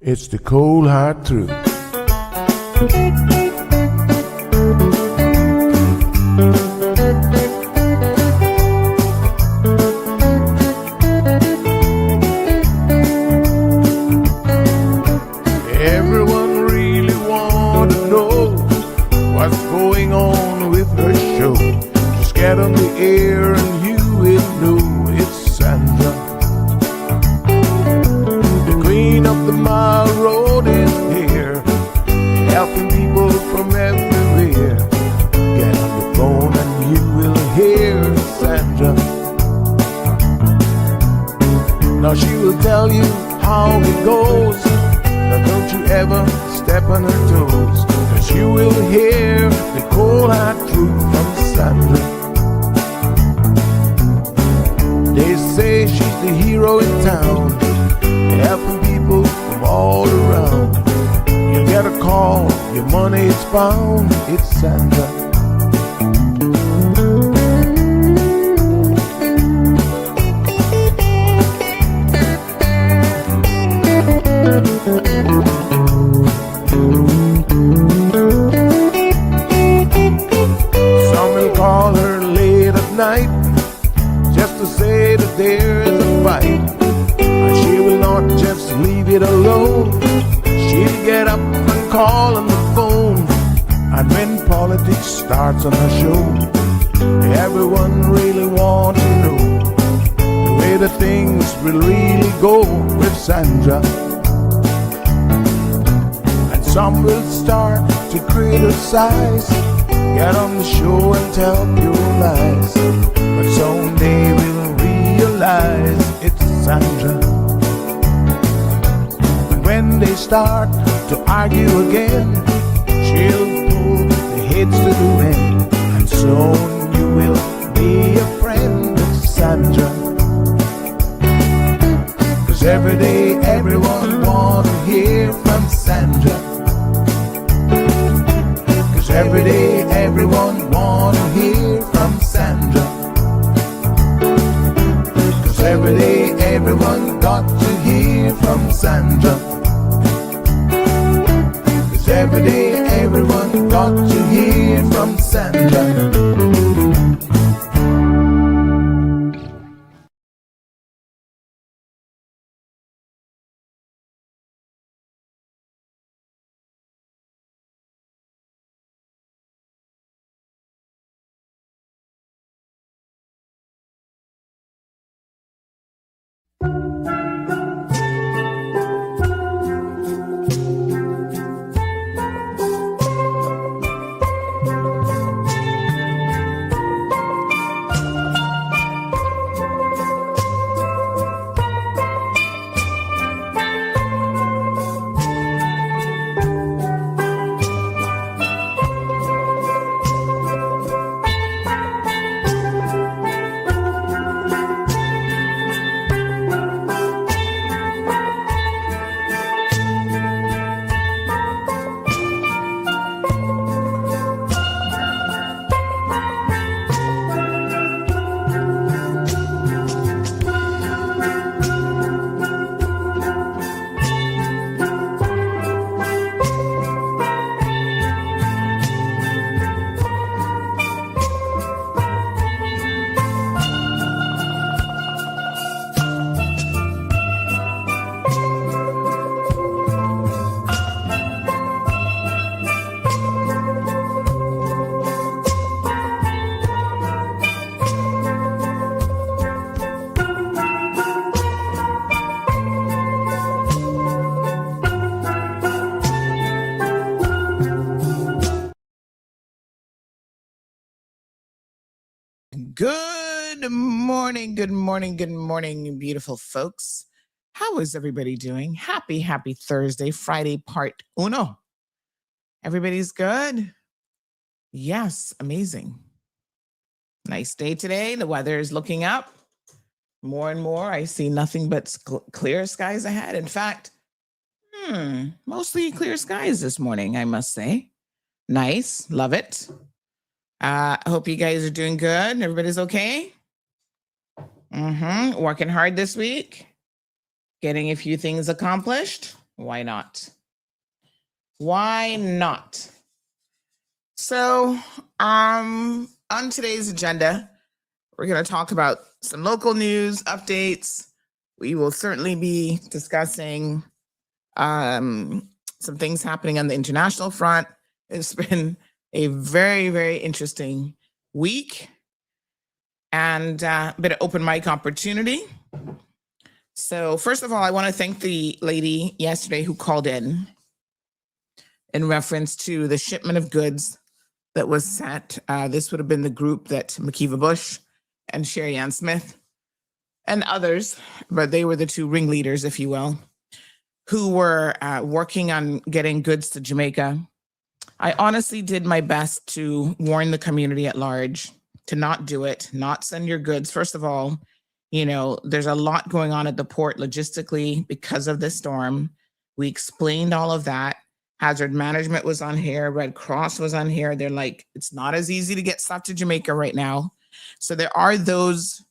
It's the cold hard truth. Everyone really want to know what's going on with her show. Just get on the air and you will know it's Sandra. The queen of the mile road is here, helping people from everywhere. Get on the phone and you will hear Sandra. Now she will tell you how it goes, but don't you ever step on her toes, 'cause you will hear the cold hard truth from Sandra. They say she's the hero in town, helping people from all around. You get a call, your money is found, it's Sandra. Some will call her late at night just to say that there is a fight, and she will not just leave it alone. She'll get up and call on the phone, and when politics starts on her show, everyone really wants to know the way the things will really go with Sandra. And some will start to criticize, get on the show and tell pure lies, but someday we'll realize it's Sandra. And when they start to argue again, she'll pull the heads to the wind, and soon you will be a friend of Sandra. 'Cause every day everyone wants to hear from Sandra. 'Cause every day everyone wants to hear from Sandra. 'Cause every day everyone got to hear from Sandra. 'Cause every day everyone got to hear from Sandra. Good morning, beautiful folks. How is everybody doing? Happy Thursday, Friday, part uno. Everybody's good? Yes, amazing. Nice day today. The weather is looking up more and more. I see nothing but clear skies ahead. In fact, mostly clear skies this morning, I must say. Nice, love it. I hope you guys are doing good. Everybody's okay? Working hard this week, getting a few things accomplished. Why not? Why not? So, on today's agenda, we're going to talk about some local news updates. We will certainly be discussing some things happening on the international front. It's been a very, very interesting week and a bit of open mic opportunity. So first of all, I want to thank the lady yesterday who called in reference to the shipment of goods that was sent. This would have been the group that Makiva Bush and Sherry Ann Smith and others, but they were the two ringleaders, if you will, who were working on getting goods to Jamaica. I honestly did my best to warn the community at large to not do it, not send your goods. First of all, you know, there's a lot going on at the port logistically because of this storm. We explained all of that. Hazard management was on here. Red Cross was on here. They're like, it's not as easy to get stuff to Jamaica right now. So there are those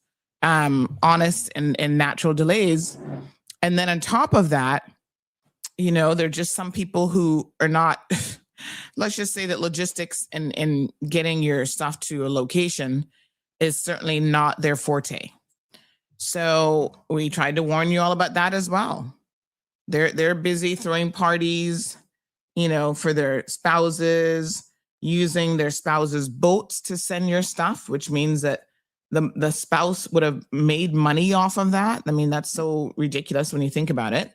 honest and natural delays. And then on top of that, you know, there are just some people who are not, let's just say that logistics and getting your stuff to a location is certainly not their forte. So we tried to warn you all about that as well. They're busy throwing parties, you know, for their spouses, using their spouses' boats to send your stuff, which means that the spouse would have made money off of that. I mean, that's so ridiculous when you think about it.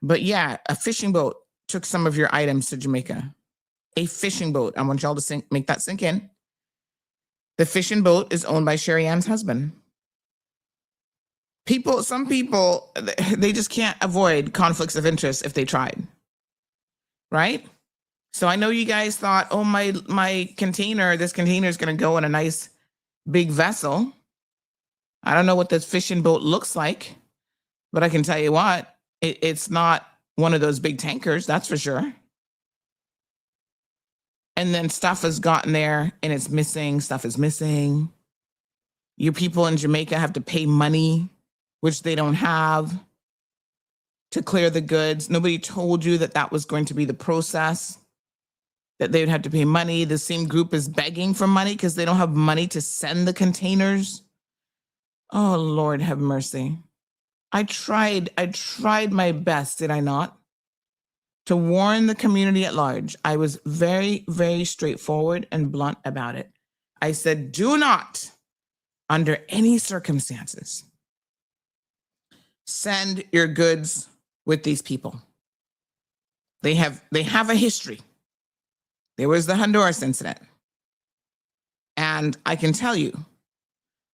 But yeah, a fishing boat took some of your items to Jamaica. A fishing boat. I want y'all to make that sink in. The fishing boat is owned by Sherry Ann's husband. Some people, they just can't avoid conflicts of interest if they tried. Right? So I know you guys thought, oh, my container, this container is going to go in a nice big vessel. I don't know what this fishing boat looks like, but I can tell you what, it's not one of those big tankers, that's for sure. And then stuff has gotten there and it's missing, stuff is missing. You people in Jamaica have to pay money, which they don't have, to clear the goods. Nobody told you that that was going to be the process, that they would have to pay money. The same group is begging for money because they don't have money to send the containers. Oh, Lord, have mercy. I tried my best, did I not? To warn the community at large. I was very, very straightforward and blunt about it. I said, do not, under any circumstances, send your goods with these people. They have a history. There was the Honduras incident. And I can tell you,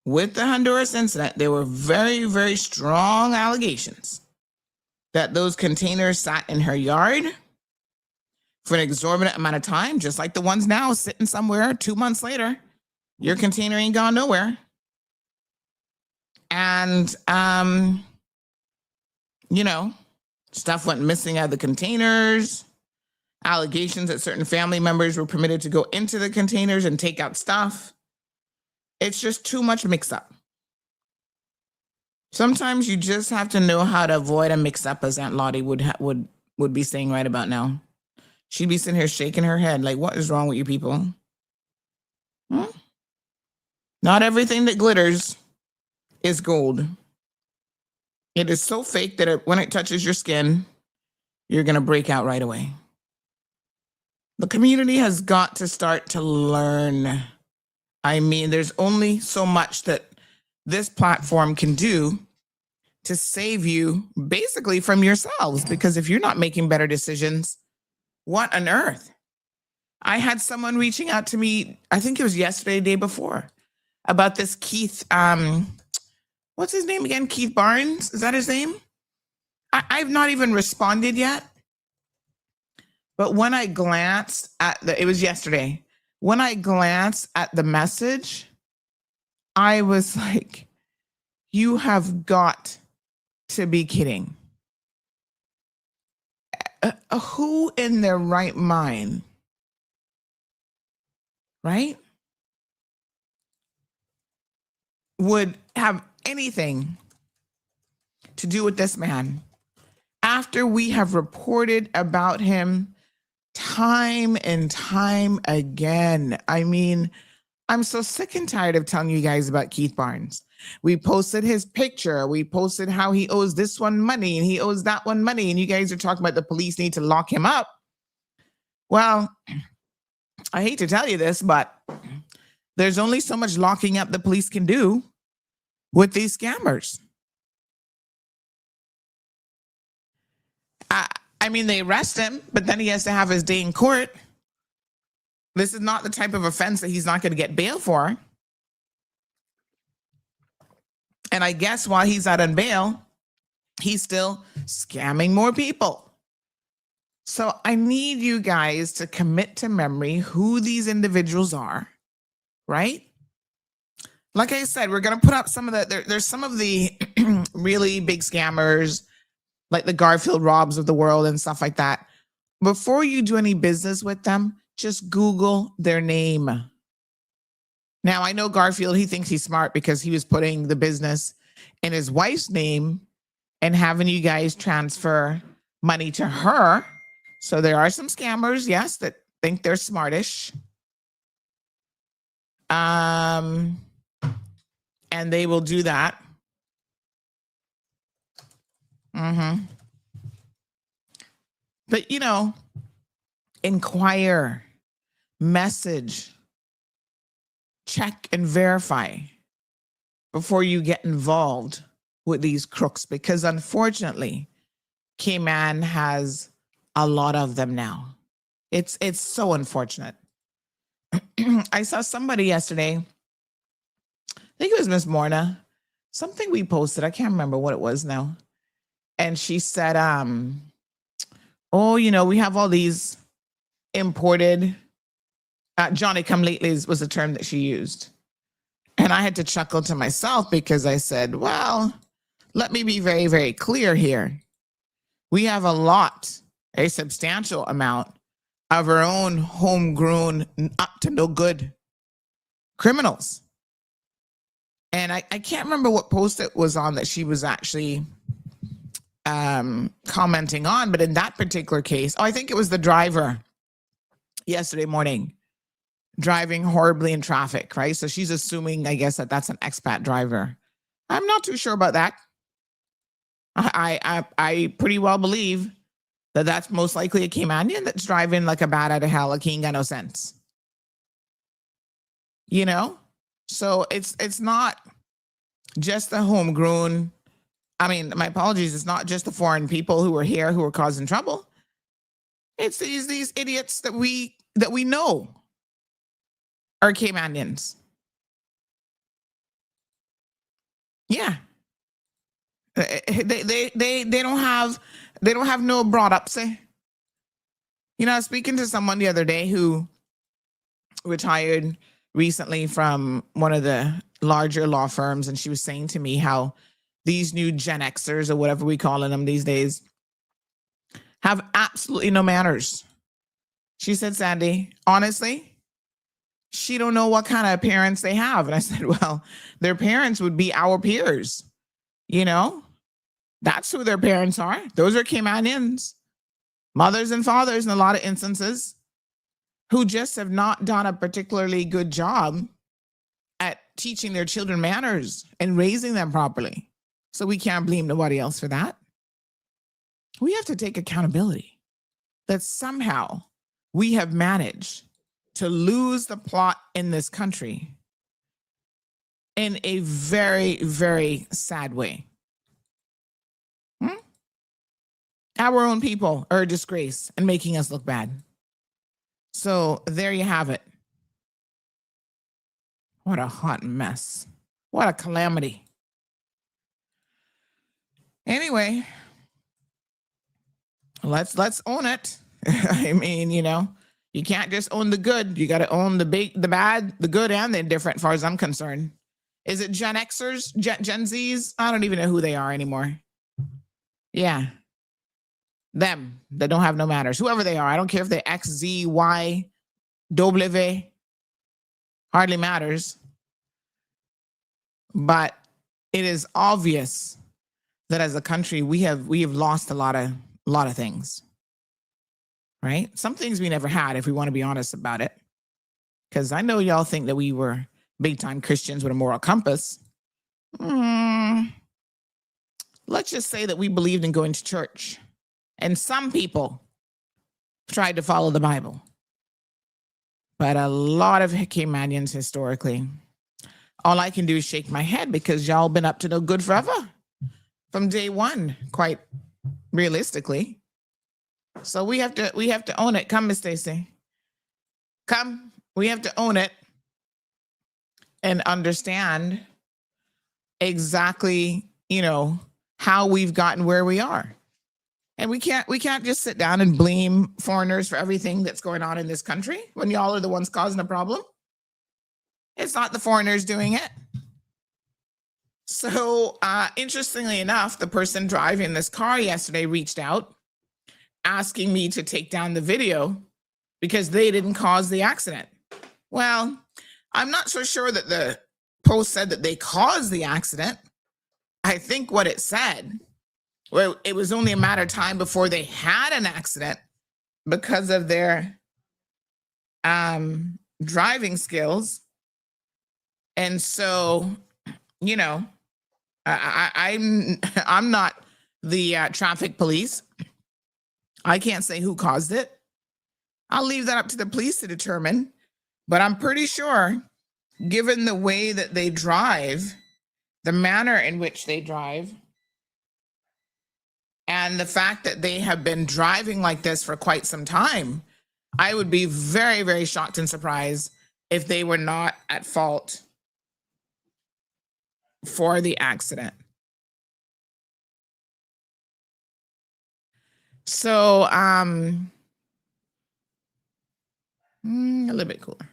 with the Honduras incident, there were very, very strong allegations that those containers sat in her yard for an exorbitant amount of time, just like the ones now sitting somewhere 2 months later. Your container ain't gone nowhere. And, you know, stuff went missing out of the containers. Allegations that certain family members were permitted to go into the containers and take out stuff. It's just too much mix-up. Sometimes you just have to know how to avoid a mix-up, as Aunt Lottie would be saying right about now. She'd be sitting here shaking her head like, what is wrong with you people? Not everything that glitters is gold. It is so fake that when it touches your skin, you're going to break out right away. The community has got to start to learn. I mean, there's only so much that this platform can do to save you basically from yourselves, because if you're not making better decisions, what on earth? I had someone reaching out to me, I think it was yesterday, day before, about this Keith, what's his name again? Keith Barnes? Is that his name? I've not even responded yet. But when I glanced at it was yesterday, when I glanced at the message, I was like, you have got to be kidding. Who in their right mind, right, would have anything to do with this man? after we have reported about him time and time again. I mean, I'm so sick and tired of telling you guys about Keith Barnes. We posted his picture. We posted how he owes this one money and he owes that one money. And you guys are talking about the police need to lock him up. Well, I hate to tell you this, but there's only so much locking up the police can do with these scammers. I mean, they arrest him, but then he has to have his day in court. This is not the type of offense that he's not going to get bail for. And I guess while he's out on bail, he's still scamming more people. So I need you guys to commit to memory who these individuals are, right? Like I said, we're going to put up some of the, there's some of the really big scammers, like the Garfield Robs of the world and stuff like that. Before you do any business with them, just Google their name. Now, I know Garfield, he thinks he's smart because he was putting the business in his wife's name and having you guys transfer money to her. So there are some scammers, yes, that think they're smartish. And they will do that. But, you know, inquire, message, check and verify before you get involved with these crooks, because unfortunately, Cayman has a lot of them now. It's so unfortunate. I saw somebody yesterday, I think it was Miss Morna, something we posted, I can't remember what it was now. And she said, oh, you know, we have all these imported, Johnny come latelys was a term that she used. And I had to chuckle to myself because I said, well, let me be very, very clear here. We have a substantial amount of our own homegrown, up to no good criminals. And I can't remember what post it was on that she was actually commenting on, but in that particular case, I think it was the driver yesterday morning driving horribly in traffic, right? So she's assuming, I guess, that that's an expat driver. I'm not too sure about that. I pretty well believe that that's most likely a Caymanian that's driving like a bat out of hell, like he ain't got no sense. You know? So it's not just the homegrown. I mean, my apologies. It's not just the foreign people who are here who are causing trouble. It's these idiots that we know are Caymanians. Yeah. They don't have no brought up, say. You know, I was speaking to someone the other day who retired recently from one of the larger law firms, and she was saying to me how these new Gen Xers, or whatever we calling them these days, have absolutely no manners. She said, Sandy, honestly, she don't know what kind of parents they have. And I said, well, their parents would be our peers. You know, that's who their parents are. Those are Caymanians, mothers and fathers in a lot of instances, who just have not done a particularly good job at teaching their children manners and raising them properly. So we can't blame nobody else for that. We have to take accountability that somehow we have managed to lose the plot in this country in a very, very sad way. Our own people are a disgrace and making us look bad. So there you have it. What a hot mess. What a calamity. Anyway, let's own it. I mean, you know, you can't just own the good. You got to own the bad, the good, and the indifferent, as far as I'm concerned. Is it Gen Xers, Gen Zs? I don't even know who they are anymore. Yeah. Them that don't have no manners. Whoever they are. I don't care if they're X, Z, Y, W. Hardly matters. But it is obvious that as a country we have lost a lot of things, right? Some things we never had, if we want to be honest about it. Because I know y'all think that we were big time Christians with a moral compass. Let's just say that we believed in going to church, and some people tried to follow the Bible. But a lot of Caymanians historically, all I can do is shake my head, because y'all been up to no good forever from day one, quite realistically. So we have to own it. Come, Miss Stacy. Come. We have to own it and understand exactly, how we've gotten where we are. And we can't just sit down and blame foreigners for everything that's going on in this country when y'all are the ones causing the problem. It's not the foreigners doing it. So interestingly enough, the person driving this car yesterday reached out asking me to take down the video because they didn't cause the accident. Well, I'm not so sure that the post said that they caused the accident. I think what it said, well, it was only a matter of time before they had an accident because of their driving skills. And so, I'm not the traffic police. I can't say who caused it. I'll leave that up to the police to determine. But I'm pretty sure, given the way that they drive, the manner in which they drive, and the fact that they have been driving like this for quite some time, I would be very, very shocked and surprised if they were not at fault for the accident. So, a little bit cooler.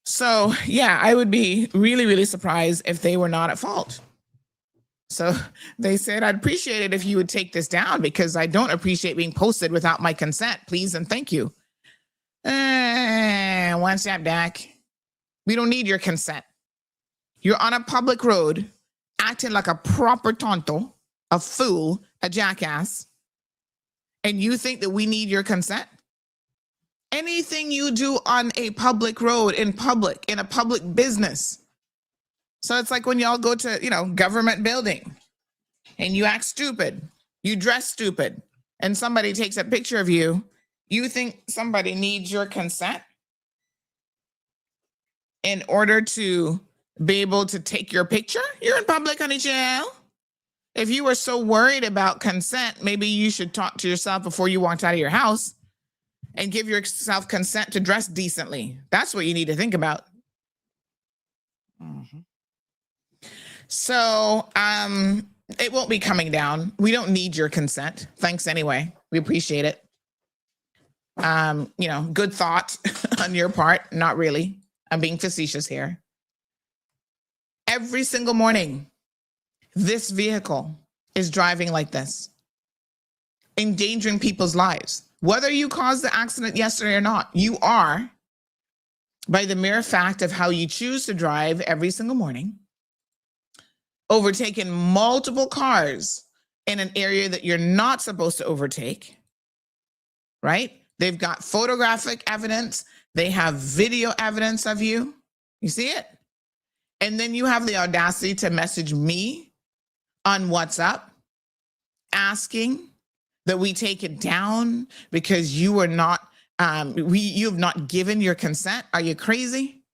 So, yeah, I would be really, really surprised if they were not at fault. So they said, I'd appreciate it if you would take this down because I don't appreciate being posted without my consent. Please and thank you. One step back. We don't need your consent. You're on a public road acting like a proper tonto, a fool, a jackass, and you think that we need your consent? Anything you do on a public road, in a public business. So it's like when y'all go to, government building and you act stupid, you dress stupid, and somebody takes a picture of you, you think somebody needs your consent in order to be able to take your picture? You're in public, honey child. If you were so worried about consent, maybe you should talk to yourself before you walked out of your house and give yourself consent to dress decently. That's what you need to think about. So it won't be coming down. We don't need your consent. Thanks anyway. We appreciate it. Good thought on your part. Not really. I'm being facetious here. Every single morning, this vehicle is driving like this, endangering people's lives. Whether you caused the accident yesterday or not, you are, by the mere fact of how you choose to drive every single morning, overtaking multiple cars in an area that you're not supposed to overtake, right? They've got photographic evidence. They have video evidence of you. You see it? And then you have the audacity to message me on WhatsApp asking that we take it down because you are not, you have not given your consent. Are you crazy?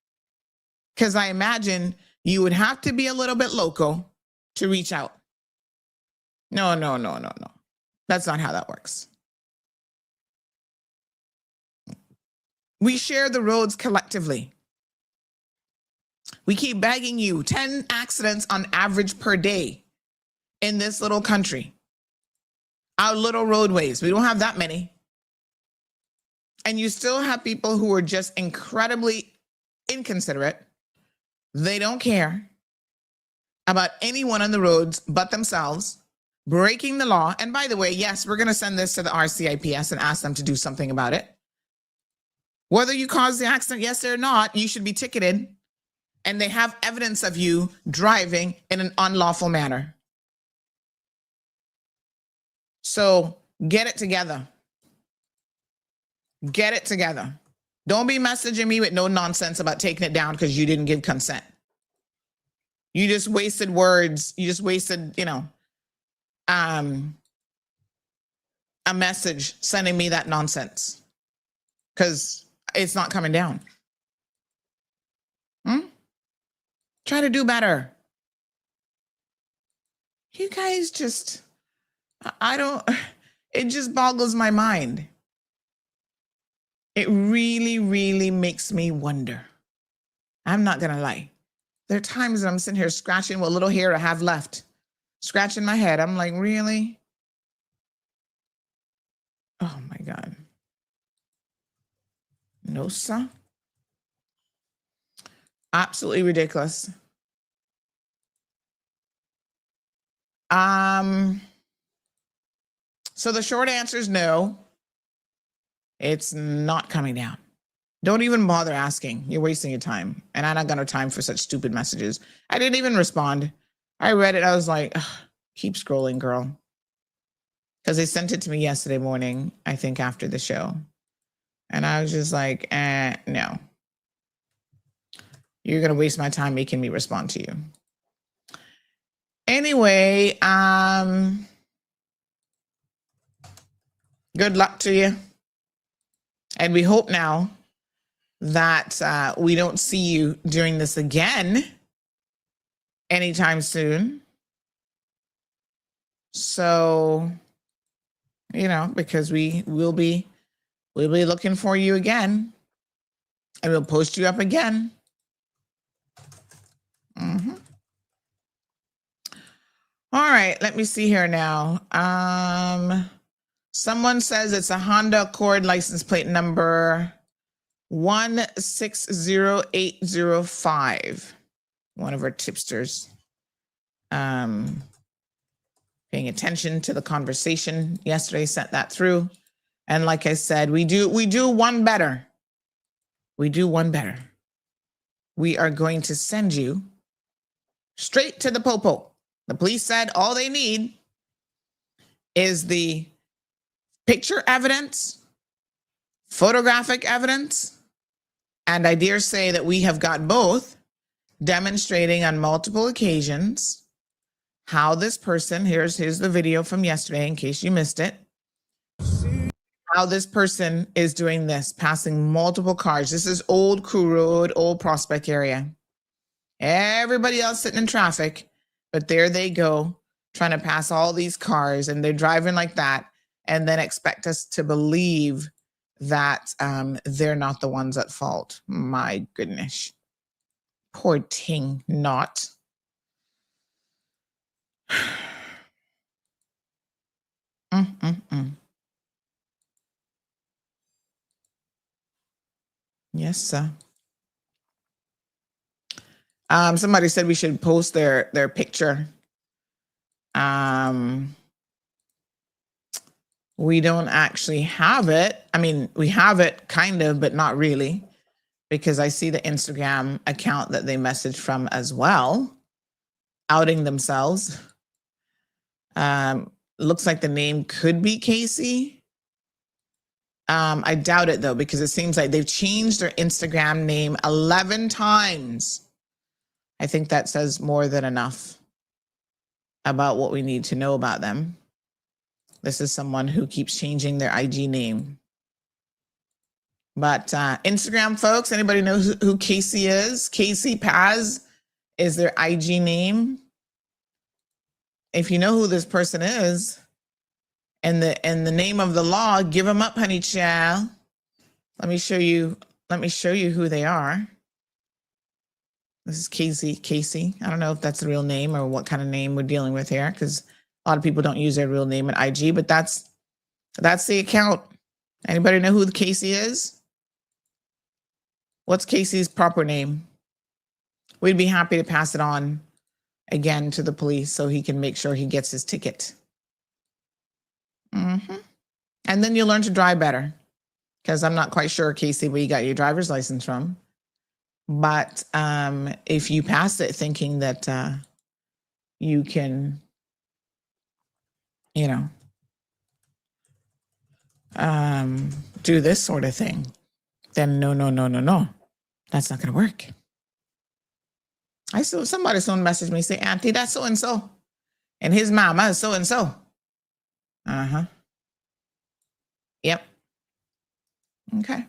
Because I imagine you would have to be a little bit loco to reach out. No. That's not how that works. We share the roads collectively. We keep begging you, 10 accidents on average per day in this little country. Our little roadways, we don't have that many. And you still have people who are just incredibly inconsiderate. They don't care about anyone on the roads but themselves, breaking the law. And by the way, yes, we're going to send this to the RCIPS and ask them to do something about it. Whether you caused the accident yesterday or not, you should be ticketed and they have evidence of you driving in an unlawful manner. So get it together. Get it together. Don't be messaging me with no nonsense about taking it down because you didn't give consent. You just wasted words. You just wasted, a message sending me that nonsense because it's not coming down. Try to do better. You guys just, it just boggles my mind. It really, really makes me wonder. I'm not going to lie. There are times that I'm sitting here scratching what little hair I have left, scratching my head. I'm like, really? Oh my God. No, sir. Absolutely ridiculous. So the short answer is no. It's not coming down. Don't even bother asking. You're wasting your time. And I don't got no time for such stupid messages. I didn't even respond. I read it. I was like, keep scrolling, girl. Because they sent it to me yesterday morning, I think after the show. And I was just like, no. You're going to waste my time making me respond to you. Anyway, good luck to you. And we hope now that we don't see you doing this again anytime soon. So, because we'll be looking for you again, and we'll post you up again. All right, let me see here now. Someone says it's a Honda Accord license plate number 160805. One of our tipsters paying attention to the conversation yesterday sent that through. And like I said, we do one better. We do one better. We are going to send you straight to the popo. The police said all they need is the picture evidence, photographic evidence, and I dare say that we have got both, demonstrating on multiple occasions how this person, here's the video from yesterday in case you missed it, how this person is doing this, passing multiple cars. This is Old Crew Road, Old Prospect area. Everybody else sitting in traffic, but there they go, trying to pass all these cars, and they're driving like that, and then expect us to believe that they're not the ones at fault. My goodness. Poor thing, not. Yes, sir. Somebody said we should post their picture. We don't actually have it. I mean, we have it kind of, but not really, because I see the Instagram account that they messaged from as well, outing themselves. Looks like the name could be Casey. I doubt it though, because it seems like they've changed their Instagram name 11 times. I think that says more than enough about what we need to know about them. This is someone who keeps changing their IG name. But Instagram folks, anybody know who Casey is? Casey Paz is their IG name. If you know who this person is, in the name of the law, give them up, honey child. Let me show you who they are. This is Casey. I don't know if that's the real name or what kind of name we're dealing with here, because a lot of people don't use their real name at IG, but that's the account. Anybody know who Casey is? What's Casey's proper name? We'd be happy to pass it on again to the police so he can make sure he gets his ticket. And then you'll learn to drive better, because I'm not quite sure, Casey, where you got your driver's license from. But if you pass it thinking that you can, you know, do this sort of thing, then no, that's not going to work. I saw somebody, someone messaged me, say, Auntie, that's so and so, and his mama is so and so. Yep. Okay.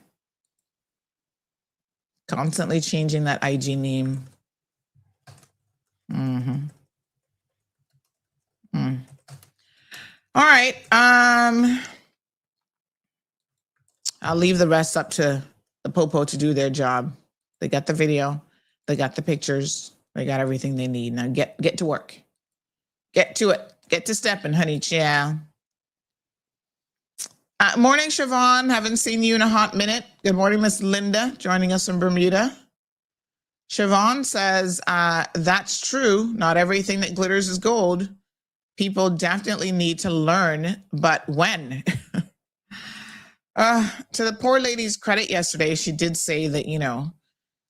Constantly changing that IG name. All right. I'll leave the rest up to the Popo to do their job. They got the video, they got the pictures, they got everything they need. Now get to work. Get to it. Get to stepping, honey child. Morning, Siobhan. Haven't seen you in a hot minute. Good morning, Miss Linda, joining us from Bermuda. Siobhan says, that's true. Not everything that glitters is gold. People definitely need to learn, but when? To the poor lady's credit yesterday, she did say that, you know,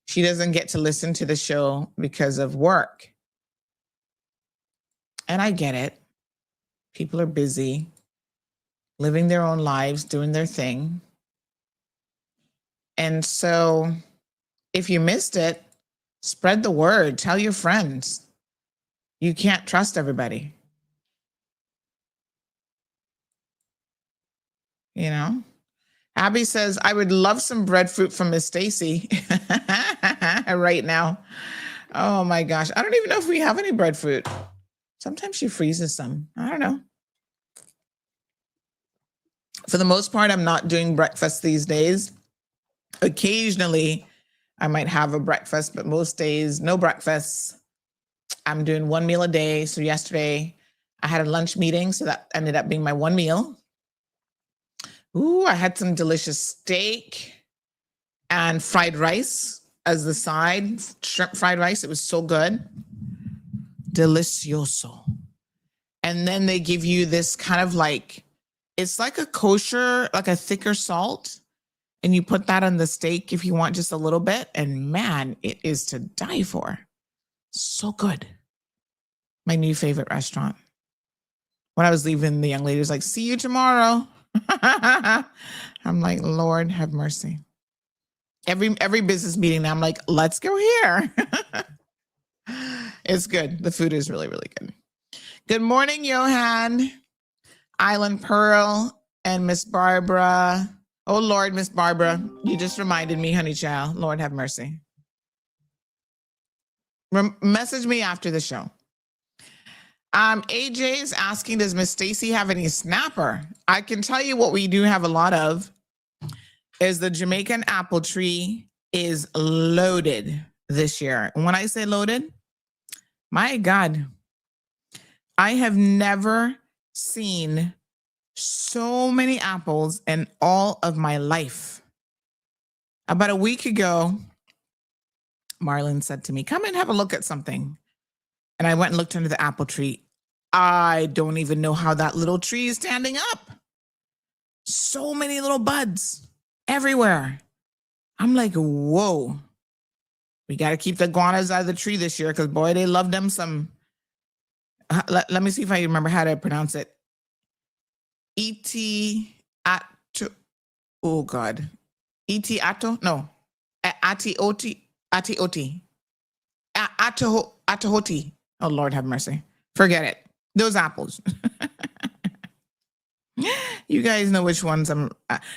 she doesn't get to listen to the show because of work. And I get it. People are busy, living their own lives, doing their thing. And so if you missed it, spread the word, tell your friends. You can't trust everybody. You know? Abby says, I would love some breadfruit from Miss Stacy right now. Oh my gosh. I don't even know if we have any breadfruit. Sometimes she freezes some. I don't know. For the most part, I'm not doing breakfast these days. Occasionally, I might have a breakfast, but most days, no breakfast. I'm doing one meal a day. So yesterday, I had a lunch meeting, so that ended up being my one meal. Ooh, I had some delicious steak and fried rice as the side, shrimp fried rice. It was so good. Delicioso. And then they give you this kind of like, it's like a kosher, like a thicker salt. And you put that on the steak if you want just a little bit. And man, it is to die for. So good. My new favorite restaurant. When I was leaving, the young lady was like, see you tomorrow. I'm like, Lord, have mercy. Every business meeting now, I'm like, let's go here. It's good. The food is really, really good. Good morning, Johan, Island Pearl, and Miss Barbara. Oh, Lord, Miss Barbara, you just reminded me, honey child. Lord, have mercy. Message me after the show. AJ is asking, does Miss Stacy have any snapper? I can tell you what we do have a lot of is the Jamaican apple tree is loaded this year. And when I say loaded, my God, I have never seen so many apples in all of my life. About a week ago, Marlon said to me, come and have a look at something. And I went and looked under the apple tree. I don't even know how that little tree is standing up. So many little buds everywhere. I'm like, whoa. We got to keep the iguanas out of the tree this year because, boy, they love them some. Let me see if I remember how to pronounce it. Ato. Oh, God. Ato? No. Atioti. Atahoti. Oh, Lord, have mercy. Forget it. Those apples. You guys know which ones I'm.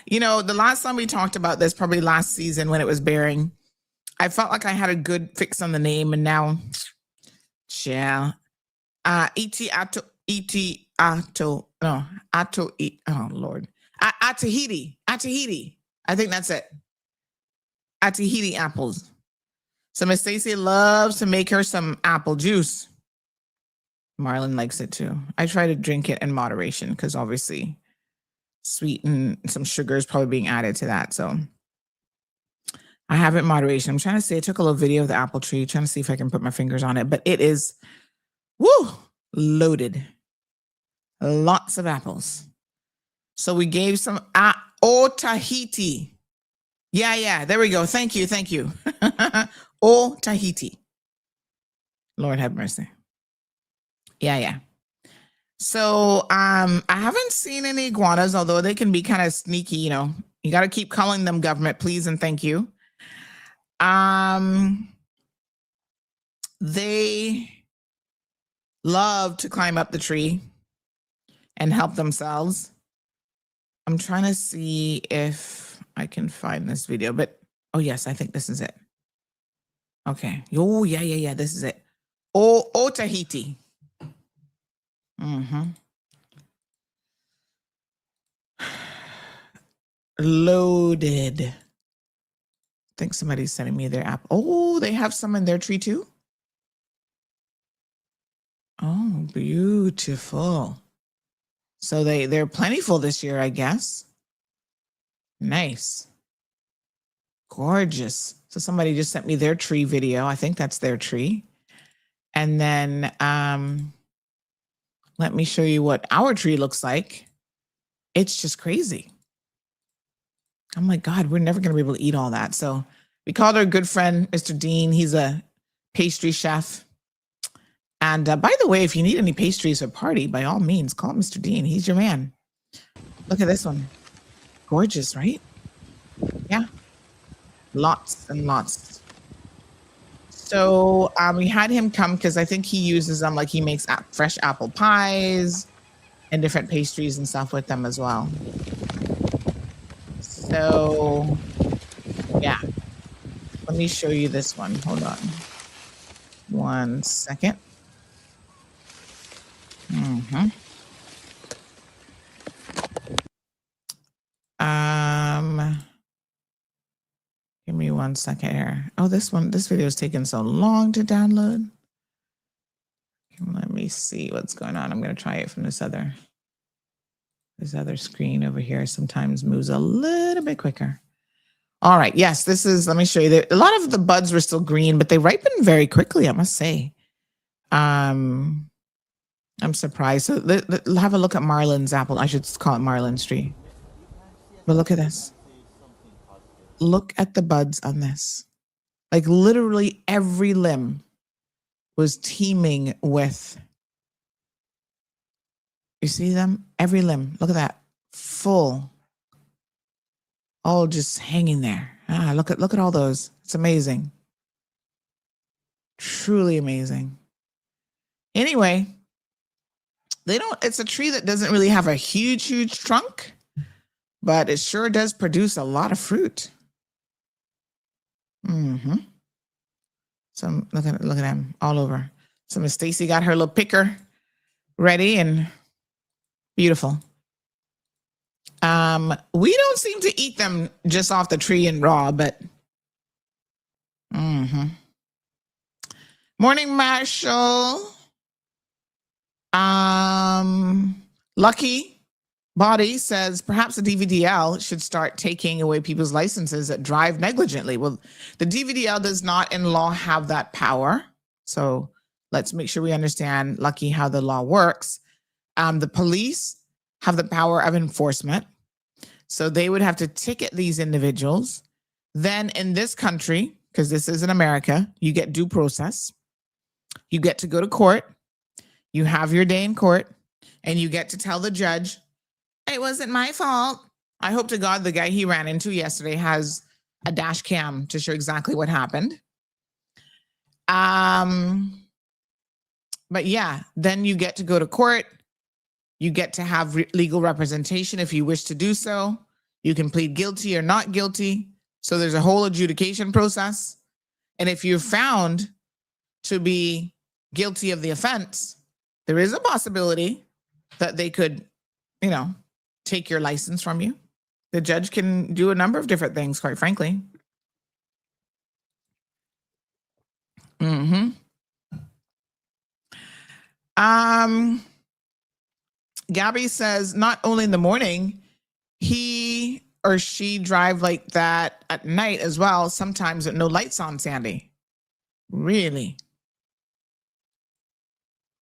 The last time we talked about this, probably last season when it was bearing, I felt like I had a good fix on the name, and now, yeah. Atahiti. Atahiti. I think that's it. Atahiti apples. So Miss Stacy loves to make her some apple juice. Marlon likes it too. I try to drink it in moderation because obviously sweet and some sugar is probably being added to that. So I have it in moderation. I'm trying to see, I took a little video of the apple tree, trying to see if I can put my fingers on it, but it is, loaded. Lots of apples. So we gave some Tahiti. Yeah. There we go. Thank you. Oh, Tahiti. Lord have mercy. Yeah. So I haven't seen any iguanas, although they can be kind of sneaky, You got to keep calling them government, please and thank you. They love to climb up the tree and help themselves. I'm trying to see if I can find this video, but oh yes, I think this is it. Okay. Oh yeah. This is it. Oh Tahiti. Loaded. I think somebody's sending me their app. Oh, they have some in their tree too. Oh, beautiful. So they're plentiful this year, I guess. Nice. Gorgeous. So somebody just sent me their tree video. I think that's their tree. And then let me show you what our tree looks like. It's just crazy. I'm like, God, we're never going to be able to eat all that. So we called our good friend, Mr. Dean. He's a pastry chef. And by the way, if you need any pastries for a party, by all means, call Mr. Dean. He's your man. Look at this one. Gorgeous, right? Yeah. Lots and lots. So we had him come because I think he uses them, like he makes fresh apple pies and different pastries and stuff with them as well. So yeah, let me show you this one. Hold on 1 second. Give me 1 second here. Oh, this video is taking so long to download. Let me see what's going on. I'm going to try it from this other screen over here. Sometimes moves a little bit quicker. All right. Yes, this is, let me show you. A lot of the buds were still green, but they ripen very quickly, I must say. I'm surprised. So have a look at Marlin's apple. I should call it Marlin's tree. But look at this. Look at the buds on this. Like literally every limb was teeming with, you see them? Every limb. Look at that. Full. All just hanging there. Look at all those. It's amazing. Truly amazing. Anyway, it's a tree that doesn't really have a huge trunk, but it sure does produce a lot of fruit. So look at them all over. So Miss Stacy got her little picker ready and beautiful. We don't seem to eat them just off the tree and raw, but Morning, Marshall. Lucky Body says perhaps the DVDL should start taking away people's licenses that drive negligently. Well, the DVDL does not in law have that power. So let's make sure we understand, Lucky, how the law works. The police have the power of enforcement. So they would have to ticket these individuals. Then in this country, because this is in America, you get due process. You get to go to court. You have your day in court, and you get to tell the judge, it wasn't my fault. I hope to God the guy he ran into yesterday has a dash cam to show exactly what happened. But yeah, then you get to go to court. You get to have legal representation if you wish to do so. You can plead guilty or not guilty. So there's a whole adjudication process. And if you're found to be guilty of the offense, there is a possibility that they could, take your license from you. The judge can do a number of different things, quite frankly. Gabby says not only in the morning, he or she drive like that at night as well, sometimes with no lights on, Sandy. Really?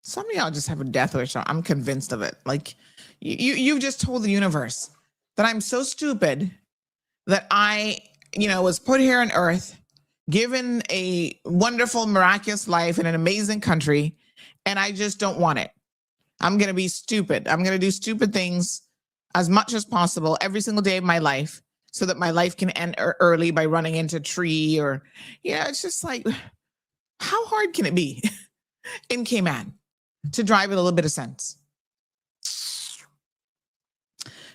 Some of y'all just have a death wish. I'm convinced of it. Like you just told the universe that I'm so stupid that I was put here on earth, given a wonderful, miraculous life in an amazing country, and I just don't want it. I'm going to be stupid. I'm going to do stupid things as much as possible every single day of my life so that my life can end early by running into a tree or, it's just like, how hard can it be in Cayman to drive with a little bit of sense?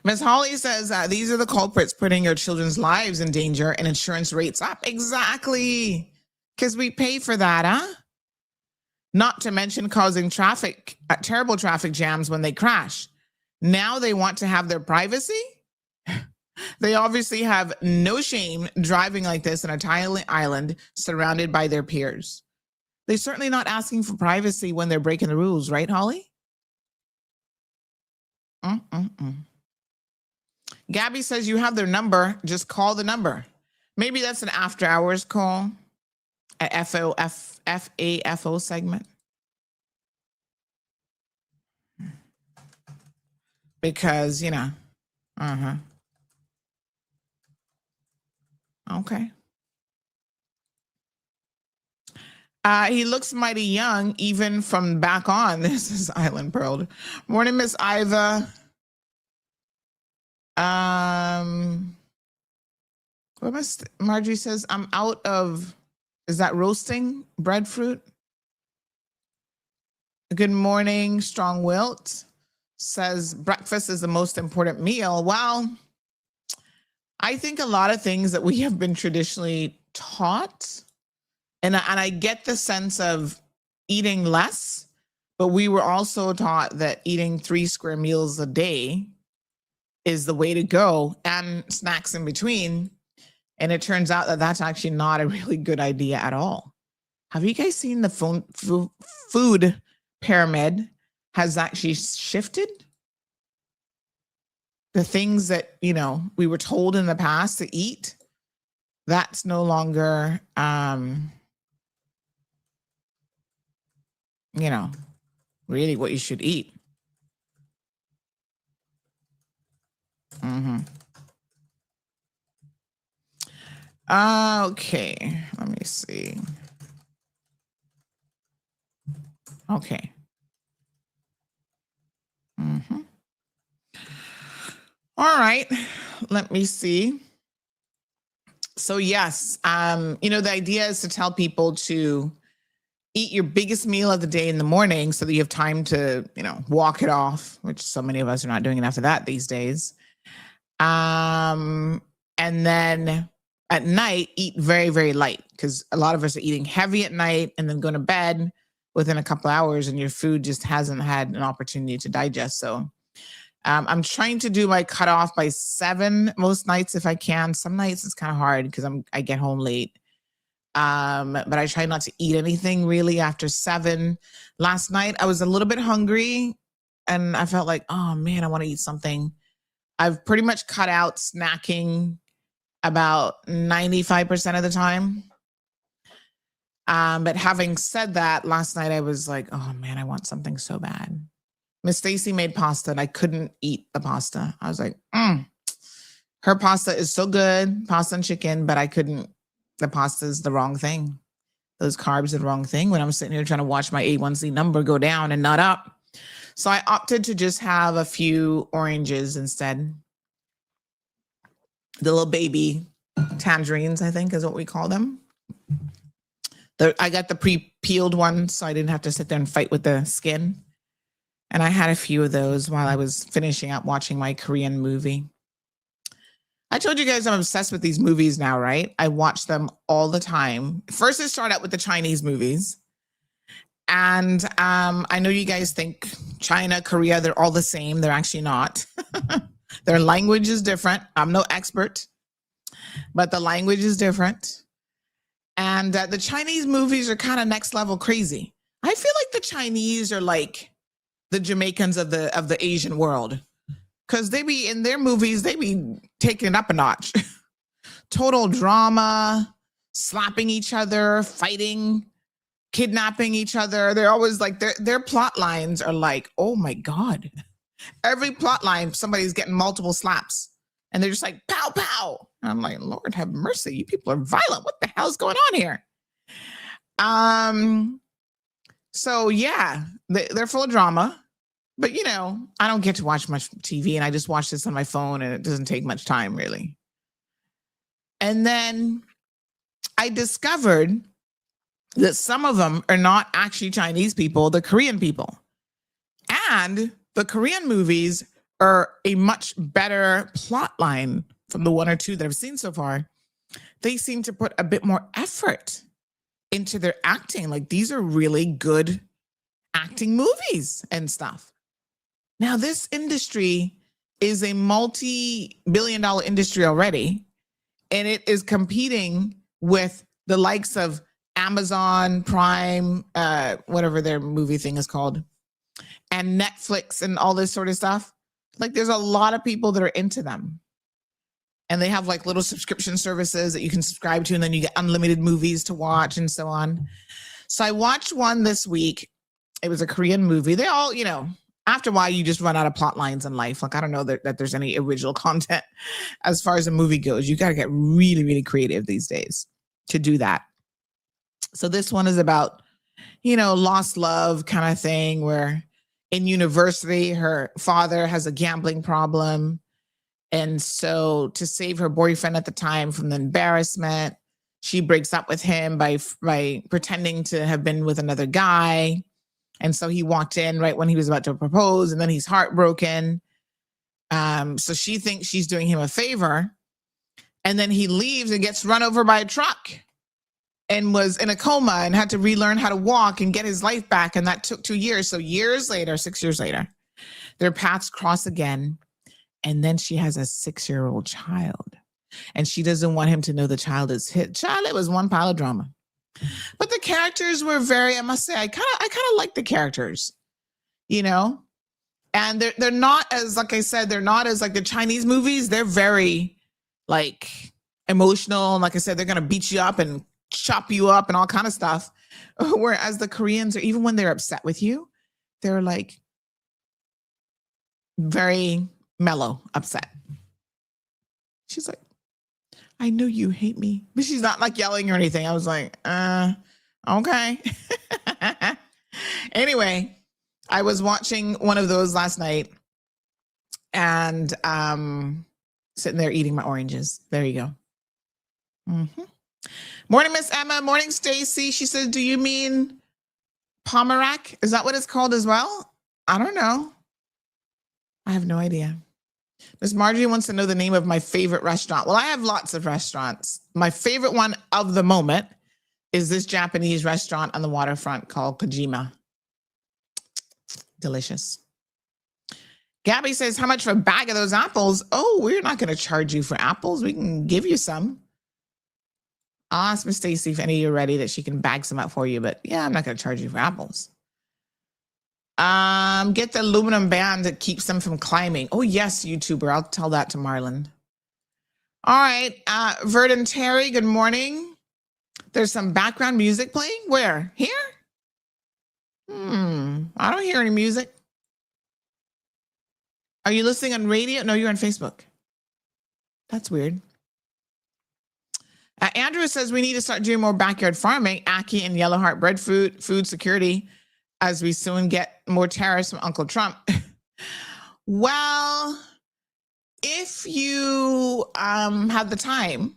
Ms. Holly says, these are the culprits putting your children's lives in danger and insurance rates up. Exactly. Because we pay for that, huh? Not to mention causing terrible traffic jams when they crash. Now they want to have their privacy? They obviously have no shame driving like this on a tiny island surrounded by their peers. They're certainly not asking for privacy when they're breaking the rules, right, Holly? Gabby says you have their number. Just call the number. Maybe that's an after hours call. A FAFO segment. Because, Okay. He looks mighty young, even from back on. This is Island Pearl. Morning, Miss Iva. Marjorie says, I'm out of, is that roasting breadfruit? Good morning, Strong Wilt says breakfast is the most important meal. Well, I think a lot of things that we have been traditionally taught, and I get the sense of eating less, but we were also taught that eating 3 square meals a day is the way to go, and snacks in between. And it turns out that that's actually not a really good idea at all. Have you guys seen the food pyramid has actually shifted? The things that, we were told in the past to eat, that's no longer, really what you should eat. Okay, let me see. Okay. All right, let me see. So yes, the idea is to tell people to eat your biggest meal of the day in the morning so that you have time to, walk it off, which so many of us are not doing enough of that these days. And then at night, eat very, very light, because a lot of us are eating heavy at night and then going to bed within a couple hours and your food just hasn't had an opportunity to digest. So I'm trying to do my cutoff by 7 most nights if I can. Some nights it's kind of hard because I get home late. But I try not to eat anything really after 7. Last night I was a little bit hungry and I felt like, oh man, I want to eat something. I've pretty much cut out snacking about 95% of the time. But having said that, last night I was like, oh man, I want something so bad. Miss Stacy made pasta and I couldn't eat the pasta. I was like, her pasta is so good, pasta and chicken, but I couldn't. The pasta is the wrong thing. Those carbs are the wrong thing when I'm sitting here trying to watch my A1C number go down and not up. So I opted to just have a few oranges instead. The little baby tangerines, I think is what we call them. I got the pre-peeled ones, so I didn't have to sit there and fight with the skin. And I had a few of those while I was finishing up watching my Korean movie. I told you guys I'm obsessed with these movies now, right? I watch them all the time. First, I start out with the Chinese movies. And I know you guys think China, Korea, they're all the same. They're actually not. Their language is different. I'm no expert, but the language is different. And the Chinese movies are kind of next level crazy. I feel like the Chinese are like the Jamaicans of the Asian world, because they be in their movies, they be taking it up a notch. Total drama, slapping each other, fighting, kidnapping each other. They're always like their plot lines are like, oh my God. Every plot line, somebody's getting multiple slaps. And they're just like, pow, pow. And I'm like, Lord have mercy. You people are violent. What the hell's going on here? So yeah, they're full of drama. But I don't get to watch much TV, and I just watch this on my phone, and it doesn't take much time really. And then I discovered that some of them are not actually Chinese people, they're Korean people. And the Korean movies are a much better plot line from the one or two that I've seen so far. They seem to put a bit more effort into their acting. Like, these are really good acting movies and stuff. Now, this industry is a multi-billion-dollar industry already, and it is competing with the likes of Amazon Prime, whatever their movie thing is called, and Netflix and all this sort of stuff. Like, there's a lot of people that are into them. And they have like little subscription services that you can subscribe to, and then you get unlimited movies to watch and so on. So I watched one this week. It was a Korean movie. They all, after a while, you just run out of plot lines in life. Like, I don't know that there's any original content as far as a movie goes. You got to get really, really creative these days to do that. So this one is about, lost love kind of thing, where in university, her father has a gambling problem. And so to save her boyfriend at the time from the embarrassment, she breaks up with him by pretending to have been with another guy. And so he walked in right when he was about to propose, and then he's heartbroken. So she thinks she's doing him a favor. And then he leaves and gets run over by a truck and was in a coma and had to relearn how to walk and get his life back. And that took 2 years. So 6 years later, their paths cross again. And then she has a 6-year-old child. And she doesn't want him to know the child is his child. It was one pile of drama. But the characters were I must say, I kind of like the characters, and they're not as, like I said, they're not as like the Chinese movies. They're very like emotional. And like I said, they're going to beat you up and chop you up and all kind of stuff. Whereas the Koreans, or even when they're upset with you, they're like very mellow upset. She's like, I know you hate me, but she's not like yelling or anything. I was like, okay. Anyway, I was watching one of those last night and sitting there eating my oranges. There you go. Mm-hmm. Morning, Miss Emma. Morning, Stacy. She says, do you mean Pomerac? Is that what it's called as well? I don't know. I have no idea. Miss Marjorie wants to know the name of my favorite restaurant. Well, I have lots of restaurants. My favorite one of the moment is this Japanese restaurant on the waterfront called Kojima. Delicious. Gabby says, how much for a bag of those apples? Oh, we're not going to charge you for apples. We can give you some. I'll ask Miss Stacy if any of you are ready that she can bag some up for you. But yeah, I'm not going to charge you for apples. Get the aluminum band that keeps them from climbing. Oh, yes, YouTuber. I'll tell that to Marlon. All right. Verdon Terry, good morning. There's some background music playing. Where? Here? I don't hear any music. Are you listening on radio? No, you're on Facebook. That's weird. Andrew says we need to start doing more backyard farming. Aki and Yellow Heart breadfruit, food security, as we soon get more tariffs from Uncle Trump. Well, if you have the time,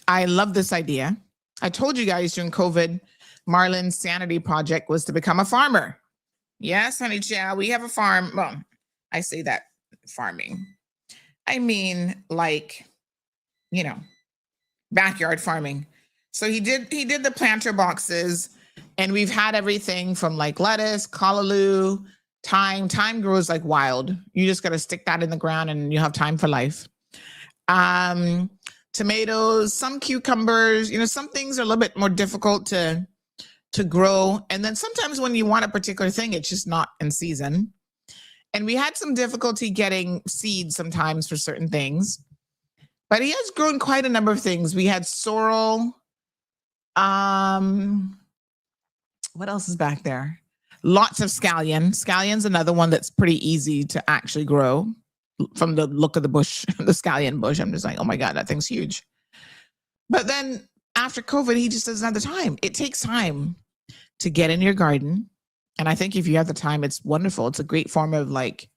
I love this idea. I told you guys during COVID, Marlon's sanity project was to become a farmer. Yes, honey child, we have a farm. Well, I say that farming. I mean, like, backyard farming. So he did the planter boxes, and we've had everything from like lettuce, callaloo, thyme. Thyme grows like wild. You just got to stick that in the ground and you have thyme for life. Tomatoes, some cucumbers, some things are a little bit more difficult to grow. And then sometimes when you want a particular thing, it's just not in season. And we had some difficulty getting seeds sometimes for certain things. But he has grown quite a number of things. We had sorrel. What else is back there? Lots of scallion. Scallion's another one that's pretty easy to actually grow. from the look of the bush, the scallion bush. I'm just like, oh my God, that thing's huge. But then after COVID, he just doesn't have the time. It takes time to get in your garden. And I think if you have the time, it's wonderful. It's a great form of like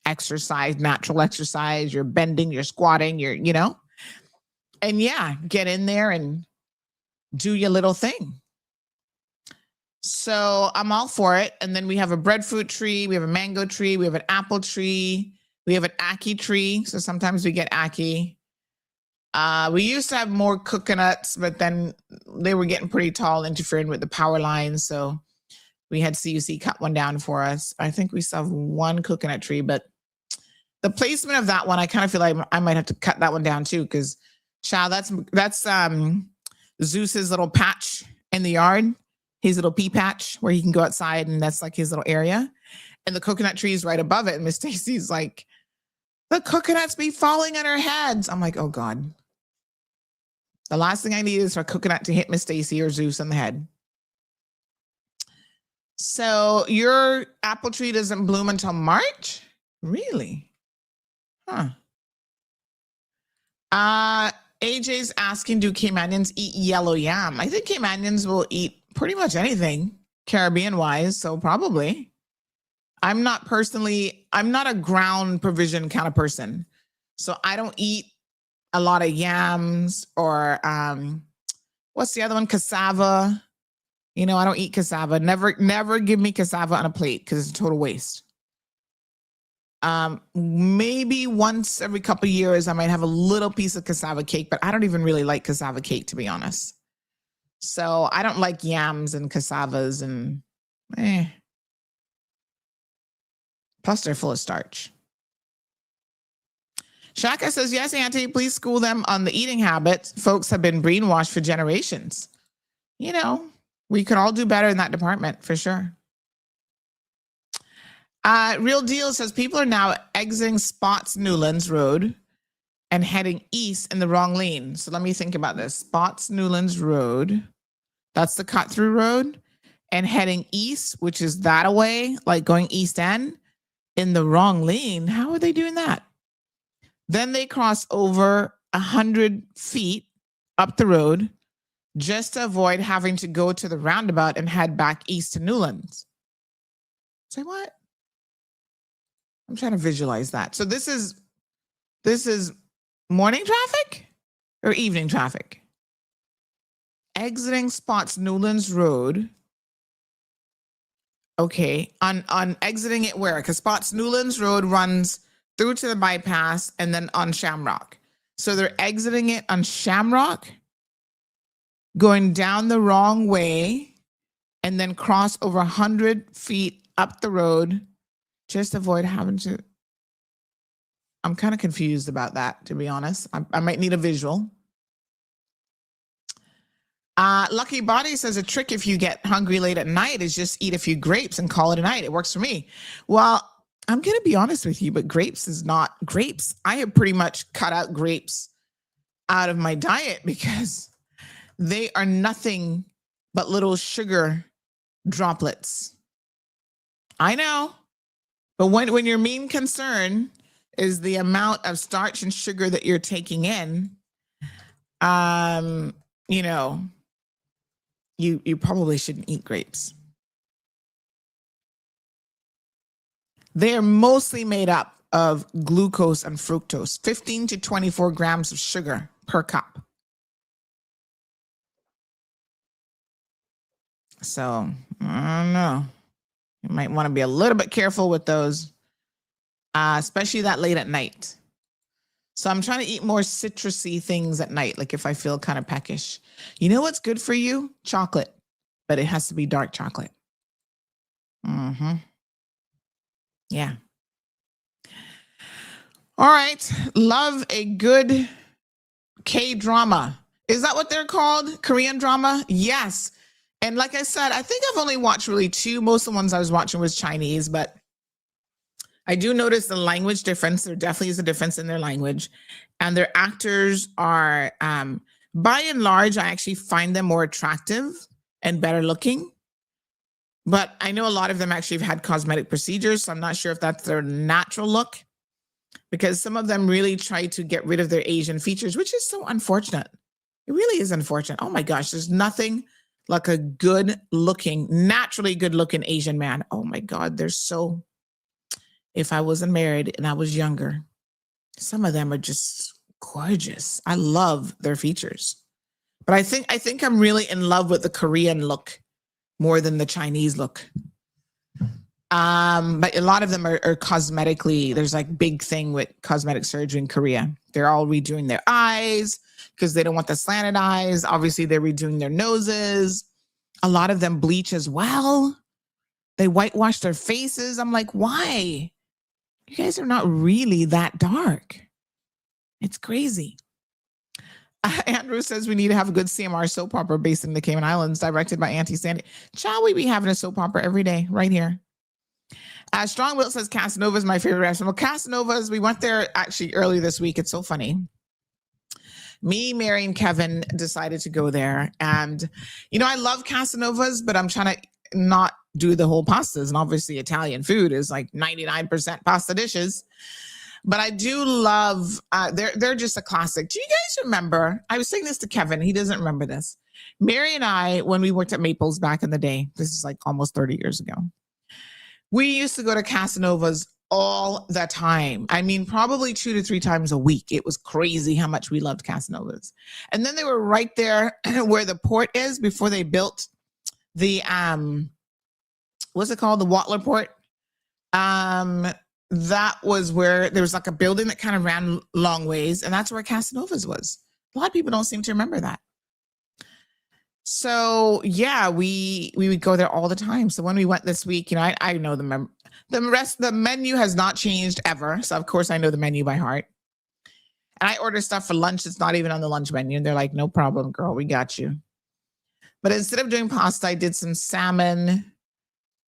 exercise, natural exercise. You're bending, you're squatting, and yeah, get in there and do your little thing. So I'm all for it. And then we have a breadfruit tree, we have a mango tree, we have an apple tree, we have an ackee tree. So sometimes we get ackee. We used to have more coconuts, but then they were getting pretty tall, interfering with the power lines. So we had CUC cut one down for us. I think we still have one coconut tree, but the placement of that one, I kind of feel like I might have to cut that one down too, because child, that's Zeus's little patch in the yard, his little pea patch where he can go outside, and that's like his little area. And the coconut tree is right above it. And Miss Stacy's like, the coconuts be falling on our heads. I'm like, oh God. The last thing I need is for a coconut to hit Miss Stacy or Zeus on the head. So your apple tree doesn't bloom until March? Really? Huh. AJ's asking, do Caymanians eat yellow yam? I think Caymanians will eat pretty much anything Caribbean-wise, so probably. I'm not a ground provision kind of person. So I don't eat a lot of yams or what's the other one? Cassava. I don't eat cassava. Never give me cassava on a plate because it's a total waste. Maybe once every couple of years, I might have a little piece of cassava cake, but I don't even really like cassava cake, to be honest. So I don't like yams and cassavas and plus they're full of starch. Shaka says, yes, Auntie, please school them on the eating habits. Folks have been brainwashed for generations. We could all do better in that department for sure. Real Deal says people are now exiting Spots Newlands Road and heading east in the wrong lane. So let me think about this. Spots Newlands Road, that's the cut through road, and heading east, which is that away, like going east end, in the wrong lane. How are they doing that? Then they cross over 100 feet up the road just to avoid having to go to the roundabout and head back east to Newlands. Say what? I'm trying to visualize that. So this is morning traffic or evening traffic? Exiting Spots Newlands Road. Okay, on exiting it where? Because Spots Newlands Road runs through to the bypass and then on Shamrock. So they're exiting it on Shamrock, going down the wrong way, and then cross over 100 feet up the road, just to avoid having to. I'm kind of confused about that, to be honest. I might need a visual. Lucky Body says a trick if you get hungry late at night is just eat a few grapes and call it a night. It works for me. Well, I'm going to be honest with you, but grapes is not grapes. I have pretty much cut out grapes out of my diet because they are nothing but little sugar droplets. I know. But when your main concern is the amount of starch and sugar that you're taking in, you probably shouldn't eat grapes. They are mostly made up of glucose and fructose, 15 to 24 grams of sugar per cup. So, I don't know. You might want to be a little bit careful with those, especially that late at night. So I'm trying to eat more citrusy things at night, like if I feel kind of peckish. You know what's good for you? Chocolate, but it has to be dark chocolate. Yeah. All right. Love a good K-drama. Is that what they're called? Korean drama? Yes. And like I said, I think I've only watched really two. Most of the ones I was watching was Chinese, but I do notice the language difference. There definitely is a difference in their language. And their actors are, by and large, I actually find them more attractive and better looking. But I know a lot of them actually have had cosmetic procedures, so I'm not sure if that's their natural look. because some of them really try to get rid of their Asian features, which is so unfortunate. It really is unfortunate. Oh my gosh, there's nothing like a good looking, naturally good looking Asian man. Oh my God, they're so, if I wasn't married and I was younger, some of them are just gorgeous. I love their features. But I think I'm really in love with the Korean look more than the Chinese look. But a lot of them are cosmetically, there's like big thing with cosmetic surgery in Korea. They're all redoing their eyes because they don't want the slanted eyes. Obviously, they're redoing their noses. A lot of them bleach as well. They whitewash their faces. I'm like, why? You guys are not really that dark. It's crazy. Andrew says we need to have a good CMR soap opera based in the Cayman Islands, directed by Auntie Sandy. Shall we be having a soap opera every day right here? Strong Will says Casanova is my favorite restaurant. Well, Casanova's, we went there actually early this week. It's so funny. Me, Mary, and Kevin decided to go there. And, I love Casanova's, but I'm trying to not do the whole pastas. And obviously Italian food is like 99% pasta dishes. But I do love, they're just a classic. Do you guys remember? I was saying this to Kevin. He doesn't remember this. Mary and I, when we worked at Maples back in the day, this is like almost 30 years ago, we used to go to Casanova's all the time. I mean, probably 2 to 3 times a week. It was crazy how much we loved Casanova's. And then they were right there where the port is before they built the, what's it called? The Watler Port. That was where there was like a building that kind of ran long ways. And that's where Casanova's was. A lot of people don't seem to remember that. So yeah, we would go there all the time. So when we went this week, I know the menu has not changed ever. So of course I know the menu by heart. And I order stuff for lunch that's not even on the lunch menu. And they're like, no problem, girl, we got you. But instead of doing pasta, I did some salmon.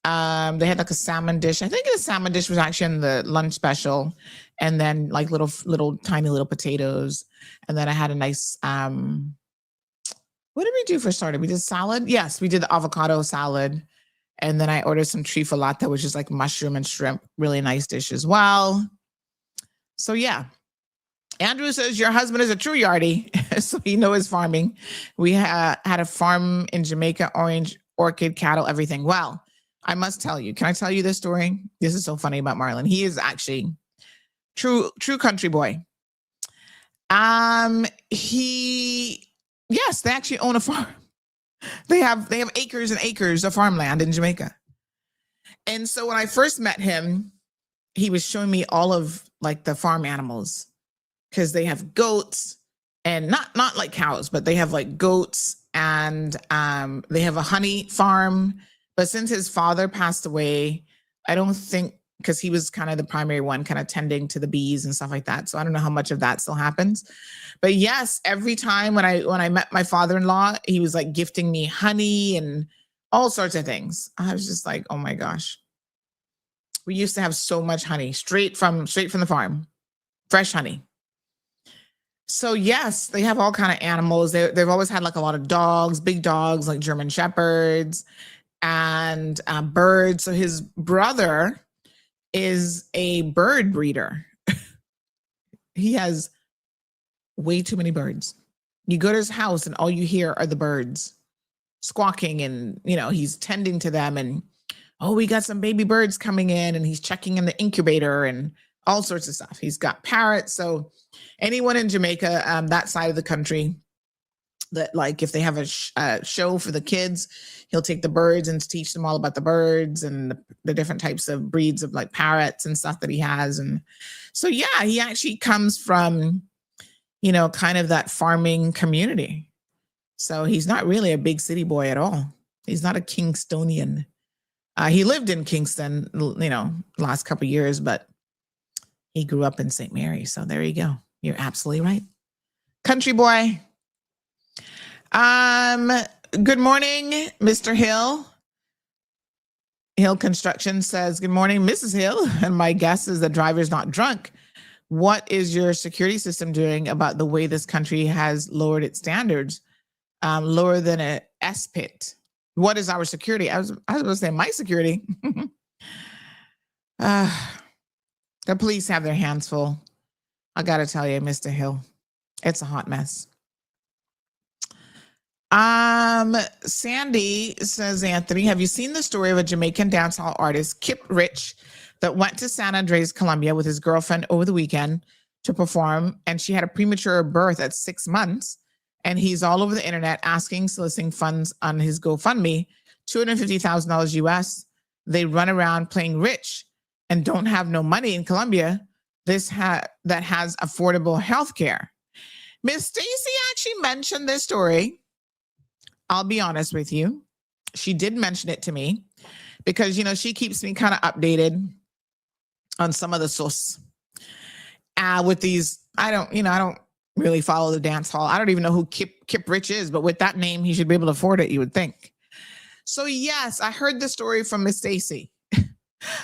They had like a salmon dish. I think the salmon dish was actually in the lunch special. And then like little tiny little potatoes. And then I had a nice, what did we do for starter? We did salad. Yes, we did the avocado salad. And then I ordered some trifalata, which is like mushroom and shrimp. Really nice dish as well. So yeah. Andrew says your husband is a true yardie. So he knows farming. We had a farm in Jamaica, orange, orchid, cattle, everything. Well, I must tell you. Can I tell you this story? This is so funny about Marlon. He is actually true country boy. Yes, they actually own a farm. They have acres and acres of farmland in Jamaica. And so when I first met him, he was showing me all of like the farm animals because they have goats and not like cows, but they have like goats and they have a honey farm. But since his father passed away, I don't think, because he was kind of the primary one kind of tending to the bees and stuff like that. So I don't know how much of that still happens. But yes, every time when I met my father-in-law, he was like gifting me honey and all sorts of things. I was just like, oh my gosh. We used to have so much honey straight from the farm, fresh honey. So yes, they have all kind of animals. They've always had like a lot of dogs, big dogs, like German Shepherds and birds. So his brother is a bird breeder. He has way too many birds. You go to his house and all you hear are the birds squawking and, he's tending to them and, oh, we got some baby birds coming in and he's checking in the incubator and all sorts of stuff. He's got parrots. So anyone in Jamaica, that side of the country, that like if they have a show for the kids, he'll take the birds and teach them all about the birds and the different types of breeds of like parrots and stuff that he has. And so, yeah, he actually comes from, kind of that farming community. So he's not really a big city boy at all. He's not a Kingstonian. He lived in Kingston, last couple of years, but he grew up in St. Mary. So there you go. You're absolutely right. Country boy. Good morning, Mr. Hill. Hill Construction says, good morning, Mrs. Hill. And my guess is the driver's not drunk. What is your security system doing about the way this country has lowered its standards, lower than a S-pit? What is our security? I was going to say my security. The police have their hands full. I got to tell you, Mr. Hill, it's a hot mess. Sandy says, Anthony, have you seen the story of a Jamaican dancehall artist, Kip Rich, that went to San Andres, Colombia with his girlfriend over the weekend to perform, and she had a premature birth at 6 months, and he's all over the internet soliciting funds on his GoFundMe, $250,000 US. They run around playing rich and don't have no money in Colombia. That has affordable health care. Miss Stacy actually mentioned this story. I'll be honest with you. She did mention it to me because, she keeps me kind of updated on some of the sauce. With these, I don't really follow the dance hall. I don't even know who Kip Rich is, but with that name, he should be able to afford it, you would think. So yes, I heard the story from Miss Stacy.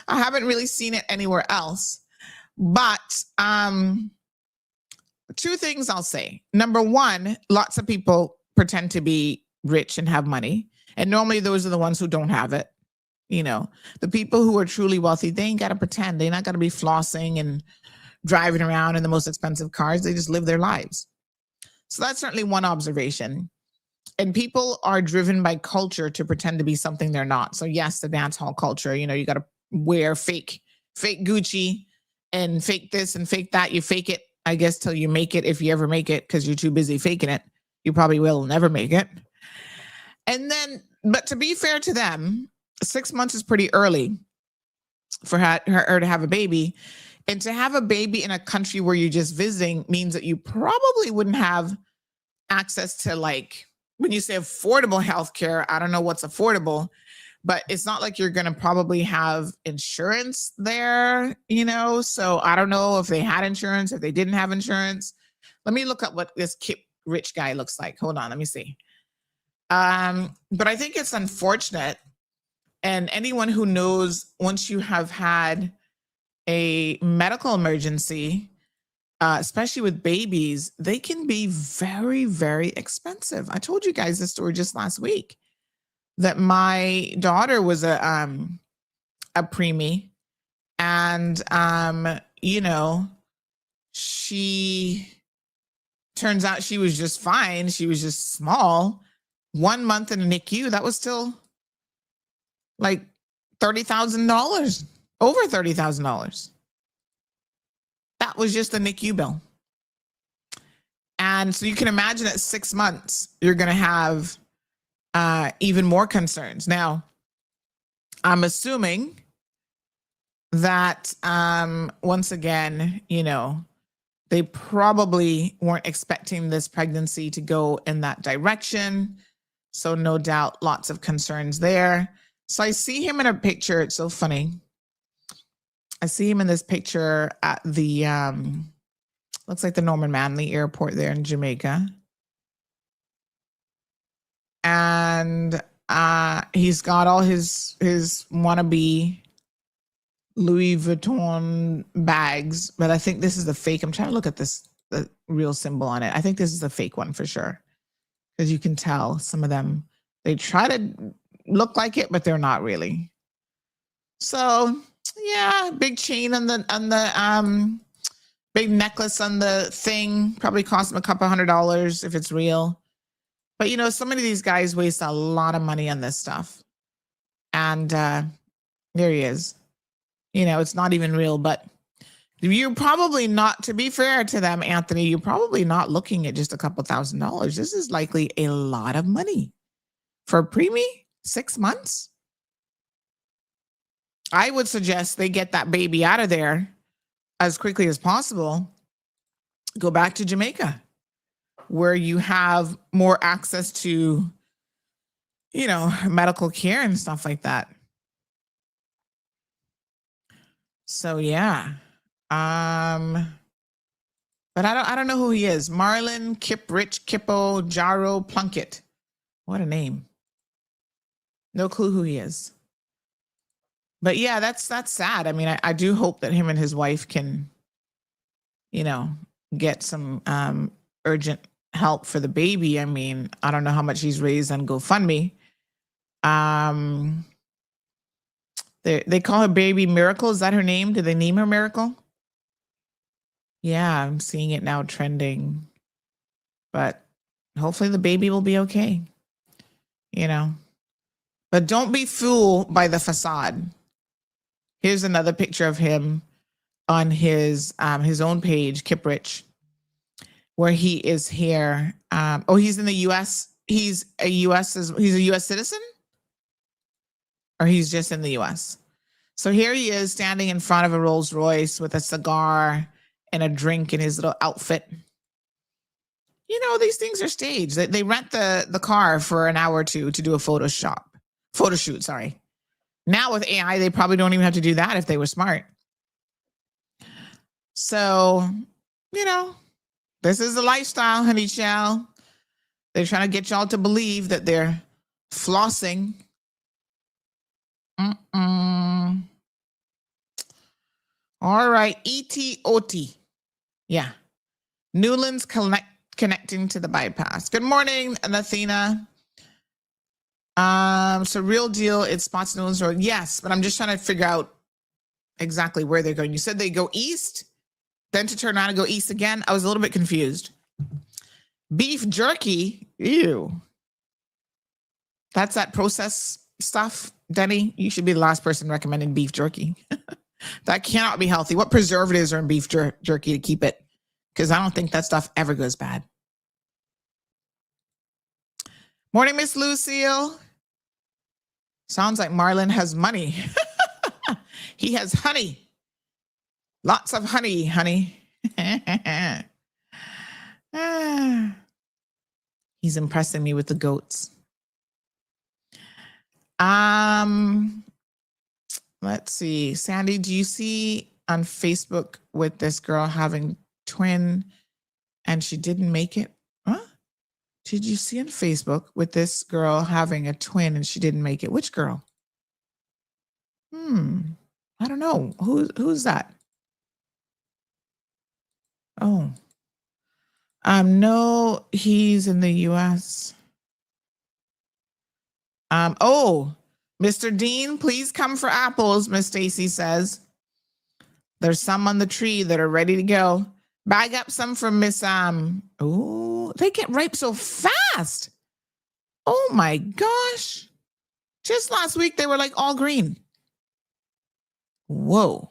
I haven't really seen it anywhere else, but two things I'll say. Number one, lots of people pretend to be rich and have money, and normally those are the ones who don't have it. The people who are truly wealthy, they ain't got to pretend. They're not going to be flossing and driving around in the most expensive cars. They just live their lives. So that's certainly one observation. And people are driven by culture to pretend to be something they're not. So yes, the dance hall culture, you got to wear fake Gucci and fake this and fake that. You fake it, I guess, till you make it, if you ever make it, because you're too busy faking it. You probably will never make it. And then, but to be fair to them, 6 months is pretty early for her to have a baby. And to have a baby in a country where you're just visiting means that you probably wouldn't have access to, like, when you say affordable healthcare, I don't know what's affordable, but it's not like you're going to probably have insurance there, So I don't know if they had insurance, if they didn't have insurance. Let me look up what this Kip Rich guy looks like. Hold on, let me see. But I think it's unfortunate. And anyone who knows, once you have had a medical emergency, especially with babies, they can be very, very expensive. I told you guys this story just last week that my daughter was a preemie, and she turns out she was just fine. She was just small. 1 month in a NICU, that was still like $30,000, over $30,000. That was just the NICU bill. And so you can imagine at 6 months, you're going to have even more concerns. Now, I'm assuming that once again, they probably weren't expecting this pregnancy to go in that direction. So no doubt, lots of concerns there. So I see him in a picture. It's so funny. I see him in this picture at the, looks like the Norman Manley Airport there in Jamaica. And he's got all his wannabe Louis Vuitton bags, but I think this is the fake. I'm trying to look at the real symbol on it. I think this is the fake one for sure. Because you can tell some of them, they try to look like it, but they're not really. So yeah, big chain on the big necklace on the thing, probably cost them a couple $100 if it's real. But some of these guys waste a lot of money on this stuff. And there he is. It's not even real, but you're probably not, to be fair to them, Anthony, you're probably not looking at just a couple $1,000s. This is likely a lot of money for a preemie, 6 months. I would suggest they get that baby out of there as quickly as possible. Go back to Jamaica, where you have more access to, medical care and stuff like that. So yeah. But I don't know who he is. Marlon, Kip Rich, Kippo, Jaro, Plunkett. What a name. No clue who he is. But yeah, that's sad. I mean, I do hope that him and his wife can, get some urgent help for the baby. I mean, I don't know how much he's raised on GoFundMe. They call her baby Miracle. Is that her name? Did they name her Miracle? Yeah, I'm seeing it now trending, but hopefully the baby will be okay, you know. But don't be fooled by the facade. Here's another picture of him on his own page, Kiprich, where he is here. He's in the U.S. He's a U.S. citizen, or he's just in the U.S. So here he is standing in front of a Rolls Royce with a cigar and a drink in his little outfit. You know, these things are staged. They rent the car for an hour or two to do a photo shoot. Sorry. Now with AI, they probably don't even have to do that if they were smart. So, you know, this is the lifestyle, honey child. They're trying to get y'all to believe that they're flossing. All right, ETOT. Yeah. Newlands connecting to the bypass. Good morning, Athena. So real deal, it's spots Newlands Road. Yes, but I'm just trying to figure out exactly where they're going. You said they go east, then to turn around and go east again. I was a little bit confused. Beef jerky, ew. That's that processed stuff, Denny. You should be the last person recommending beef jerky. That cannot be healthy. What preservatives are in beef jerky to keep it? Because I don't think that stuff ever goes bad. Morning, Miss Lucille. Sounds like Marlon has money. He has honey. Lots of honey. He's impressing me with the goats. Let's see. Sandy, do you see on Facebook with this girl having twin and she didn't make it? Huh? Did you see on Facebook with this girl having a twin and she didn't make it? Which girl? I don't know. Who's that? Oh. No, he's in the US. Mr. Dean, please come for apples, Miss Stacy says. There's some on the tree that are ready to go. Bag up some from Miss they get ripe so fast. Oh my gosh. Just last week they were like all green. Whoa.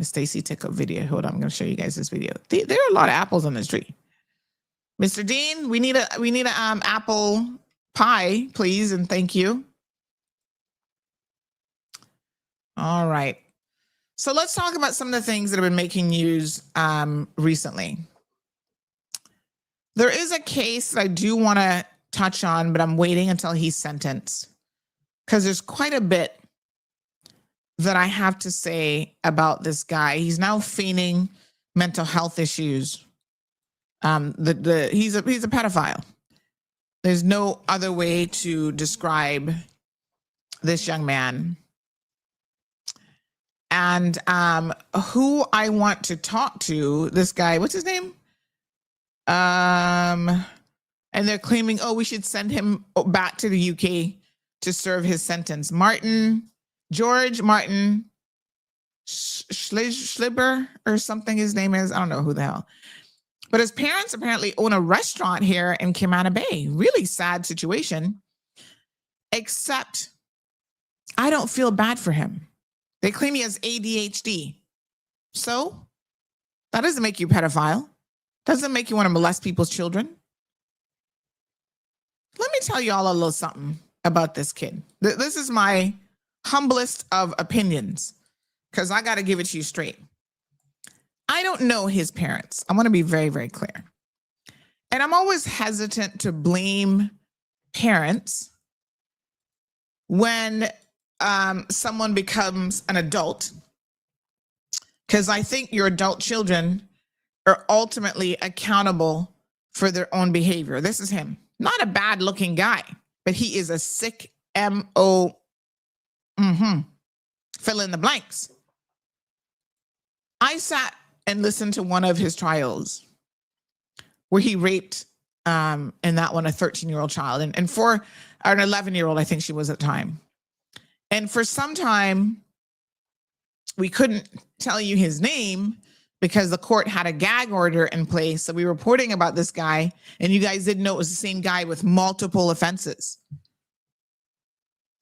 Miss Stacy took a video. Hold on, I'm going to show you guys this video. There are a lot of apples on this tree. Mr. Dean, we need a apple pie, please, and thank you. All right. So let's talk about some of the things that have been making news recently. There is a case that I do want to touch on, but I'm waiting until he's sentenced because there's quite a bit that I have to say about this guy. He's now feigning mental health issues. He's a pedophile. There's no other way to describe this young man. And who I want to talk to, this guy, what's his name? And they're claiming, we should send him back to the UK to serve his sentence. George Martin Schliber or something his name is. I don't know who the hell. But his parents apparently own a restaurant here in Cayman Bay. Really sad situation. Except I don't feel bad for him. They claim he has ADHD. So that doesn't make you a pedophile. Doesn't make you want to molest people's children. Let me tell you all a little something about this kid. This is my humblest of opinions because I got to give it to you straight. I don't know his parents. I want to be very, very clear. And I'm always hesitant to blame parents when someone becomes an adult, because I think your adult children are ultimately accountable for their own behavior. This is him. Not a bad looking guy, but he is a sick MO. Fill in the blanks. I sat and listened to one of his trials where he raped in that one a 13-year-old child and for an 11-year-old, I think she was at the time. And for some time, we couldn't tell you his name because the court had a gag order in place. So we were reporting about this guy, and you guys didn't know it was the same guy with multiple offenses.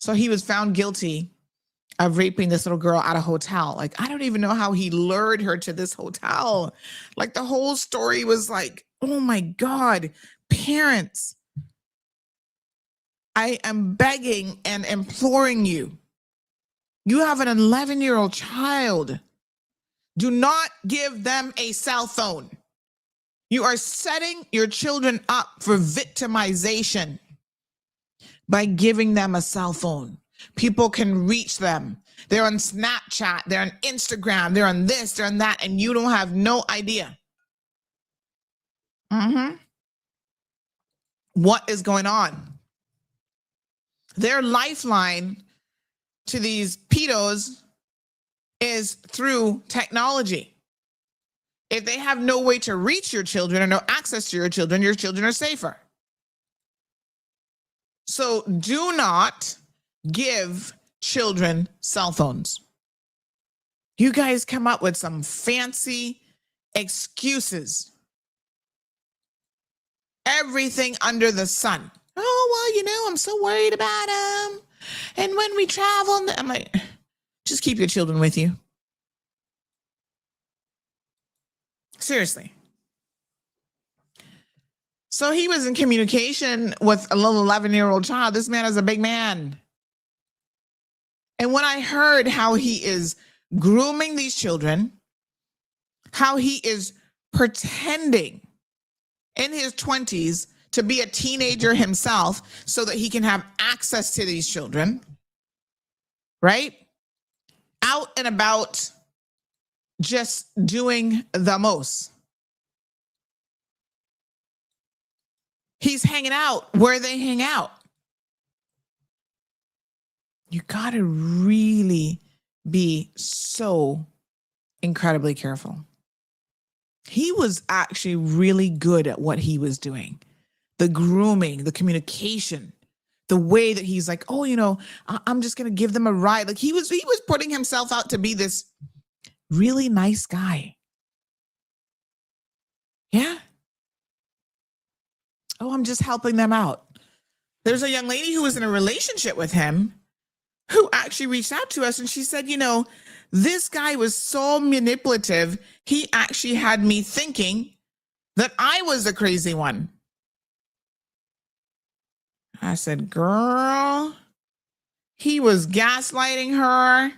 So he was found guilty of raping this little girl at a hotel. Like, I don't even know how he lured her to this hotel. Like, the whole story was like, oh my God, parents, I am begging and imploring you. You have an 11-year-old child. Do not give them a cell phone. You are setting your children up for victimization by giving them a cell phone. People can reach them. They're on Snapchat, they're on Instagram, they're on this, they're on that, and you don't have no idea. What is going on? Their lifeline to these pedos is through technology. If they have no way to reach your children or no access to your children are safer. So do not give children cell phones. You guys come up with some fancy excuses. Everything under the sun. Oh, well, I'm so worried about them. And when we travel, I'm like, just keep your children with you. Seriously. So he was in communication with a little 11-year-old child. This man is a big man. And when I heard how he is grooming these children, how he is pretending in his 20s to be a teenager himself so that he can have access to these children, right? Out and about, just doing the most. He's hanging out where they hang out. You got to really be so incredibly careful. He was actually really good at what he was doing. The grooming, the communication, the way that he's like, oh, I'm just going to give them a ride. Like he was putting himself out to be this really nice guy. Yeah. Oh, I'm just helping them out. There's a young lady who was in a relationship with him who actually reached out to us, and she said, this guy was so manipulative. He actually had me thinking that I was the crazy one. I said, girl, he was gaslighting her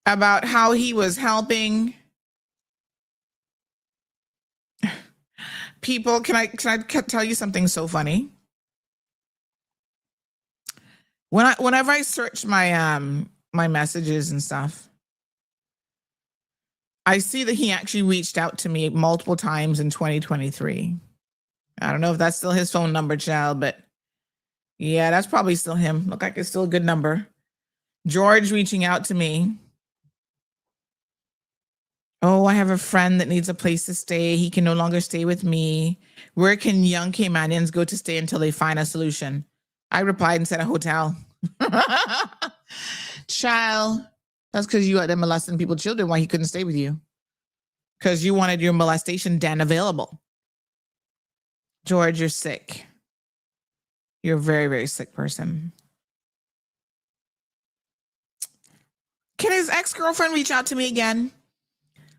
about how he was helping people. Can I tell you something so funny? Whenever I search my my messages and stuff, I see that he actually reached out to me multiple times in 2023. I don't know if that's still his phone number, child, but yeah, that's probably still him. Look like it's still a good number. George reaching out to me. Oh, I have a friend that needs a place to stay. He can no longer stay with me. Where can young Caymanians go to stay until they find a solution? I replied and said a hotel. Child, that's because you had them molesting people's children. Why he couldn't stay with you? Because you wanted your molestation den available. George, you're sick. You're a very, very sick person. Can his ex-girlfriend reach out to me again?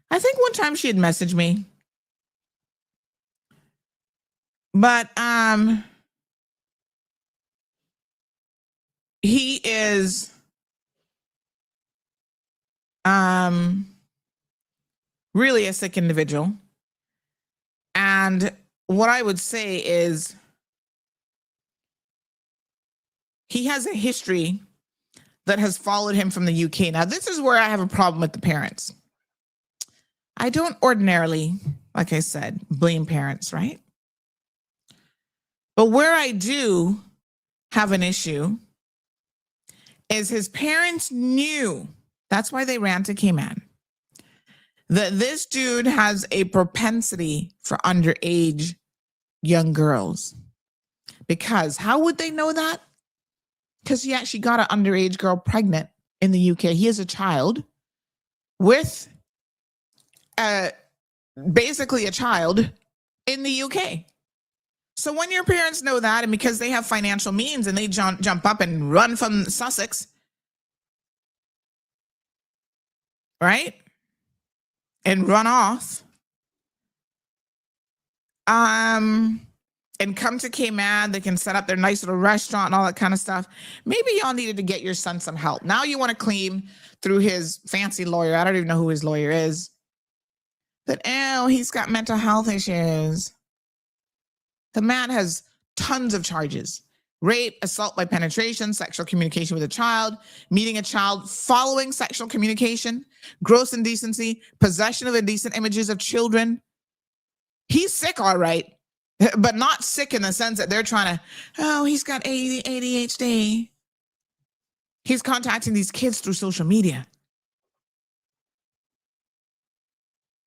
I think one time she had messaged me. But he is really a sick individual. And what I would say is he has a history that has followed him from the UK. Now, this is where I have a problem with the parents. I don't ordinarily, like I said, blame parents, right? But where I do have an issue is his parents knew, that's why they ran to Cayman, that this dude has a propensity for underage young girls. Because how would they know that? Because he actually got an underage girl pregnant in the UK. He is a child with basically a child in the UK. So when your parents know that, and because they have financial means and they jump up and run from Sussex, right? And run off, and come to Cayman, they can set up their nice little restaurant and all that kind of stuff. Maybe y'all needed to get your son some help. Now you want to claim through his fancy lawyer, I don't even know who his lawyer is, that, oh, he's got mental health issues. The man has tons of charges: rape, assault by penetration, sexual communication with a child, meeting a child following sexual communication, gross indecency, possession of indecent images of children. He's sick, all right, but not sick in the sense that they're trying to, oh, he's got ADHD. He's contacting these kids through social media.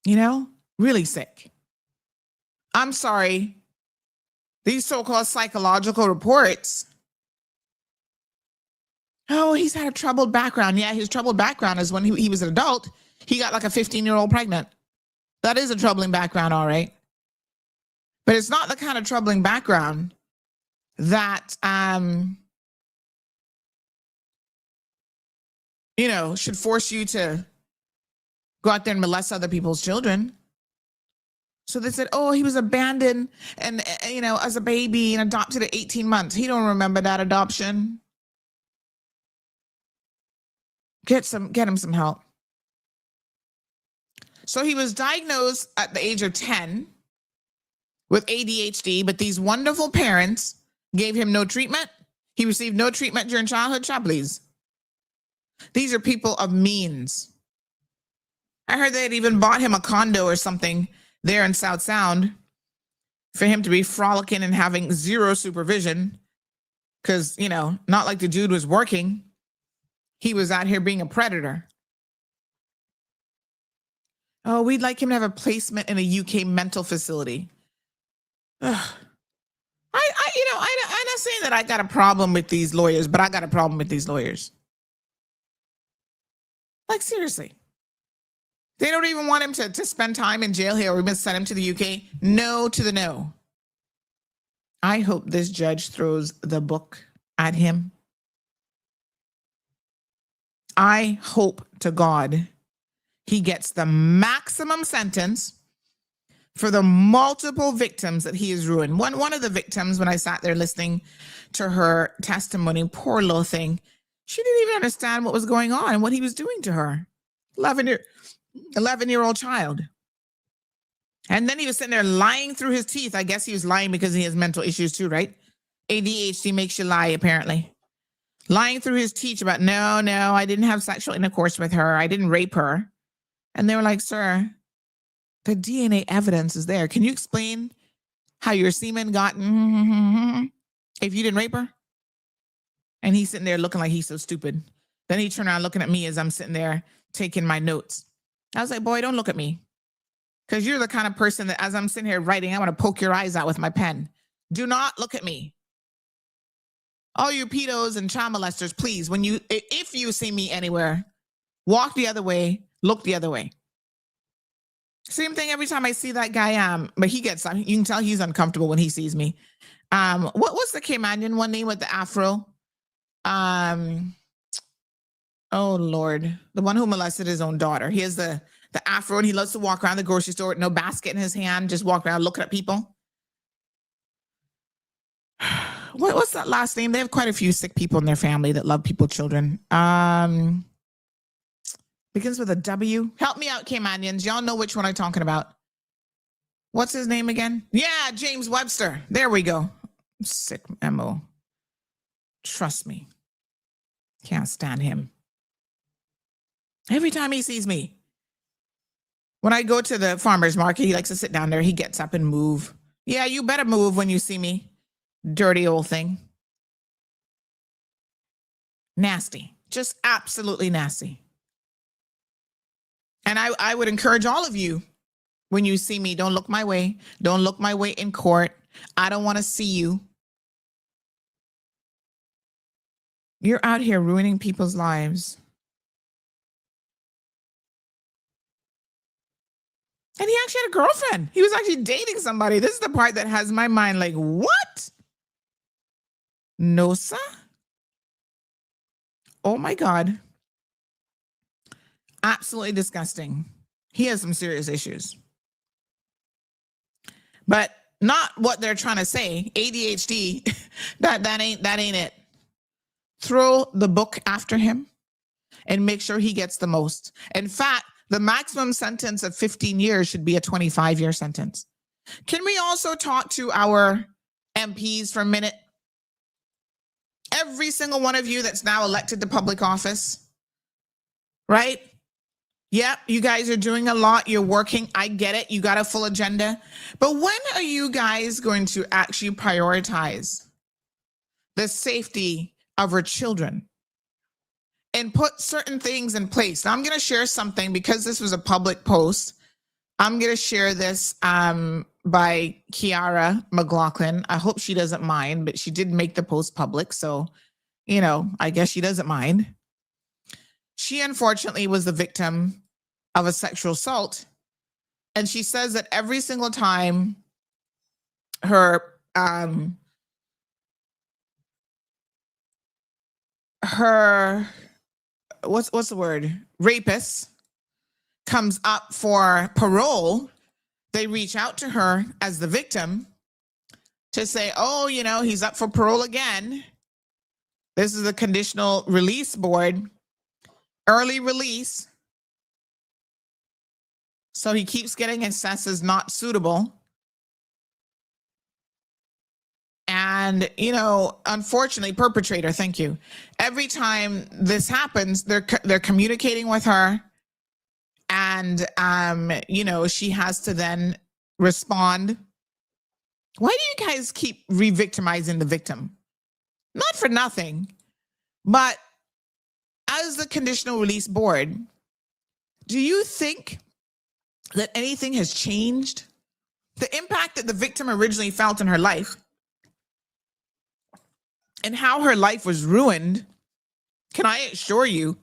You know, really sick. I'm sorry. These so-called psychological reports. Oh, he's had a troubled background. Yeah, his troubled background is when he was an adult, he got like a 15-year-old pregnant. That is a troubling background, all right. But it's not the kind of troubling background that, should force you to go out there and molest other people's children. So they said, oh, he was abandoned and, as a baby and adopted at 18 months. He don't remember that adoption. Get him some help. So he was diagnosed at the age of 10 with ADHD, but these wonderful parents gave him no treatment. He received no treatment during childhood. Please. These are people of means. I heard they had even bought him a condo or something there in South Sound for him to be frolicking and having zero supervision because, not like the dude was working. He was out here being a predator. Oh, we'd like him to have a placement in a UK mental facility. Ugh. I'm not saying that I got a problem with these lawyers, but I got a problem with these lawyers. Like, seriously. They don't even want him to spend time in jail here, or we must send him to the UK. No to the no. I hope this judge throws the book at him. I hope to God he gets the maximum sentence for the multiple victims that he has ruined. One of the victims, when I sat there listening to her testimony, poor little thing, she didn't even understand what was going on and what he was doing to her. 11-year-old child. And then he was sitting there lying through his teeth. I guess he was lying because he has mental issues too, right? ADHD makes you lie, apparently. Lying through his teeth about, no, I didn't have sexual intercourse with her. I didn't rape her. And they were like, sir, the DNA evidence is there. Can you explain how your semen got if you didn't rape her? And he's sitting there looking like he's so stupid. Then he turned around looking at me as I'm sitting there taking my notes. I was like, boy, don't look at me. Because you're the kind of person that as I'm sitting here writing, I want to poke your eyes out with my pen. Do not look at me. All you pedos and child molesters, please, if you see me anywhere, walk the other way, look the other way. Same thing every time I see that guy, but you can tell he's uncomfortable when he sees me. What's the Caymanian one name with the afro? Oh Lord, the one who molested his own daughter. He has the afro and he loves to walk around the grocery store with no basket in his hand, just walk around looking at people. What's that last name? They have quite a few sick people in their family that love children. Begins with a W. Help me out, Caymanians. Y'all know which one I'm talking about. What's his name again? Yeah, James Webster. There we go. Sick MO. Trust me. Can't stand him. Every time he sees me. When I go to the farmer's market, he likes to sit down there. He gets up and move. Yeah, you better move when you see me. Dirty old thing. Nasty. Just absolutely nasty. And I would encourage all of you, when you see me, don't look my way. Don't look my way in court. I don't want to see you. You're out here ruining people's lives. And he actually had a girlfriend. He was actually dating somebody. This is the part that has my mind like, what? No, sir. Oh my God. Absolutely disgusting. He has some serious issues. But not what they're trying to say. ADHD, that ain't it. Throw the book after him and make sure he gets the most. In fact, the maximum sentence of 15 years should be a 25-year sentence. Can we also talk to our MPs for a minute? Every single one of you that's now elected to public office, right? Yep, you guys are doing a lot. You're working. I get it. You got a full agenda. But when are you guys going to actually prioritize the safety of our children and put certain things in place? Now, I'm going to share something because this was a public post. I'm going to share this by Kiara McLaughlin. I hope she doesn't mind, but she did make the post public. So, you know, I guess she doesn't mind. She unfortunately was the victim of a sexual assault. And she says that every single time her what's the word? Rapist comes up for parole, they reach out to her as the victim to say, oh, you know, he's up for parole again. This is a conditional release board, early release. So he keeps getting assessed as not suitable. And, you know, unfortunately, perpetrator, thank you. Every time this happens, they're communicating with her. And, you know, she has to then respond. Why do you guys keep re-victimizing the victim? Not for nothing, but as the conditional release board, do you think that anything has changed? The impact that the victim originally felt in her life and how her life was ruined, can I assure you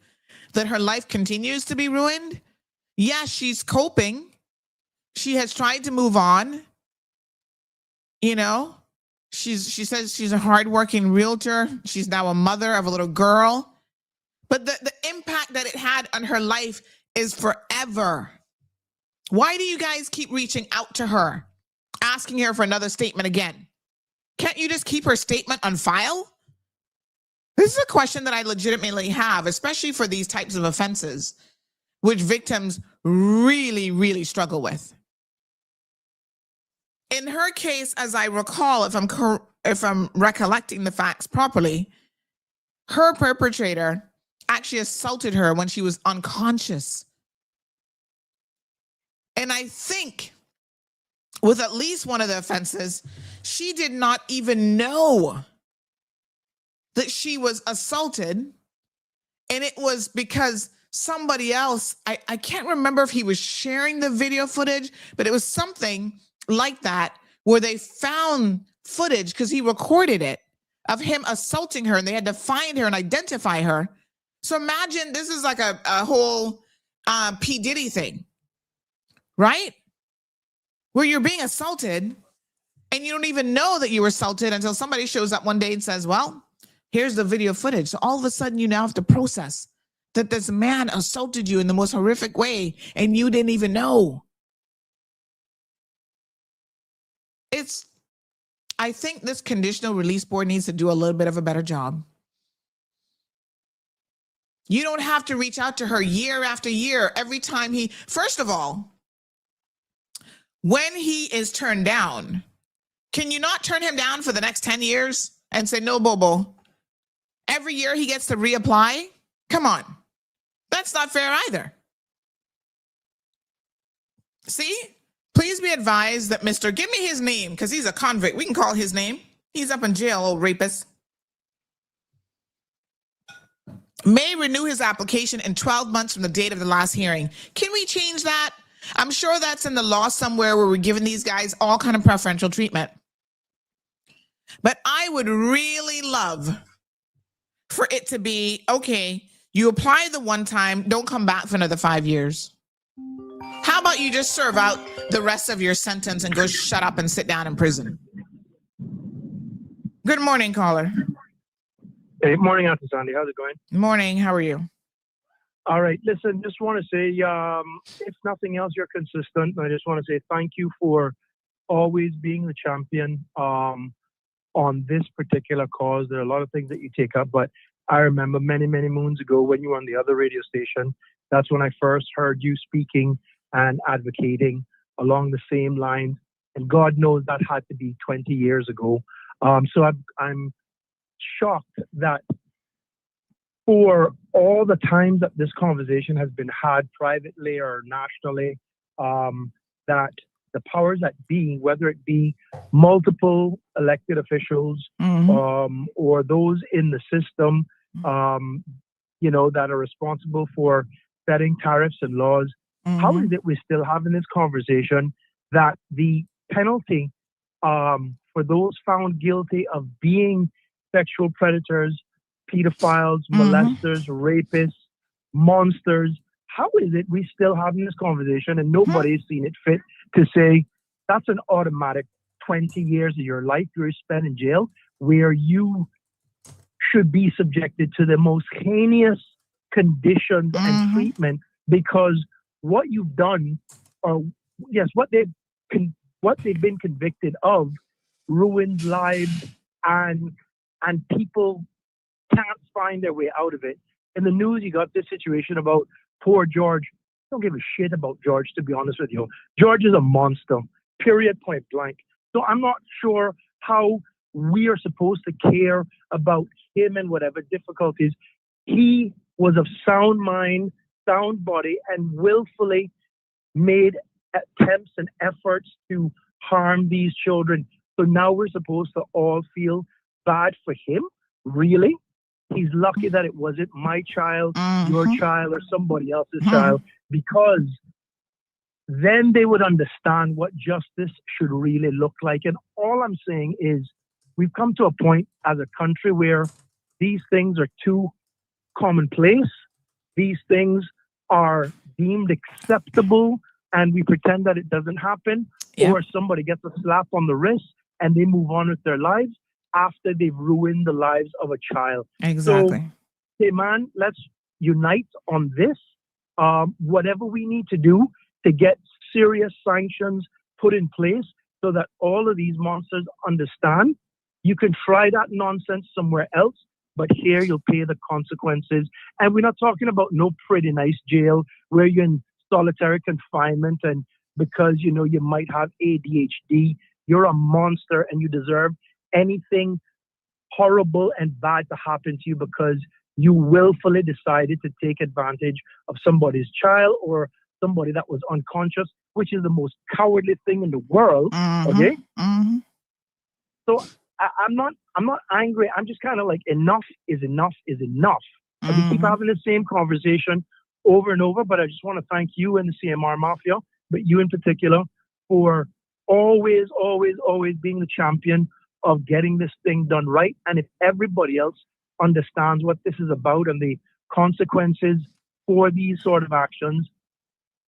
that her life continues to be ruined? Yes, she's coping. She has tried to move on. You know, she says she's a hardworking realtor. She's now a mother of a little girl. But the impact that it had on her life is forever. Why do you guys keep reaching out to her, asking her for another statement again? Can't you just keep her statement on file? This is a question that I legitimately have, especially for these types of offenses, which victims really, really struggle with. In her case, as I recall, if I'm recollecting the facts properly, her perpetrator actually assaulted her when she was unconscious. And I think with at least one of the offenses, she did not even know that she was assaulted. And it was because somebody else, I can't remember if he was sharing the video footage, but it was something like that where they found footage because he recorded it of him assaulting her and they had to find her and identify her. So imagine this is like a whole P. Diddy thing, right? Where you're being assaulted and you don't even know that you were assaulted until somebody shows up one day and says, well, here's the video footage. So all of a sudden you now have to process that this man assaulted you in the most horrific way and you didn't even know. I think this conditional release board needs to do a little bit of a better job. You don't have to reach out to her year after year every time first of all, when he is turned down, can you not turn him down for the next 10 years and say, no, Bobo, every year he gets to reapply? Come on. That's not fair either. See? Please be advised that Mr. Give me his name because he's a convict. We can call his name. He's up in jail, old rapist. May renew his application in 12 months from the date of the last hearing. Can we change that? I'm sure that's in the law somewhere where we're giving these guys all kind of preferential treatment. But I would really love for it to be, okay, you apply the one time, don't come back for another 5 years. How about you just serve out the rest of your sentence and go shut up and sit down in prison? Good morning, caller. Hey, morning, Auntie Sandy. How's it going? Morning. How are you? All right. Listen, just want to say, if nothing else, you're consistent. I just want to say thank you for always being the champion on this particular cause. There are a lot of things that you take up, but I remember many, many moons ago when you were on the other radio station, that's when I first heard you speaking and advocating along the same lines. And God knows that had to be 20 years ago. So I'm shocked that for all the times that this conversation has been had privately or nationally, that the powers that be, whether it be multiple elected officials or those in the system, that are responsible for setting tariffs and laws, how is it we're still having this conversation that the penalty for those found guilty of being sexual predators, pedophiles, molesters, rapists, monsters, how is it we still having this conversation and nobody's seen it fit to say that's an automatic 20 years of your life you're spent in jail where you should be subjected to the most heinous conditions and treatment because what you've done, or yes, what they've been convicted of ruins lives and people can't find their way out of it. In the news, you got this situation about poor George. I don't give a shit about George, to be honest with you. George is a monster, period, point blank. So I'm not sure how we are supposed to care about him and whatever difficulties. He was of sound mind, sound body, and willfully made attempts and efforts to harm these children. So now we're supposed to all feel bad for him? Really? He's lucky that it wasn't my child, your child, or somebody else's child, because then they would understand what justice should really look like. And all I'm saying is we've come to a point as a country where these things are too commonplace. These things are deemed acceptable, and we pretend that it doesn't happen, or somebody gets a slap on the wrist and they move on with their lives after they've ruined the lives of a child. Exactly. So, hey man, let's unite on this. Whatever we need to do to get serious sanctions put in place so that all of these monsters understand. You can try that nonsense somewhere else, but here you'll pay the consequences. And we're not talking about no pretty nice jail where you're in solitary confinement and because, you might have ADHD, you're a monster and you deserve anything horrible and bad to happen to you because you willfully decided to take advantage of somebody's child or somebody that was unconscious, which is the most cowardly thing in the world. Okay? So I'm not angry. I'm just kind of like, enough is enough is enough. And we keep having the same conversation over and over, but I just want to thank you and the CMR Mafia, but you in particular, for always, always, always being the champion of getting this thing done right. And if everybody else understands what this is about and the consequences for these sort of actions,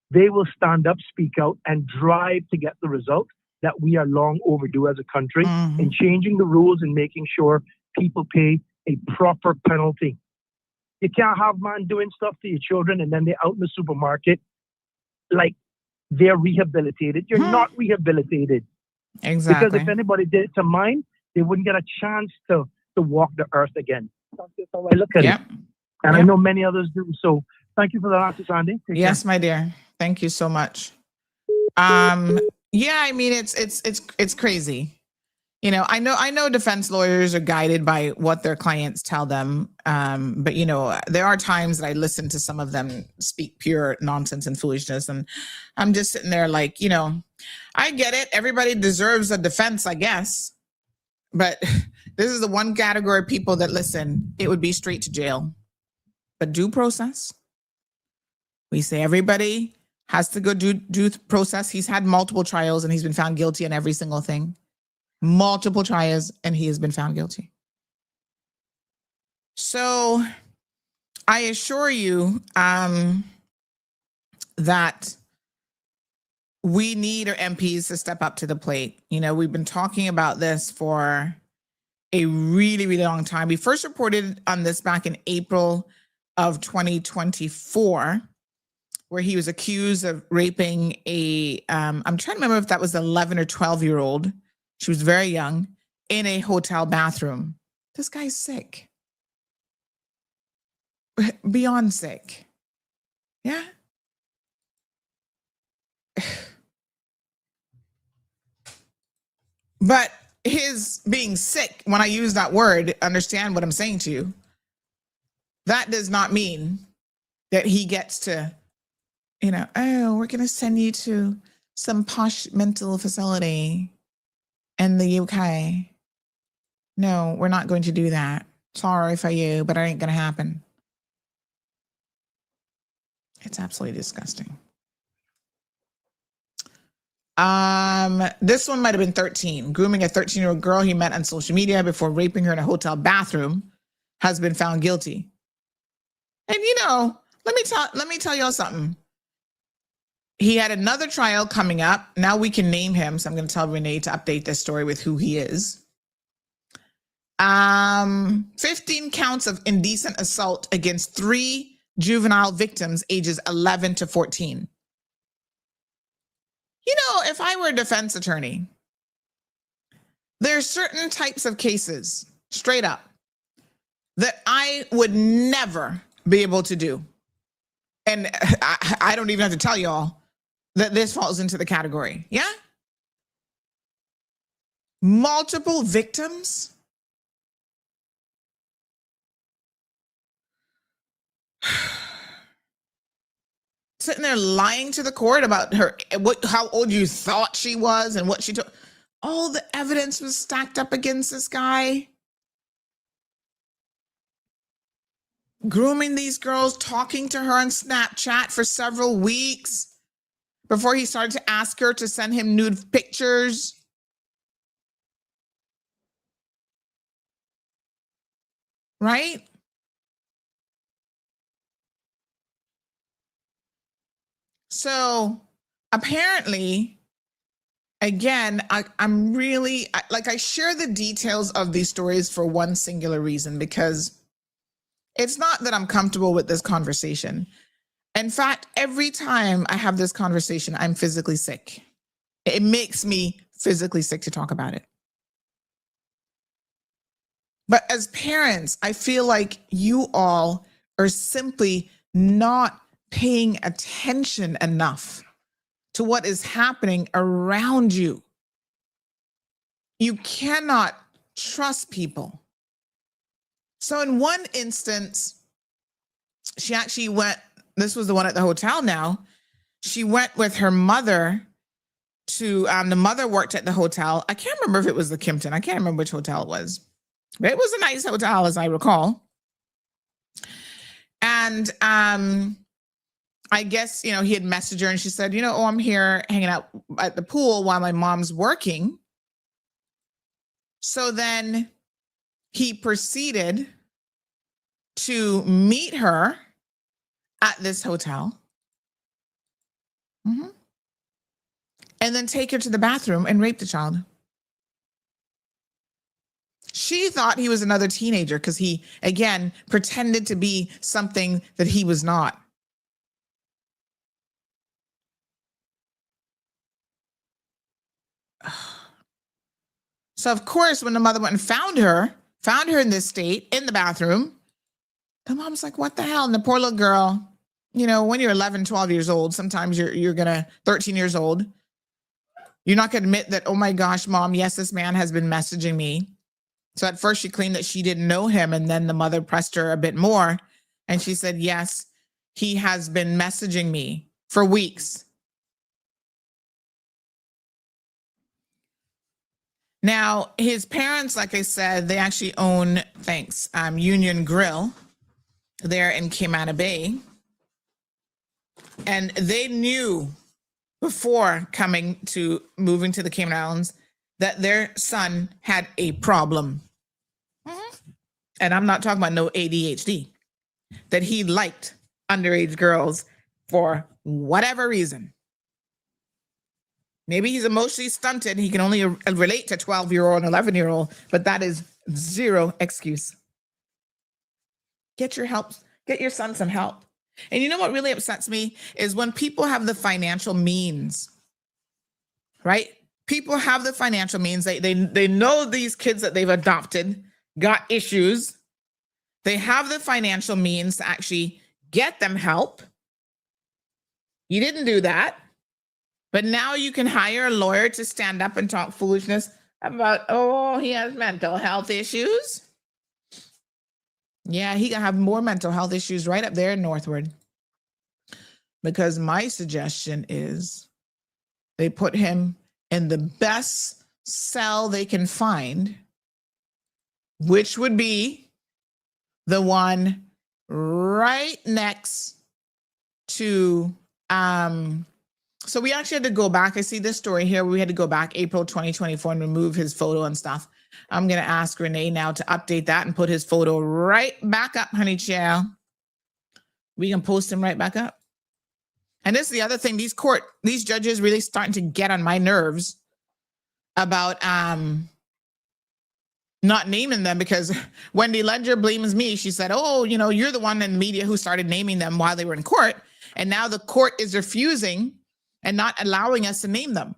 they will stand up, speak out, and drive to get the result that we are long overdue as a country in changing the rules and making sure people pay a proper penalty. You can't have man doing stuff to your children and then they're out in the supermarket like they're rehabilitated. You're not rehabilitated. Exactly. Because if anybody did it to mine, they wouldn't get a chance to walk the earth again. That's just how I look at it. And I know many others do. So thank you for that answer, Sandy. Yes, my dear. Thank you so much. Yeah, I mean, it's crazy. I know defense lawyers are guided by what their clients tell them. But there are times that I listen to some of them speak pure nonsense and foolishness. And I'm just sitting there like, I get it. Everybody deserves a defense, I guess. But this is the one category of people that listen, it would be straight to jail. But due process, we say everybody has to go due process. He's had multiple trials and he's been found guilty on every single thing. Multiple trials and he has been found guilty. So I assure you that we need our MPs to step up to the plate. You know, we've been talking about this for a really, really long time. We first reported on this back in April of 2024, where he was accused of raping I'm trying to remember if that was 11 or 12-year-old. She was very young, in a hotel bathroom. This guy's sick. Beyond sick. Yeah. But his being sick, when I use that word, understand what I'm saying to you, that does not mean that he gets to, you know, oh, we're going to send you to some posh mental facility in the UK. No, we're not going to do that. Sorry for you, but it ain't going to happen. It's absolutely disgusting. This one might have been 13. Grooming a 13-year-old girl he met on social media before raping her in a hotel bathroom has been found guilty. And you know, let me tell y'all something. He had another trial coming up. Now we can name him. So I'm going to tell Renee to update this story with who he is. 15 counts of indecent assault against 3 juvenile victims ages 11 to 14. You know, if I were a defense attorney, there are certain types of cases, straight up, that I would never be able to do. And I don't even have to tell y'all that this falls into the category. Yeah? Multiple victims. Sitting there lying to the court about her, how old you thought she was and what she took. All the evidence was stacked up against this guy. Grooming these girls, talking to her on Snapchat for several weeks before he started to ask her to send him nude pictures. Right? So apparently, again, I'm really, I share the details of these stories for one singular reason, because it's not that I'm comfortable with this conversation. In fact, every time I have this conversation, I'm physically sick. It makes me physically sick to talk about it. But as parents, I feel like you all are simply not paying attention enough to what is happening around you. You cannot trust people. So in one instance, she actually went, this was the one at the hotel now, she went with her mother to, the mother worked at the hotel. I can't remember if it was the Kimpton. I can't remember which hotel it was. But it was a nice hotel, as I recall. And I guess, you know, he had messaged her and she said, you know, oh, I'm here hanging out at the pool while my mom's working. So then he proceeded to meet her at this hotel. Mm-hmm. And then take her to the bathroom and rape the child. She thought he was another teenager because he, again, pretended to be something that he was not. So, of course, when the mother went and found her in this state in the bathroom, the mom's like, what the hell? And the poor little girl, you know, when you're 11, 12 years old, sometimes you're going to 13 years old. You're not going to admit that, oh my gosh, mom, yes, this man has been messaging me. So at first she claimed that she didn't know him. And then the mother pressed her a bit more. And she said, yes, he has been messaging me for weeks. Now, his parents, like I said, they actually own, Union Grill there in Cayman Bay. And they knew before moving to the Cayman Islands that their son had a problem. Mm-hmm. And I'm not talking about no ADHD, that he liked underage girls for whatever reason. Maybe he's emotionally stunted. He can only relate to 12-year-old and 11-year-old, but that is zero excuse. Get your help. Get your son some help. And you know what really upsets me is when people have the financial means, right? People have the financial means. They know these kids that they've adopted got issues. They have the financial means to actually get them help. You didn't do that. But now you can hire a lawyer to stand up and talk foolishness about, oh, he has mental health issues. Yeah, he can have more mental health issues right up there in Northwood. Because my suggestion is they put him in the best cell they can find, which would be the one right next to, so we actually had to go back. I see this story here. We had to go back April 2024 and remove his photo and stuff. I'm going to ask Renee now to update that and put his photo right back up, honey child. We can post him right back up. And this is the other thing. These judges really starting to get on my nerves about not naming them, because Wendy Ledger blames me. She said, oh, you're the one in the media who started naming them while they were in court. And now the court is refusing and not allowing us to name them.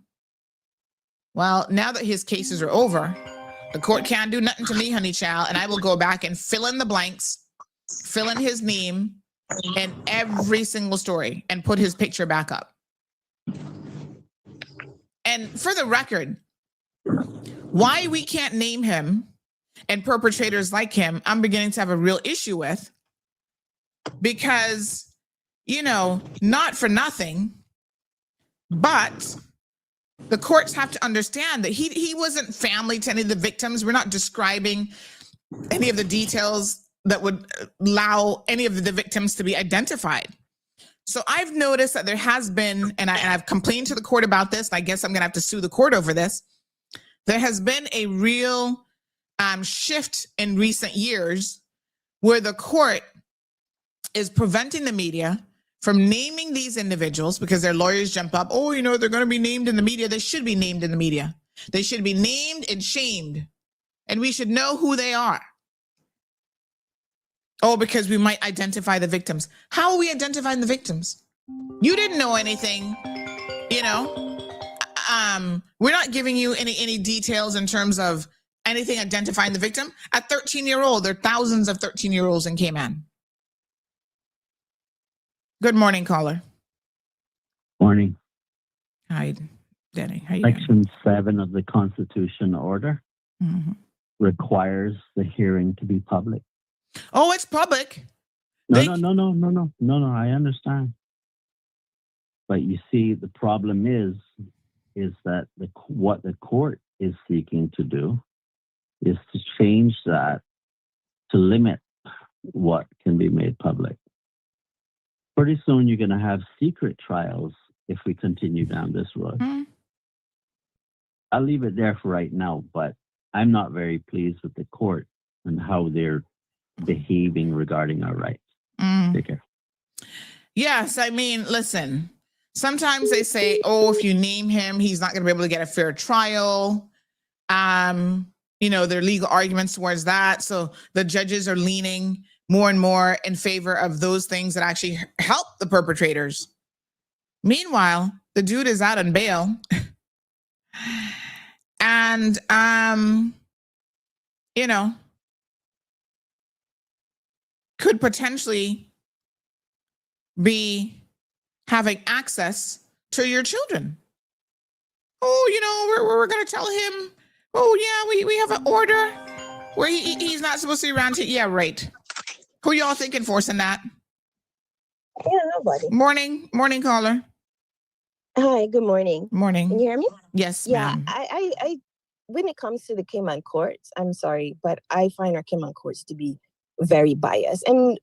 Well, now that his cases are over, the court can't do nothing to me, honey child, and I will go back and fill in the blanks, fill in his name in every single story and put his picture back up. And for the record, why we can't name him and perpetrators like him, I'm beginning to have a real issue with, because, not for nothing, but the courts have to understand that he wasn't family to any of the victims. We're not describing any of the details that would allow any of the victims to be identified. So I've noticed that there has been, and I've complained to the court about this, and I guess I'm going to have to sue the court over this. There has been a real shift in recent years where the court is preventing the media from naming these individuals because their lawyers jump up. Oh, they're going to be named in the media. They should be named in the media. They should be named and shamed. And we should know who they are. Oh, because we might identify the victims. How are we identifying the victims? You didn't know anything, we're not giving you any details in terms of anything identifying the victim. A 13-year-old, there are thousands of 13-year-olds in Cayman. Good morning, caller. Morning. Hi, Denny. How you Section 7 of the Constitution order requires the hearing to be public. Oh, it's public. No, I understand. But you see, the problem is that what the court is seeking to do is to change that to limit what can be made public. Pretty soon you're going to have secret trials if we continue down this road. I'll leave it there for right now, but I'm not very pleased with the court and how they're behaving regarding our rights. Take care. Yes, listen, sometimes they say, oh, if you name him, he's not going to be able to get a fair trial. There are legal arguments towards that. So the judges are leaning more and more in favor of those things that actually help the perpetrators. Meanwhile, the dude is out on bail. And, could potentially be having access to your children. Oh, we're going to tell him, oh, yeah, we have an order where he's not supposed to be around here. Yeah, right. Who y'all think enforcing that? Yeah, nobody. Morning, caller. Hi, good morning. Morning. Can you hear me? Yes, Yeah, ma'am. I when it comes to the Cayman courts, I'm sorry, but I find our Cayman courts to be very biased. And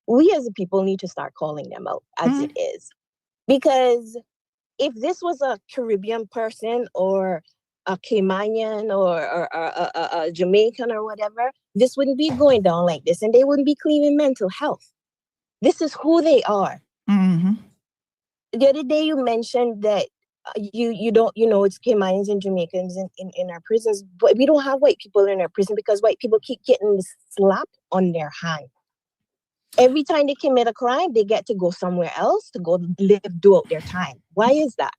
we as a people need to start calling them out as it is. Because if this was a Caribbean person or a Caymanian or a Jamaican or whatever, this wouldn't be going down like this, and they wouldn't be claiming mental health. This is who they are. The other day you mentioned that you don't, it's Caymans and Jamaicans in our prisons, but we don't have white people in our prison because white people keep getting the slap on their hand. Every time they commit a crime, they get to go somewhere else to go do out their time. Why is that?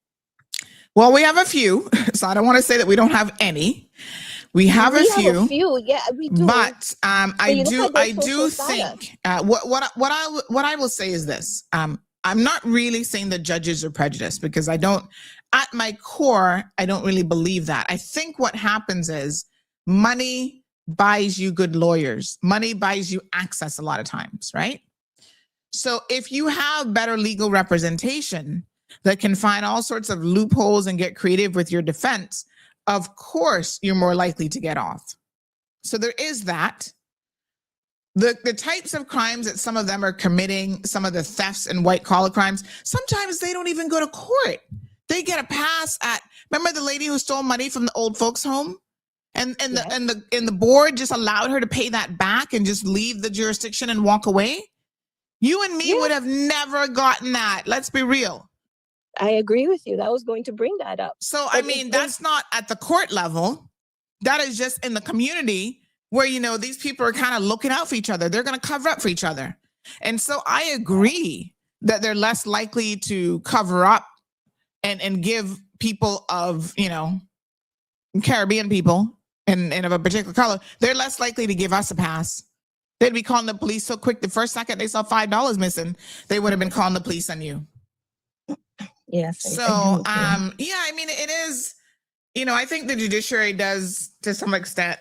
Well, we have a few, so I don't want to say that we don't have any. We have a few. Yeah, we do. But I do status. think what I will say is this. I'm not really saying that judges are prejudiced, because I don't, at my core, I don't really believe that. I think what happens is money buys you good lawyers. Money buys you access a lot of times, right? So if you have better legal representation that can find all sorts of loopholes and get creative with your defense, of course, you're more likely to get off. So there is that. The types of crimes that some of them are committing, some of the thefts and white collar crimes, sometimes they don't even go to court. They get a pass at, remember the lady who stole money from the old folks home? And the board just allowed her to pay that back and just leave the jurisdiction and walk away? You and me would have never gotten that. Let's be real. I agree with you. That was going to bring that up. So, I mean, that's not at the court level. That is just in the community where, these people are kind of looking out for each other. They're going to cover up for each other. And so I agree that they're less likely to cover up and give people of, Caribbean people and of a particular color, they're less likely to give us a pass. They'd be calling the police so quick. The first second they saw $5 missing, they would have been calling the police on you. Yes. So, I mean, it is, I think the judiciary does, to some extent,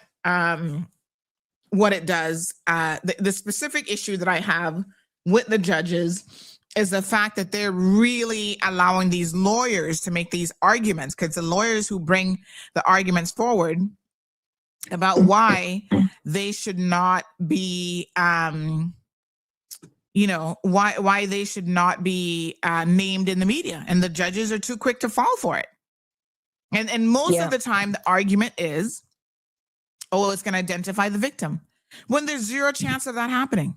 what it does. The specific issue that I have with the judges is the fact that they're really allowing these lawyers to make these arguments, because the lawyers who bring the arguments forward about why they should not be, why they should not be named in the media, and the judges are too quick to fall for it. And most of the time, the argument is, it's going to identify the victim, when there's zero chance of that happening.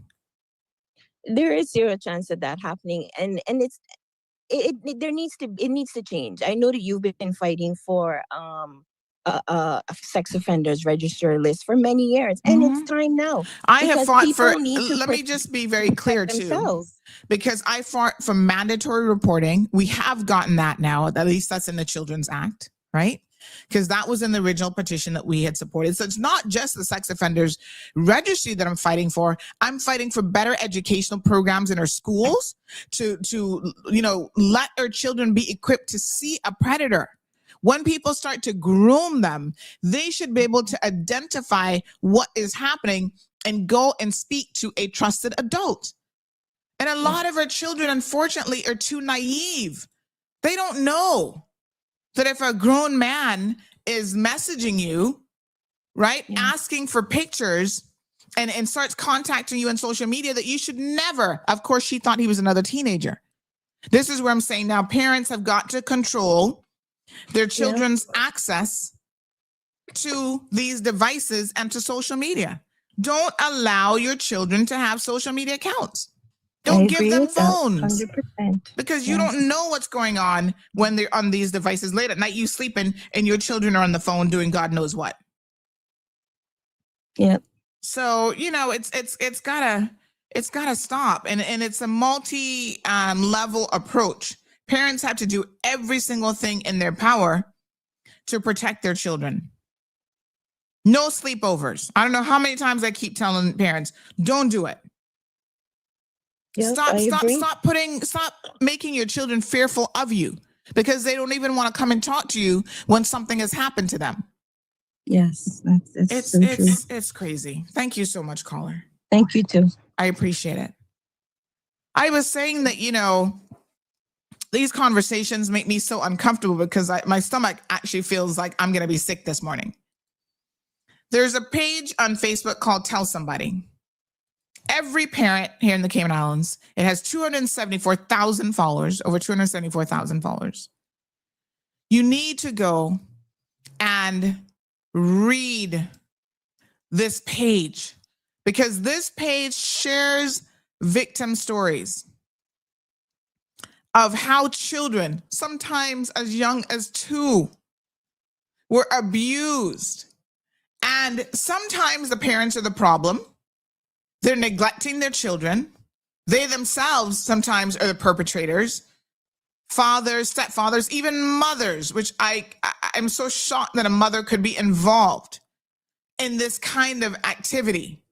There is zero chance of that happening, and it needs to change. I know that you've been fighting for a sex offenders register list for many years, and it's time now. I have fought for, let me just be very clear too, because I fought for mandatory reporting. We have gotten that now, at least that's in the Children's Act, right? Because that was in the original petition that we had supported. So it's not just the sex offenders registry that I'm fighting for. I'm fighting for better educational programs in our schools to let our children be equipped to see a predator. When people start to groom them, they should be able to identify what is happening and go and speak to a trusted adult. And a lot of our children, unfortunately, are too naive. They don't know that if a grown man is messaging you, right, asking for pictures and starts contacting you on social media, that you should never, of course, she thought he was another teenager. This is where I'm saying now parents have got to control their children's access to these devices and to social media. Don't allow your children to have social media accounts. Don't give them phones, 100%. because you don't know what's going on when they're on these devices late at night. You sleeping and your children are on the phone doing God knows what. Yeah. So it's gotta stop, and it's a multi level approach. Parents have to do every single thing in their power to protect their children. No sleepovers. I don't know how many times I keep telling parents, don't do it. Yes, Stop making your children fearful of you, because they don't even want to come and talk to you when something has happened to them. Yes, it's crazy. Thank you so much, caller. Thank you too. I appreciate it. I was saying that, these conversations make me so uncomfortable because my stomach actually feels like I'm going to be sick this morning. There's a page on Facebook called Tell Somebody. Every parent here in the Cayman Islands, it has 274,000 followers, over 274,000 followers. You need to go and read this page, because this page shares victim stories of how children, sometimes as young as 2, were abused. And sometimes the parents are the problem. They're neglecting their children. They themselves sometimes are the perpetrators. Fathers, stepfathers, even mothers, which I'm so shocked that a mother could be involved in this kind of activity.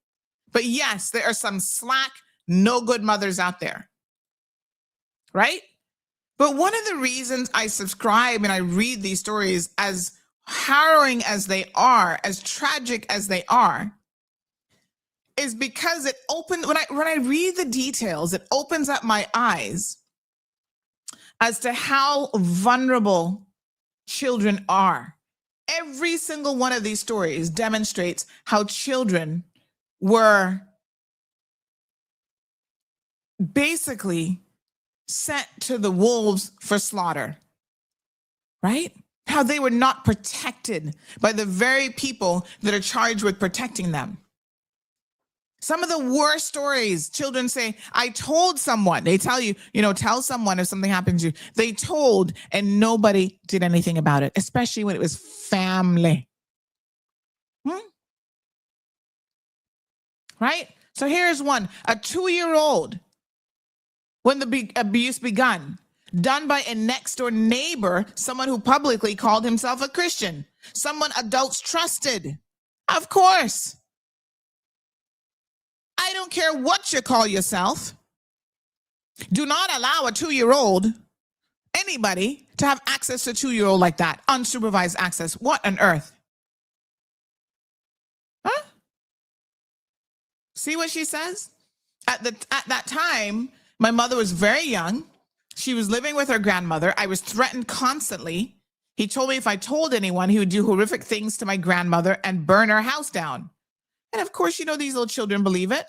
But yes, there are some slack, no good mothers out there, right? But one of the reasons I subscribe and I read these stories, as harrowing as they are, as tragic as they are, is because it opens, when I read the details, it opens up my eyes as to how vulnerable children are. Every single one of these stories demonstrates how children were basically sent to the wolves for slaughter, right? How they were not protected by the very people that are charged with protecting them. Some of the worst stories, children say, I told someone. They tell you, tell someone if something happens to you. They told and nobody did anything about it, especially when it was family. Right? So here's one, a 2-year-old, when the abuse begun, done by a next door neighbor, someone who publicly called himself a Christian, someone adults trusted. Of course. I don't care what you call yourself. Do not allow a 2-year-old, anybody, to have access to a 2-year-old like that, unsupervised access. What on earth? Huh? See what she says? At that time, my mother was very young. She was living with her grandmother. I was threatened constantly. He told me if I told anyone, he would do horrific things to my grandmother and burn her house down. And of course, these little children believe it.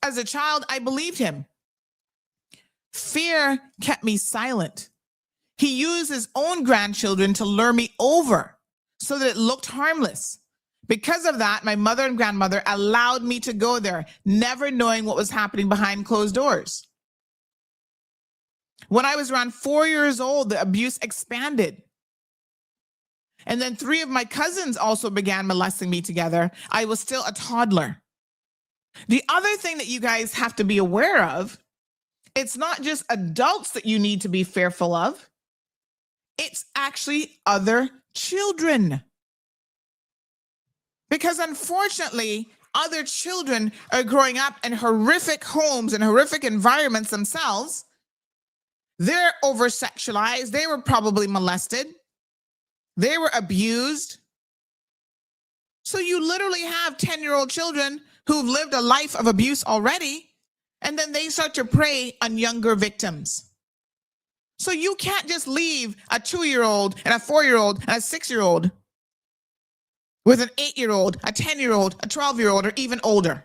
As a child, I believed him. Fear kept me silent. He used his own grandchildren to lure me over so that it looked harmless. Because of that, my mother and grandmother allowed me to go there, never knowing what was happening behind closed doors. When I was around 4 years old, the abuse expanded. And then 3 of my cousins also began molesting me together. I was still a toddler. The other thing that you guys have to be aware of, it's not just adults that you need to be fearful of. It's actually other children. Because unfortunately, other children are growing up in horrific homes and horrific environments themselves. They're over-sexualized. They were probably molested. They were abused. So you literally have 10-year-old children who've lived a life of abuse already, and then they start to prey on younger victims. So you can't just leave a 2-year-old and a 4-year-old and a 6-year-old with an 8-year-old, a 10-year-old, a 12-year-old, or even older.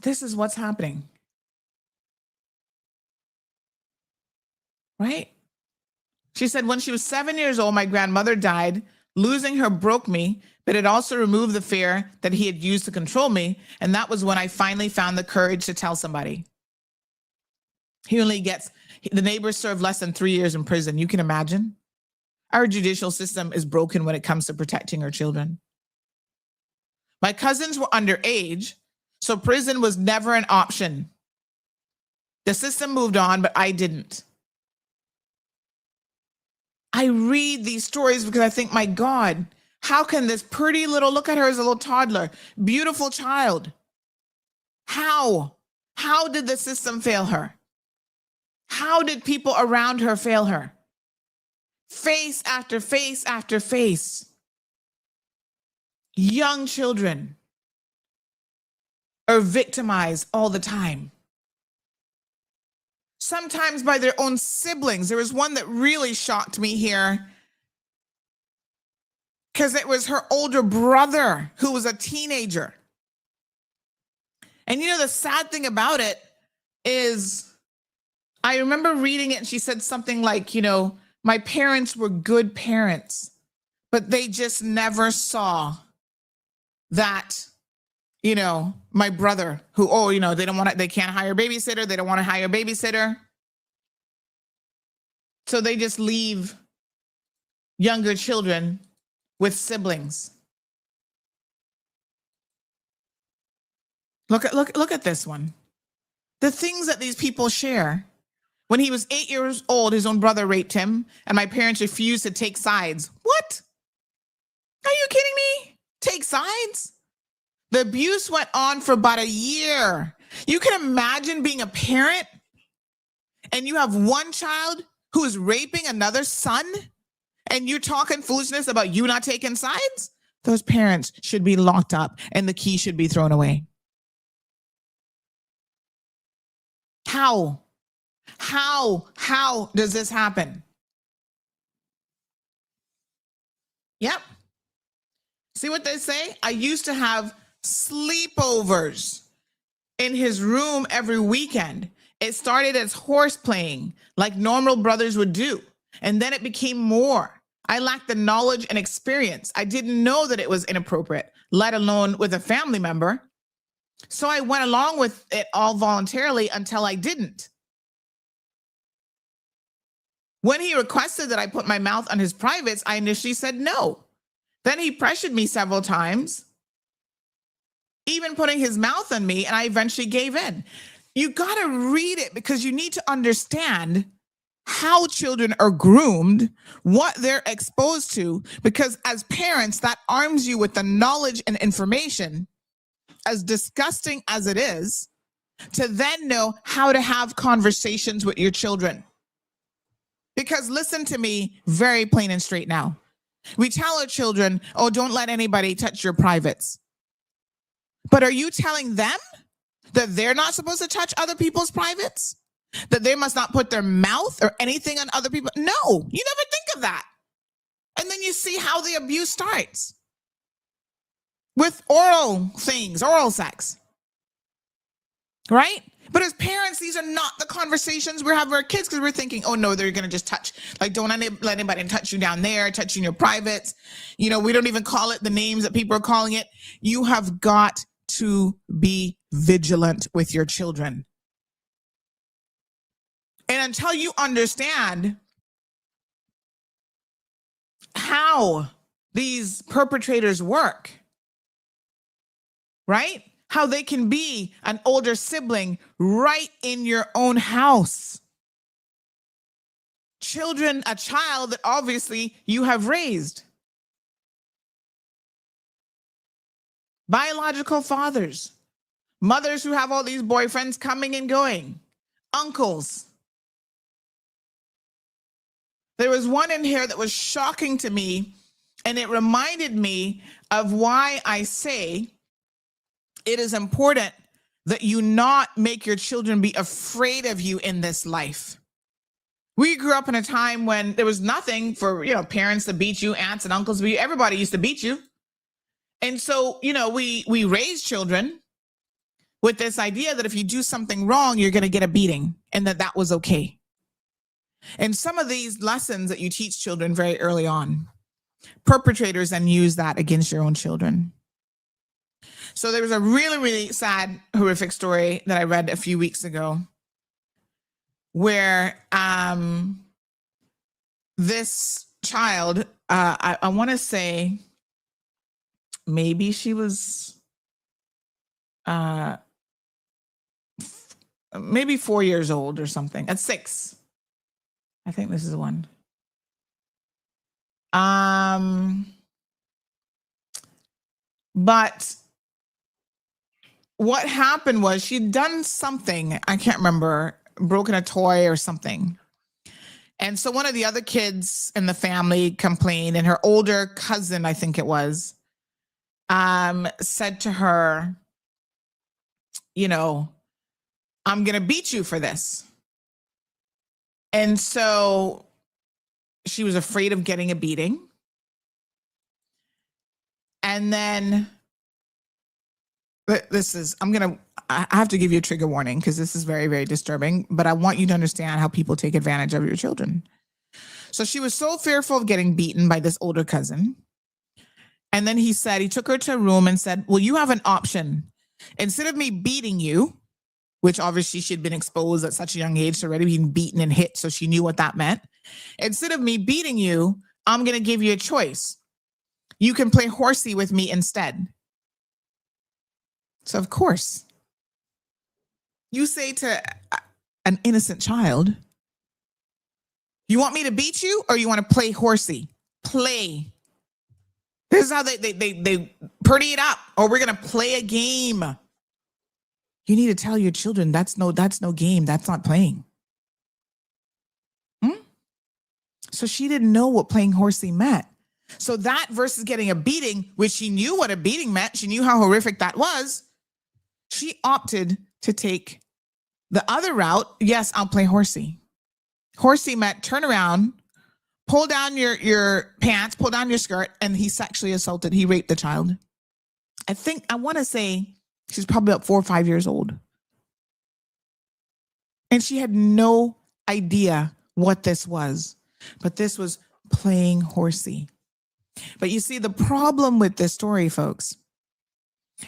This is what's happening. Right? She said, when she was 7 years old, my grandmother died. Losing her broke me, but it also removed the fear that he had used to control me. And that was when I finally found the courage to tell somebody. The neighbors served less than 3 years in prison. You can imagine. Our judicial system is broken when it comes to protecting our children. My cousins were underage, so prison was never an option. The system moved on, but I didn't. I read these stories because I think, my God, how can this pretty little, look at her as a little toddler, beautiful child. How did the system fail her? How did people around her fail her? Face after face after face. Young children are victimized all the time. Sometimes by their own siblings. There was one that really shocked me here because it was her older brother who was a teenager. And the sad thing about it is I remember reading it and she said something like, my parents were good parents, but they just never saw that, my brother who, they can't hire a babysitter. They don't want to hire a babysitter. So they just leave younger children with siblings. Look at this one. The things that these people share. When he was 8 years old, his own brother raped him, and my parents refused to take sides. What? Are you kidding me? Take sides? The abuse went on for about a year. You can imagine being a parent and you have one child who is raping another son, and you're talking foolishness about you not taking sides? Those parents should be locked up and the key should be thrown away. How does this happen? Yep. See what they say? I used to have sleepovers in his room every weekend. It started as horse playing, like normal brothers would do. And then it became more. I lacked the knowledge and experience. I didn't know that it was inappropriate, let alone with a family member. So I went along with it all voluntarily until I didn't. When he requested that I put my mouth on his privates, I initially said no. Then he pressured me several times, even putting his mouth on me, and I eventually gave in. You got to read it because you need to understand how children are groomed, what they're exposed to, because as parents, that arms you with the knowledge and information, as disgusting as it is, to then know how to have conversations with your children. Because listen to me very plain and straight now. We tell our children, oh, don't let anybody touch your privates. But are you telling them that they're not supposed to touch other people's privates? That they must not put their mouth or anything on other people? No, you never think of that. And then you see how the abuse starts. With oral things, oral sex. Right? But as parents, these are not the conversations we're having with our kids because we're thinking, oh no, they're going to just touch. Like, don't let anybody touch you down there, touching your privates. We don't even call it the names that people are calling it. You have got to be vigilant with your children. And until you understand how these perpetrators work, right? How they can be an older sibling right in your own house. A child that obviously you have raised. Biological fathers, mothers who have all these boyfriends coming and going, uncles. There was one in here that was shocking to me, and it reminded me of why I say it is important that you not make your children be afraid of you in this life. We grew up in a time when there was nothing for, parents to beat you, aunts and uncles to beat you. Everybody used to beat you. And so, we raised children with this idea that if you do something wrong, you're going to get a beating, and that was okay. And some of these lessons that you teach children very early on, perpetrators then use that against your own children. So there was a really, really sad, horrific story that I read a few weeks ago where this child, I want to say maybe she was maybe 4 years old or something, at 6. I think this is the one. But what happened was she'd done something, I can't remember, broken a toy or something. And so one of the other kids in the family complained, and her older cousin, I think it was, said to her, I'm going to beat you for this. And so she was afraid of getting a beating. And then I have to give you a trigger warning because this is very, very disturbing, but I want you to understand how people take advantage of your children. So she was so fearful of getting beaten by this older cousin. And then he took her to a room and said, well, you have an option. instead of me beating you, which obviously she'd been exposed at such a young age to already being beaten and hit, so she knew what that meant. Instead of me beating you, I'm going to give you a choice. You can play horsey with me instead. So of course, you say to an innocent child, you want me to beat you or you want to play horsey? Play. This is how they pretty it up, or we're going to play a game. You need to tell your children that's no game. That's not playing. So she didn't know what playing horsey meant. So that versus getting a beating, which she knew what a beating meant, she knew how horrific that was, she opted to take the other route. Yes, I'll play horsey. Horsey meant turn around, pull down your pants, pull down your skirt, and he sexually assaulted, he raped the child. I want to say she's probably about 4 or 5 years old. And she had no idea what this was, but this was playing horsey. But you see, the problem with this story, folks,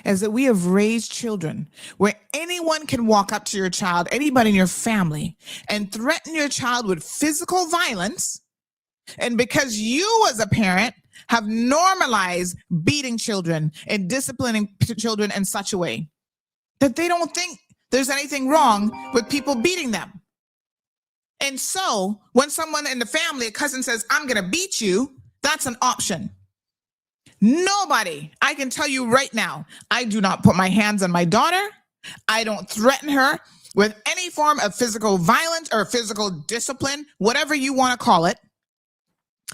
is that we have raised children where anyone can walk up to your child, anybody in your family, and threaten your child with physical violence. And because you as a parent have normalized beating children and disciplining children in such a way that they don't think there's anything wrong with people beating them. And so when someone in the family, a cousin says, I'm going to beat you, that's an option. Nobody, I can tell you right now, I do not put my hands on my daughter. I don't threaten her with any form of physical violence or physical discipline, whatever you want to call it.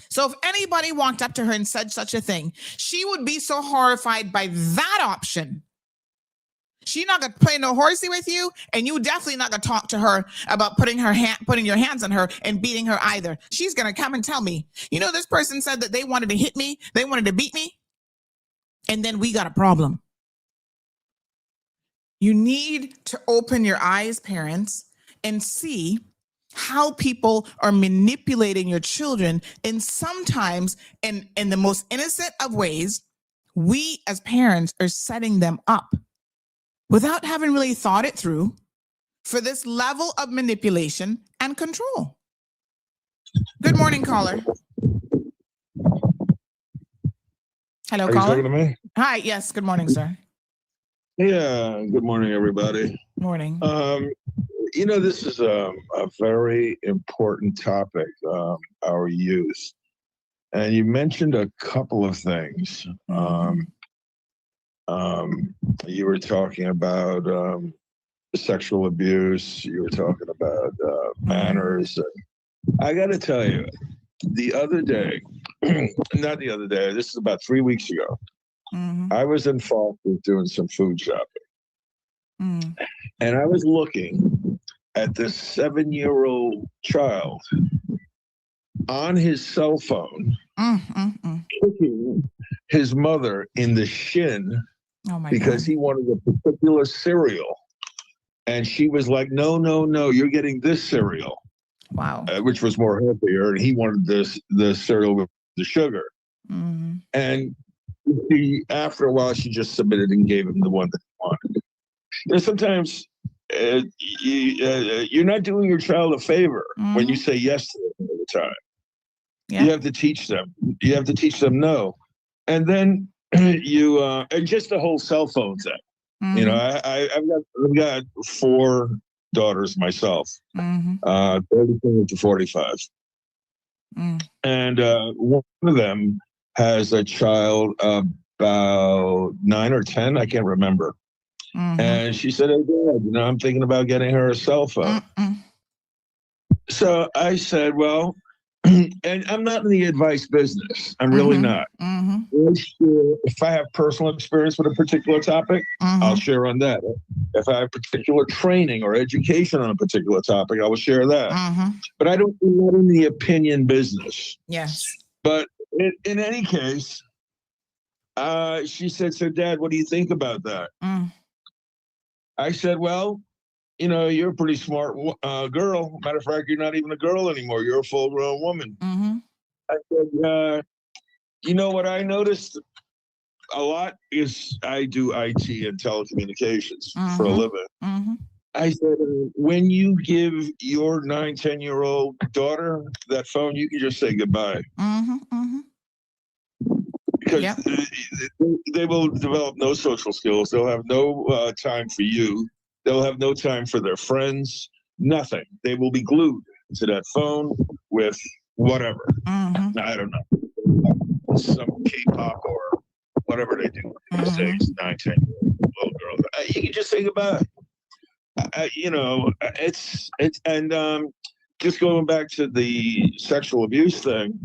So if anybody walked up to her and said such a thing, she would be so horrified by that option. She's not going to play no horsey with you, and you definitely not going to talk to her about putting your hands on her and beating her either. She's going to come and tell me, this person said that they wanted to hit me, they wanted to beat me, and then we got a problem. You need to open your eyes, parents, and see how people are manipulating your children, and sometimes in the most innocent of ways, we as parents are setting them up without having really thought it through for this level of manipulation and control. Good morning, caller. Hello, Are you caller. talking to me? Hi, yes, good morning, sir. Yeah, good morning, everybody. Morning. This is a very important topic, our youth. And you mentioned a couple of things. You were talking about sexual abuse. You were talking about manners. I got to tell you, the other day, not the other day, this is about 3 weeks ago, I was in Falkland doing some food shopping. And I was looking at this 7-year-old child on his cell phone, kicking his mother in the shin because he wanted a particular cereal. And she was like, no, you're getting this cereal. Wow. Which was more healthier. And he wanted the cereal with the sugar. And after a while, she just submitted and gave him the one that he wanted. Sometimes you're not doing your child a favor when you say yes to them all the time. Yeah. You have to teach them. You have to teach them no. And then and just the whole cell phone thing. I've got 4 daughters myself, 32 to 45. And one of them has a child about 9 or 10, I can't remember. And she said, hey, Dad, I'm thinking about getting her a cell phone. So I said, well, and I'm not in the advice business. I'm really not. If I have personal experience with a particular topic, I'll share on that. If I have particular training or education on a particular topic, I will share that. But I'm not in the opinion business. Yes. But in any case, she said, so Dad, what do you think about that? I said, well, you're a pretty smart girl. Matter of fact, you're not even a girl anymore. You're a full-grown woman. I said, you know what I noticed a lot is I do IT and telecommunications for a living. Mm-hmm. I said, when you give your 9, 10-year-old daughter that phone, you can just say goodbye. Mm-hmm. Mm-hmm. Because Yep. they will develop no social skills. They'll have no time for you. They'll have no time for their friends. Nothing. They will be glued to that phone with whatever. Mm-hmm. I don't know, some K-pop or whatever they do. These days, 9, 10-year-old little girls. You can just say goodbye. You know, it's and just going back to the sexual abuse thing.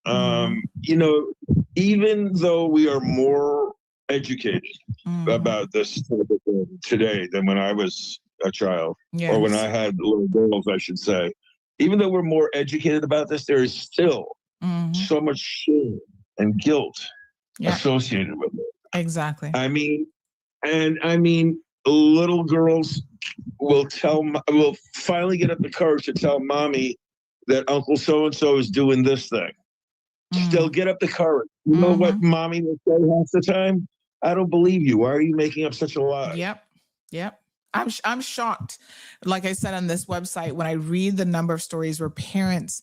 You know, even though we are more educated about this today than when I was a child, Yes. or when I had little girls, I should say, even though we're more educated about this, there is still so much shame and guilt associated with it. Exactly. I mean, little girls will finally get up the courage to tell mommy that Uncle so-and-so is doing this thing. They'll get up the courage. You know what mommy will say half the time? I don't believe you. Why are you making up such a lie? Yep. I'm shocked. Like I said on this website, when I read the number of stories where parents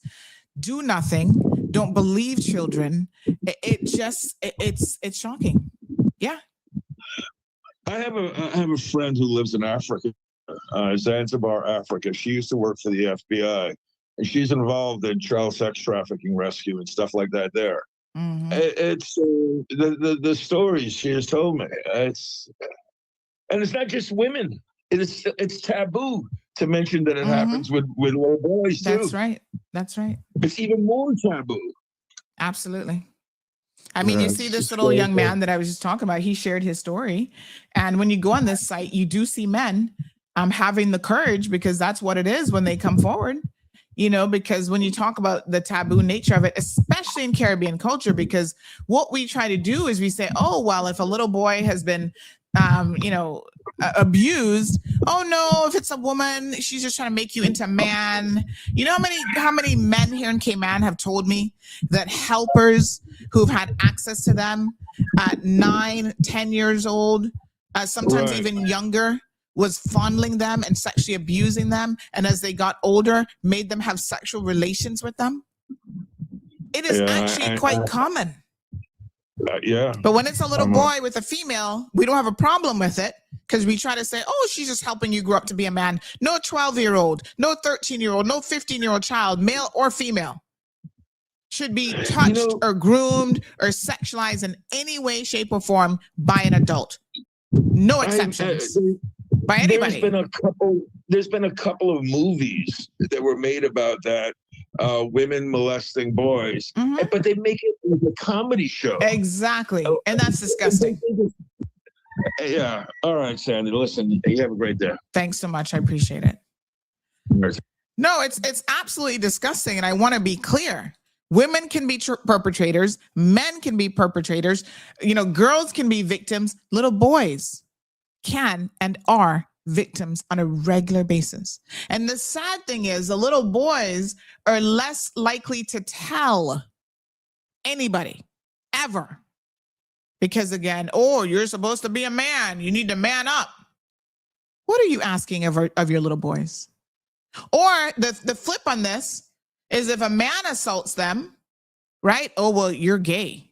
do nothing, don't believe children, it's shocking. Yeah. I have a friend who lives in Africa, Zanzibar, Africa. She used to work for the FBI, and she's involved in child sex trafficking rescue and stuff like that there. It's the stories she has told me. And it's not just women. It's taboo to mention that it happens with little boys too. That's right. It's even more taboo. Absolutely. I mean, you see this little young man that I was just talking about, he shared his story. And when you go on this site, you do see men having the courage, because that's what it is when they come forward, you know, because when you talk about the taboo nature of it, especially in Caribbean culture, because what we try to do is we say, oh, well, if a little boy has been, abused, oh no, if it's a woman, she's just trying to make you into a man. You know how many men here in Cayman have told me that helpers who've had access to them at 9, 10 years old, sometimes even younger, was fondling them and sexually abusing them, and as they got older, made them have sexual relations with them? It is actually quite common. But when it's a little boy with a female, we don't have a problem with it, because we try to say, oh, she's just helping you grow up to be a man. No 12-year-old, no 13-year-old, no 15-year-old child, male or female, should be touched or groomed or sexualized in any way, shape, or form by an adult. No exceptions. By anybody. There's been a couple of movies that were made about that, women molesting boys, but they make it like a comedy show. Exactly. And that's disgusting. Yeah. All right, Sandy. Listen, you have a great day. Thanks so much. I appreciate it. No, it's absolutely disgusting. And I want to be clear. Women can be perpetrators. Men can be perpetrators. You know, girls can be victims. Little boys can and are victims on a regular basis. And the sad thing is, the little boys are less likely to tell anybody ever. Because again, oh, you're supposed to be a man. You need to man up. What are you asking of your little boys? Or the flip on this is, if a man assaults them, right? Oh, well, you're gay.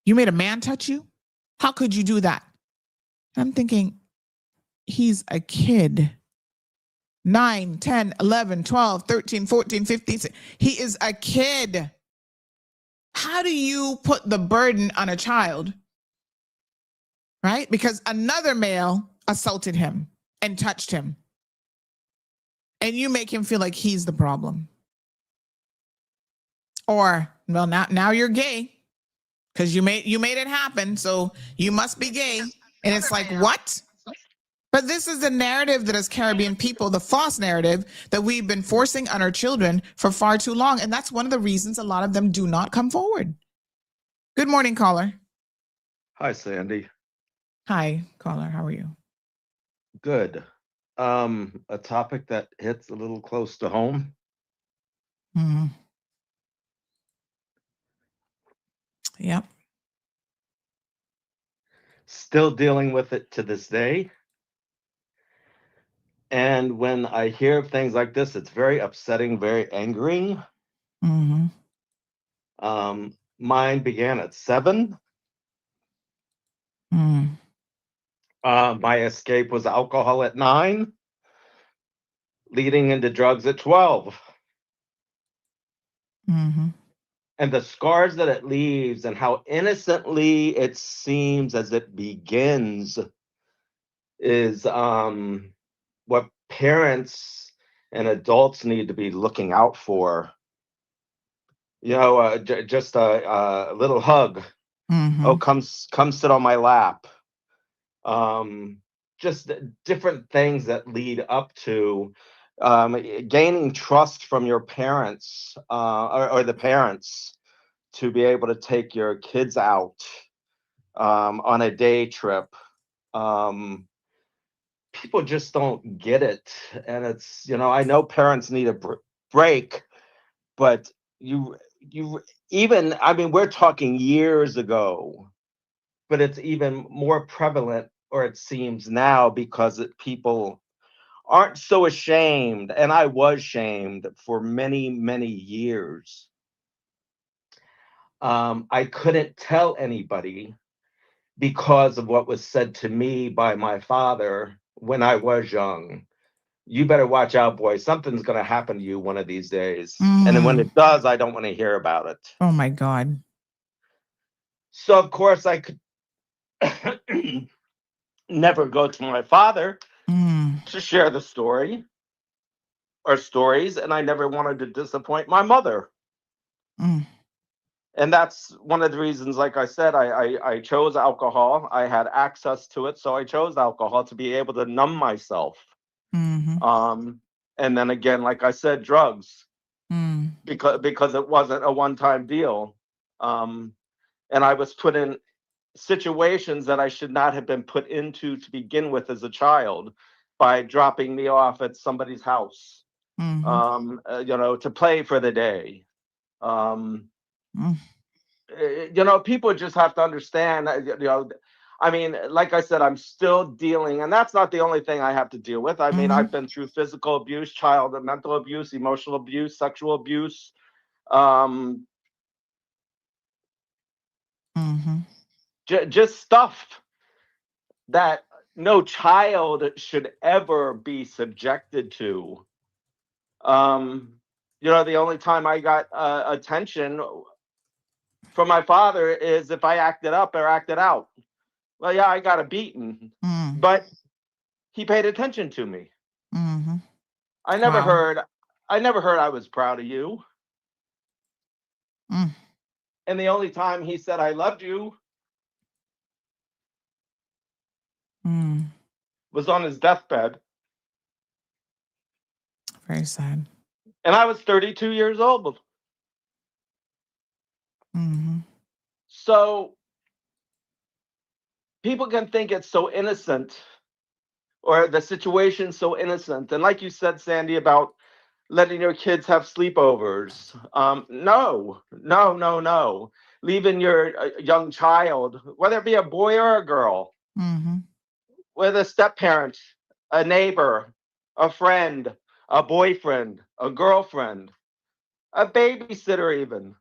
You made a man touch you? How could you do that? I'm thinking, he's a kid. 9, 10, 11, 12, 13, 14, 15. He is a kid. How do you put the burden on a child, right? Because another male assaulted him and touched him, and you make him feel like he's the problem. Or, well, now you're gay because you made it happen, so you must be gay. And it's like, what? But this is the narrative that as Caribbean people, the false narrative that we've been forcing on our children for far too long. And that's one of the reasons a lot of them do not come forward. Good morning, caller. Hi, Sandy. Hi, caller. How are you? Good. A topic that hits a little close to home. Yep. Still dealing with it to this day. And when I hear of things like this, it's very upsetting, very angering. Mm-hmm. Mine began at 7. Mm. My escape was alcohol at 9, leading into drugs at 12. Mm-hmm. And the scars that it leaves and how innocently it seems as it begins is what parents and adults need to be looking out for. You know, just a little hug. Mm-hmm. Oh, come sit on my lap. Just different things that lead up to gaining trust from your parents or the parents to be able to take your kids out on a day trip. People just don't get it. And it's, I know parents need a break, but you even, I mean, we're talking years ago, but it's even more prevalent, or it seems now, because people aren't so ashamed. And I was shamed for many, many years. I couldn't tell anybody because of what was said to me by my father when I was young. You better watch out, boy. Something's going to happen to you one of these days. And then when it does, I don't want to hear about it. Oh my God. So, of course, I could never go to my father to share the story or stories. And I never wanted to disappoint my mother. And that's one of the reasons, like I said, I chose alcohol. I had access to it. So I chose alcohol to be able to numb myself. And then again, like I said, drugs, because it wasn't a one-time deal. And I was put in situations that I should not have been put into to begin with as a child, by dropping me off at somebody's house, to play for the day. People just have to understand, I mean, like I said, I'm still dealing, and that's not the only thing I have to deal with. I mean, I've been through physical abuse, child and mental abuse, emotional abuse, sexual abuse, just stuff that no child should ever be subjected to. The only time I got attention from my father is if I acted up or acted out. Well, yeah, I got a beating, but he paid attention to me. I never heard I was proud of you. And the only time he said I loved you was on his deathbed. Very sad. And I was 32 years old. So people can think it's so innocent, or the situation's so innocent. And like you said, Sandy, about letting your kids have sleepovers. No. Leaving your young child, whether it be a boy or a girl, with a step-parent, a neighbor, a friend, a boyfriend, a girlfriend, a babysitter even.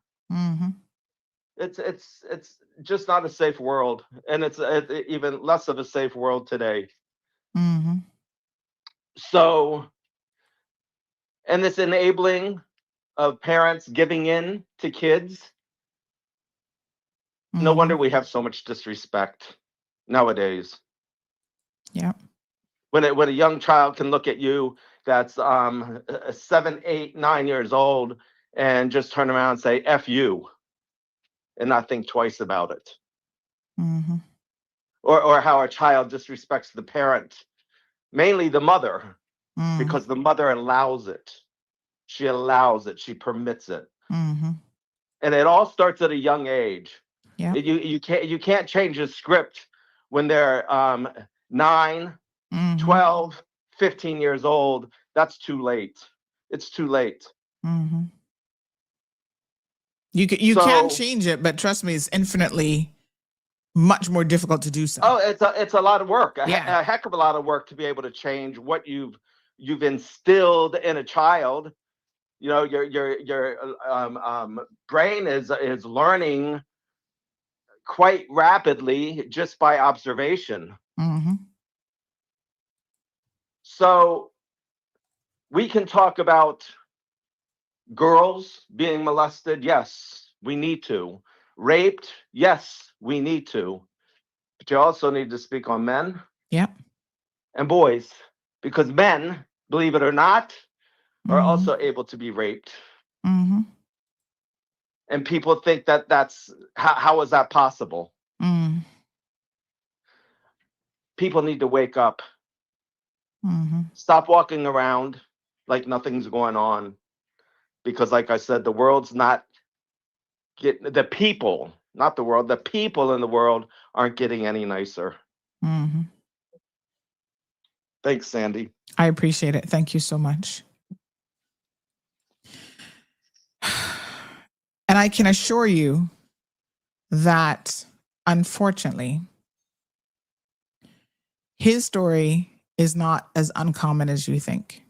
It's just not a safe world. And it's even less of a safe world today. So, and this enabling of parents giving in to kids. No wonder we have so much disrespect nowadays. Yeah. When a young child can look at you that's 7, 8, 9 years old and just turn around and say "F you," and not think twice about it. Or how a child disrespects the parent, mainly the mother, because the mother allows it. She allows it. She permits it. And it all starts at a young age. Yeah. You can't change a script when they're 9, 12, 15 years old. That's too late. It's too late. You can change it, but trust me, it's infinitely much more difficult to do so. Oh, it's a lot of work, Yeah. a heck of a lot of work to be able to change what you've instilled in a child. You know, your brain is learning quite rapidly just by observation. Mm-hmm. So we can talk about girls being molested. Yes, we need to. Raped. Yes, we need to. But you also need to speak on men Yep. and boys, because men, believe it or not, are Mm-hmm. also able to be raped. Mm-hmm. And people think that that's how is that possible? Mm-hmm. People need to wake up. Mm-hmm. Stop walking around like nothing's going on. Because, like I said, the world's not getting, the people, not the world, the people in the world aren't getting any nicer. Mm-hmm. Thanks, Sandy. I appreciate it. Thank you so much. And I can assure you that, unfortunately, his story is not as uncommon as you think.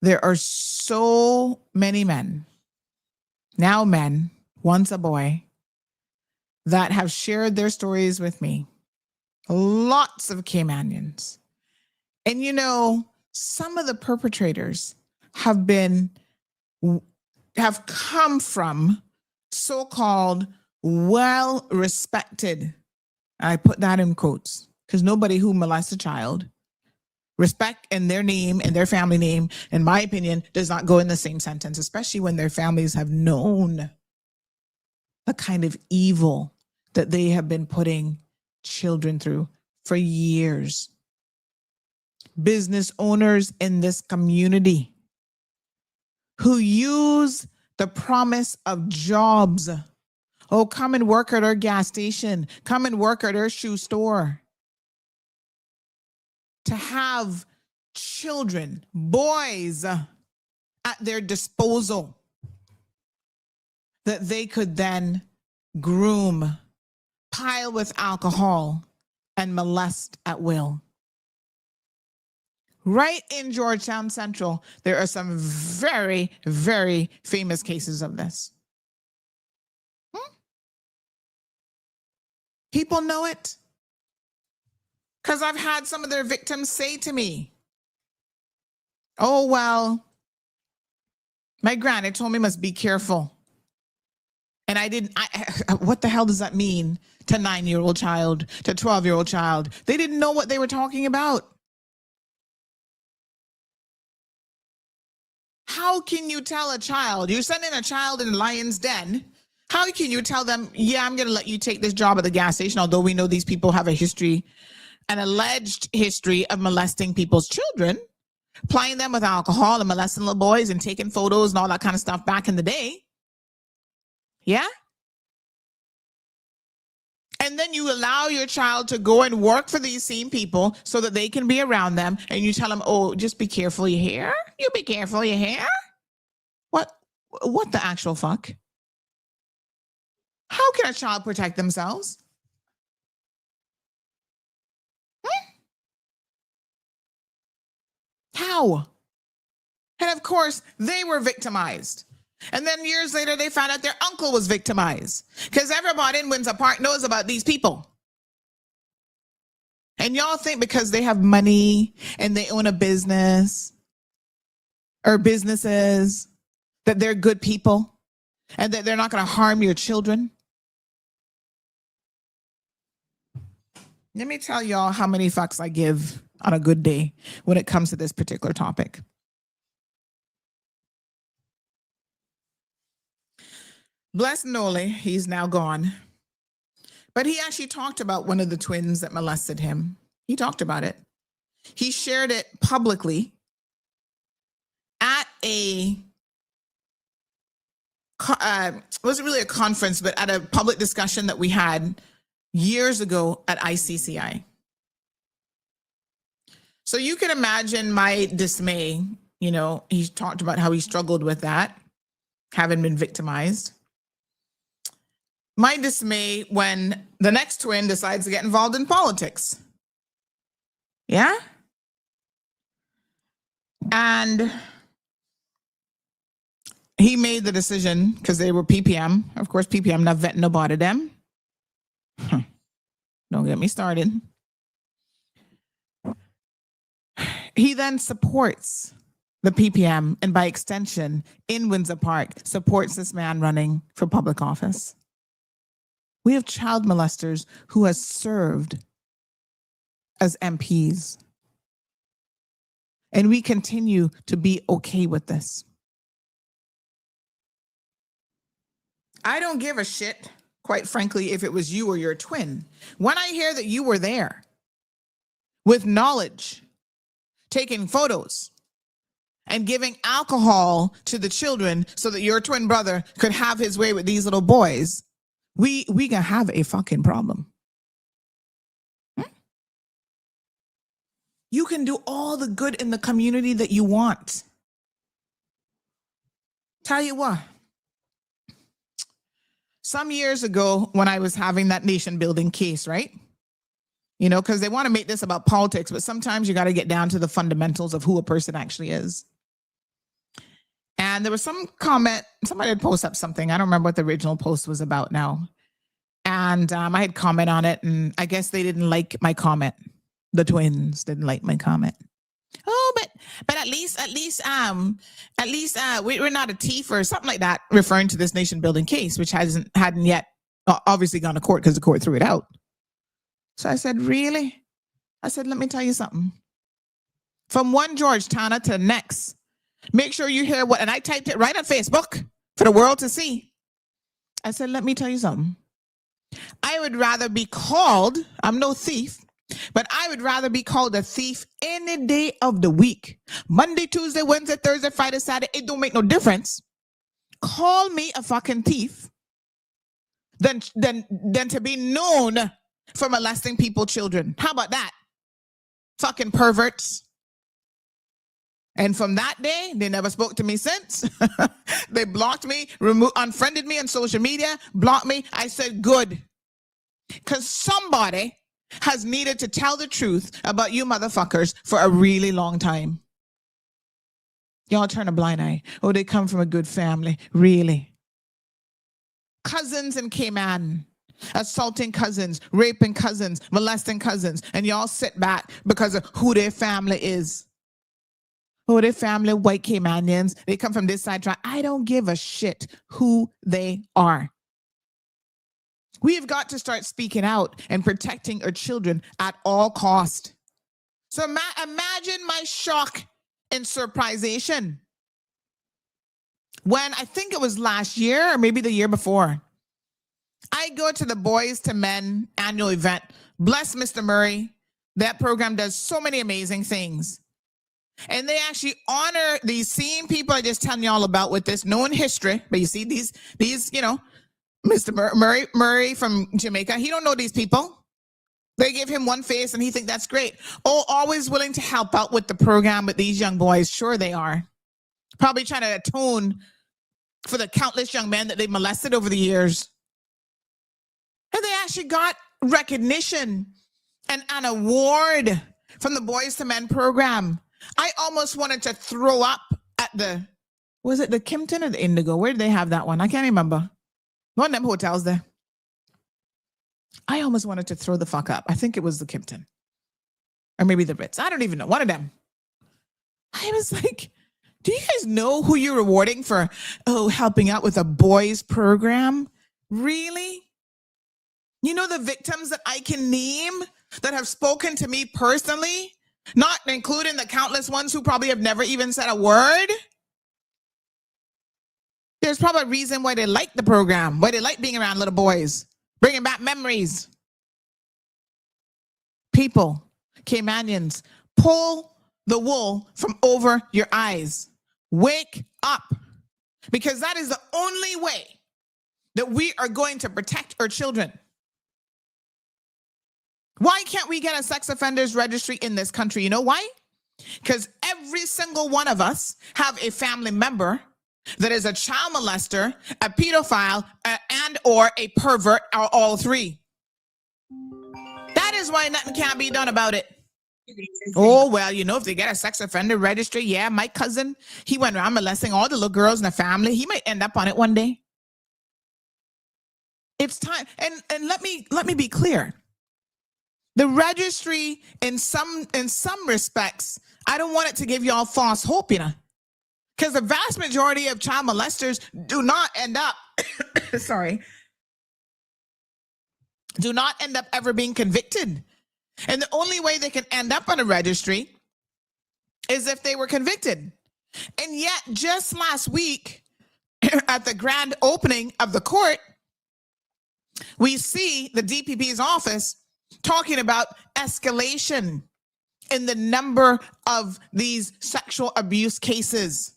There are so many men, now men, once a boy, that have shared their stories with me. Lots of Caymanians. And you know, some of the perpetrators have come from so-called well-respected, I put that in quotes, because nobody who molests a child, respect and their name and their family name, in my opinion, does not go in the same sentence, especially when their families have known the kind of evil that they have been putting children through for years. Business owners in this community who use the promise of jobs. Oh, come and work at our gas station. Come and work at our shoe store. To have children, boys, at their disposal that they could then groom, pile with alcohol, and molest at will. Right in Georgetown Central, there are some very, very famous cases of this. People know it because I've had some of their victims say to me, oh, well, my granny told me must be careful. And what the hell does that mean to 9-year-old child, to 12-year-old child? They didn't know what they were talking about. How can you tell a child, you're sending a child in a lion's den, how can you tell them, yeah, I'm going to let you take this job at the gas station, although we know these people have a history, an alleged history of molesting people's children, plying them with alcohol and molesting little boys and taking photos and all that kind of stuff back in the day. Yeah? And then you allow your child to go and work for these same people so that they can be around them, and you tell them, oh, just be careful you hear? You be careful you hear? What the actual fuck? How can a child protect themselves? How? And of course, they were victimized. And then years later, they found out their uncle was victimized because everybody in Windsor Park knows about these people. And y'all think because they have money and they own a business or businesses that they're good people and that they're not going to harm your children. Let me tell y'all how many fucks I give on a good day when it comes to this particular topic. Bless Nole, he's now gone. But he actually talked about one of the twins that molested him. He talked about it. He shared it publicly at it wasn't really a conference, but at a public discussion that we had years ago at ICCI. So you can imagine my dismay. You know, he talked about how he struggled with that, having been victimized. my dismay when the next twin decides to get involved in politics. Yeah? And he made the decision because they were PPM. Of course, PPM not vetting nobody them. Don't get me started. He then supports the PPM and by extension in Windsor Park supports this man running for public office. We have child molesters who has served as MPs. And we continue to be okay with this. I don't give a shit, quite frankly, if it was you or your twin. When I hear that you were there with knowledge, taking photos, and giving alcohol to the children so that your twin brother could have his way with these little boys, we gonna have a fucking problem. You can do all the good in the community that you want. Tell you what, some years ago when I was having that nation building case, right? You know, because they want to make this about politics, but sometimes you got to get down to the fundamentals of who a person actually is. And there was some comment, somebody had posted up something. I don't remember what the original post was about now. And I had comment on it, and I guess they didn't like my comment. The twins didn't like my comment. Oh, but at least we're not a thief or something like that, referring to this nation building case, which hadn't yet obviously gone to court because the court threw it out. So I said, really? I said, let me tell you something. From one Georgetowner to the next, make sure you hear what, and I typed it right on Facebook for the world to see. I said, let me tell you something. I would rather be called, I'm no thief, but I would rather be called a thief any day of the week. Monday, Tuesday, Wednesday, Thursday, Friday, Saturday, it don't make no difference. Call me a fucking thief than to be known for molesting people, children. How about that? Fucking perverts. And from that day, they never spoke to me since. They blocked me, unfriended me on social media, blocked me. I said, good. Because somebody has needed to tell the truth about you motherfuckers for a really long time. Y'all turn a blind eye. Oh, they come from a good family. Really? Cousins in Cayman, assaulting cousins, raping cousins, molesting cousins, and y'all sit back because of who their family is. Oh, their family, white Caymanians, they come from this side. I don't give a shit who they are. We have got to start speaking out and protecting our children at all cost. So imagine my shock and surprisation when I think it was last year or maybe the year before. I go to the Boys to Men annual event. Bless Mr. Murray. That program does so many amazing things. And they actually honor these same people I just telling y'all about with this known history. But you see these, you know, Mr. Murray from Jamaica, he don't know these people. They give him one face and he think that's great. Oh, always willing to help out with the program with these young boys. Sure they are. Probably trying to atone for the countless young men that they molested over the years. And they actually got recognition and an award from the Boys to Men program. I almost wanted to throw up at was it the Kimpton or the Indigo? Where did they have that one? I can't remember. One of them hotels there. I almost wanted to throw the fuck up. I think it was the Kimpton. Or maybe the Ritz. I don't even know. One of them. I was like, do you guys know who you're rewarding for, helping out with a boys program? Really? You know the victims that I can name that have spoken to me personally? Not including the countless ones who probably have never even said a word? There's probably a reason why they like the program, why they like being around little boys, bringing back memories. People, Caymanians, pull the wool from over your eyes. Wake up, because that is the only way that we are going to protect our children. Why can't we get a sex offenders registry in this country? You know why? Because every single one of us have a family member that is a child molester, a pedophile, and or a pervert, or all three. That is why nothing can be done about it. Oh, well, you know, if they get a sex offender registry, yeah, my cousin, he went around molesting all the little girls in the family. He might end up on it one day. It's time. And let me be clear. The registry, in some respects, I don't want it to give y'all false hope, you know, because the vast majority of child molesters do not end up, do not end up ever being convicted. And the only way they can end up on a registry is if they were convicted. And yet, just last week, at the grand opening of the court, we see the DPP's office talking about escalation in the number of these sexual abuse cases.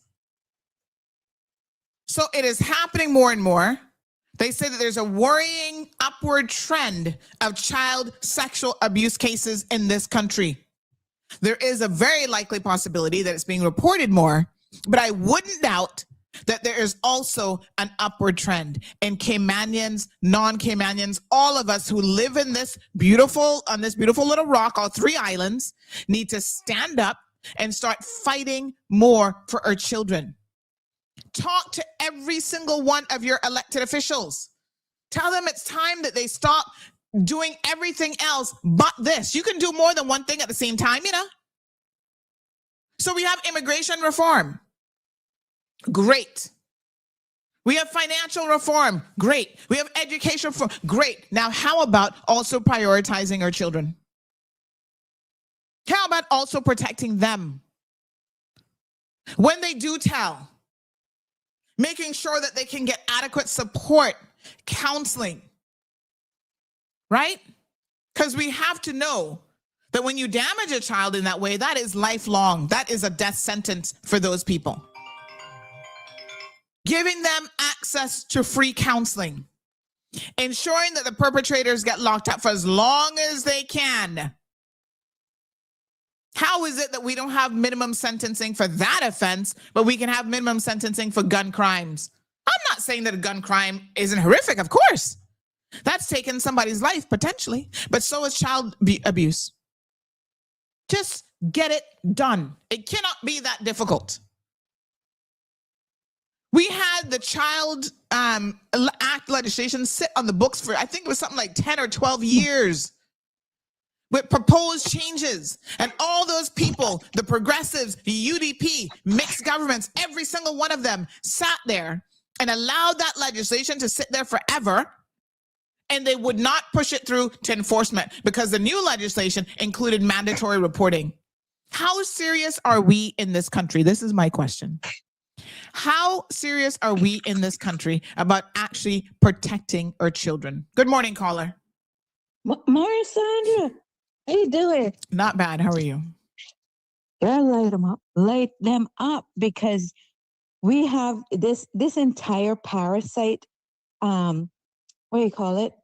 So it is happening more and more. They say that there's a worrying upward trend of child sexual abuse cases in this country. There is a very likely possibility that it's being reported more, but I wouldn't doubt that there is also an upward trend. And Caymanians, non-Caymanians, all of us who live in this beautiful little rock, all three islands, need to stand up and start fighting more for our children. Talk to every single one of your elected officials. Tell them it's time that they stop doing everything else but this. You can do more than one thing at the same time, you know? So we have immigration reform. Great. We have financial reform. Great. We have education reform. Great. Now, how about also prioritizing our children? How about also protecting them? When they do tell, making sure that they can get adequate support, counseling, right? Because we have to know that when you damage a child in that way, that is lifelong. That is a death sentence for those people. Giving them access to free counseling, ensuring that the perpetrators get locked up for as long as they can. How is it that we don't have minimum sentencing for that offense, but we can have minimum sentencing for gun crimes? I'm not saying that a gun crime isn't horrific, of course. That's taken somebody's life, potentially, but so is child abuse. Just get it done. It cannot be that difficult. We had the Child Act legislation sit on the books for, I think it was something like 10 or 12 years with proposed changes. And all those people, the progressives, the UDP, mixed governments, every single one of them sat there and allowed that legislation to sit there forever. And they would not push it through to enforcement because the new legislation included mandatory reporting. How serious are we in this country? This is my question. How serious are we in this country about actually protecting our children? Good morning, caller. Morning, Sandra. How you doing? Not bad. How are you? Yeah, light them up because we have this entire parasite. What do you call it?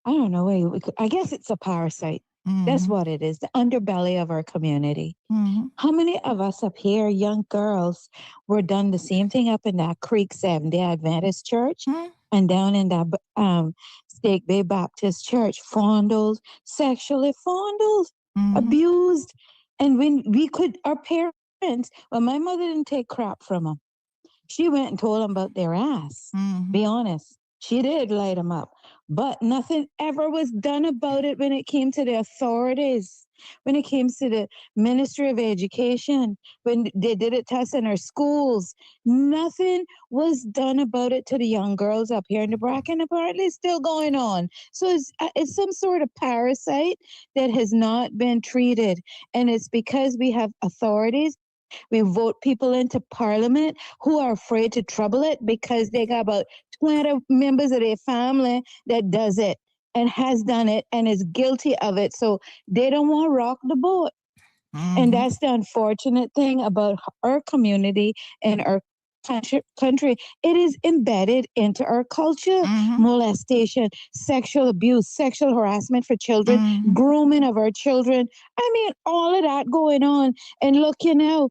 I don't know. I guess it's a parasite. Mm-hmm. That's what it is. The underbelly of our community. Mm-hmm. How many of us up here, young girls, were done the same thing up in that Creek Seventh-day Adventist Church and down in that Stake Bay Baptist Church, fondled, sexually fondled, abused, and when we could, our parents. Well, my mother didn't take crap from them. She went and told them about their ass. Be honest. She did light them up, but nothing ever was done about it when it came to the authorities, when it came to the Ministry of Education, when they did it to us in our schools. Nothing was done about it to the young girls up here in the Nebraska, and apparently it's still going on. So it's some sort of parasite that has not been treated, and it's because we have authorities. We vote people into parliament who are afraid to trouble it because they got about 20 members of their family that does it and has done it and is guilty of it. So they don't want to rock the boat. And that's the unfortunate thing about our community and our country. It is embedded into our culture. Molestation, sexual abuse, sexual harassment for children, grooming of our children. I mean, all of that going on. And look, you know,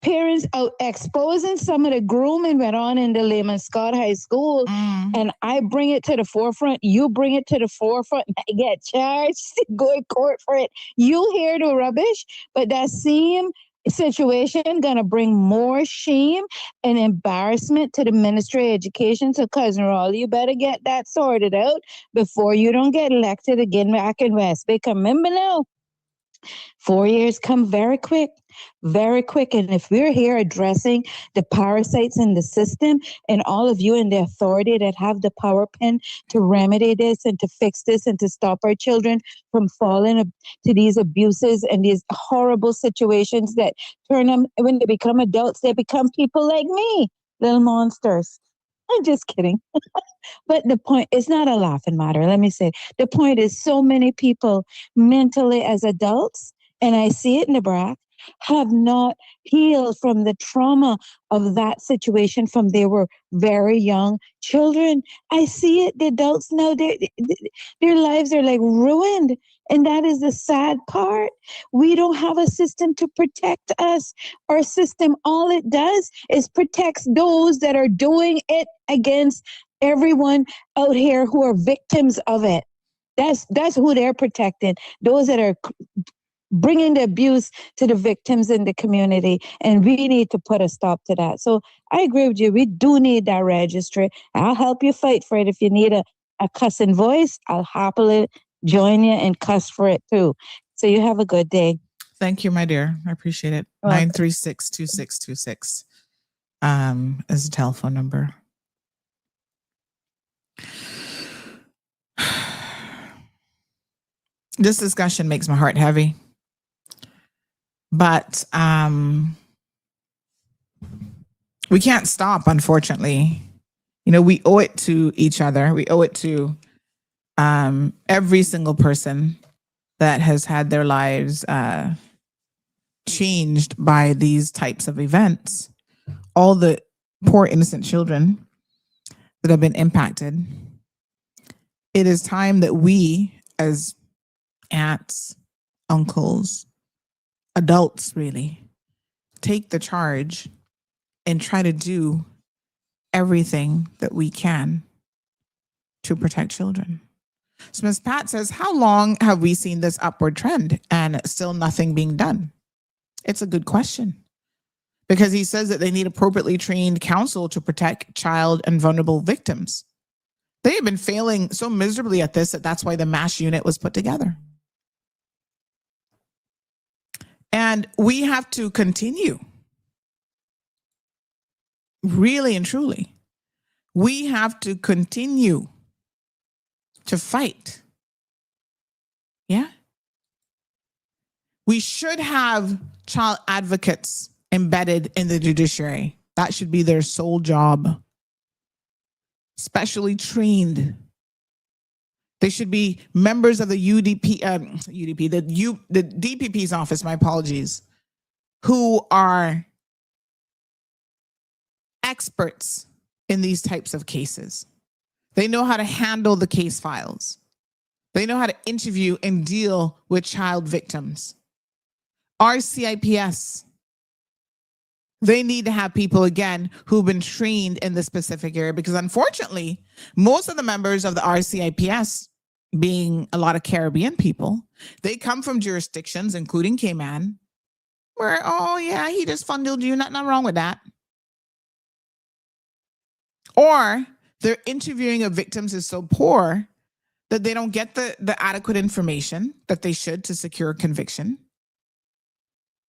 parents out exposing some of the grooming went on in the Lehman Scott High School, and I bring it to the forefront. You bring it to the forefront. I get charged to go to court for it. You hear the rubbish, but that same situation gonna bring more shame and embarrassment to the Ministry of Education. So, Cousin Raleigh, you better get that sorted out before you don't get elected again back in West Bay. Remember now, 4 years come very quick, very quick. And if we're here addressing the parasites in the system, and all of you in the authority that have the power pen to remedy this and to fix this and to stop our children from falling to these abuses and these horrible situations that turn them, when they become adults, they become people like me, little monsters. I'm just kidding. But the point is not a laughing matter. Let me say, the point is so many people mentally as adults, and I see it in the BRAC, have not healed from the trauma of that situation from they were very young children. I see it. The adults now, their lives are like ruined. And that is the sad part. We don't have a system to protect us. Our system, all it does is protects those that are doing it against everyone out here who are victims of it. That's who they're protecting. Those that are bringing the abuse to the victims in the community. And we need to put a stop to that. So I agree with you. We do need that registry. I'll help you fight for it. If you need a cussing voice, I'll happily join you and cuss for it too. So you have a good day. Thank you, my dear. I appreciate it. 936-2626 is the telephone number. This discussion makes my heart heavy. But we can't stop, unfortunately. You know, we owe it to each other. We owe it to every single person that has had their lives changed by these types of events. All the poor innocent children that have been impacted. It is time that we, as aunts, uncles, adults really, take the charge and try to do everything that we can to protect children. So Ms. Pat says, how long have we seen this upward trend and still nothing being done? It's a good question, because he says that they need appropriately trained counsel to protect child and vulnerable victims. They have been failing so miserably at this that that's why the MASH unit was put together. And we have to continue, really and truly. We have to continue to fight. Yeah. We should have child advocates embedded in the judiciary. That should be their sole job. Specially trained. They should be members of the the DPP's office, my apologies, who are experts in these types of cases. They know how to handle the case files. They know how to interview and deal with child victims. RCIPS, they need to have people, again, who've been trained in this specific area, because unfortunately, most of the members of the RCIPS, being a lot of Caribbean people, they come from jurisdictions, including Cayman, where, oh yeah, he just funded you, nothing wrong with that. Or their interviewing of victims is so poor that they don't get the adequate information that they should to secure a conviction.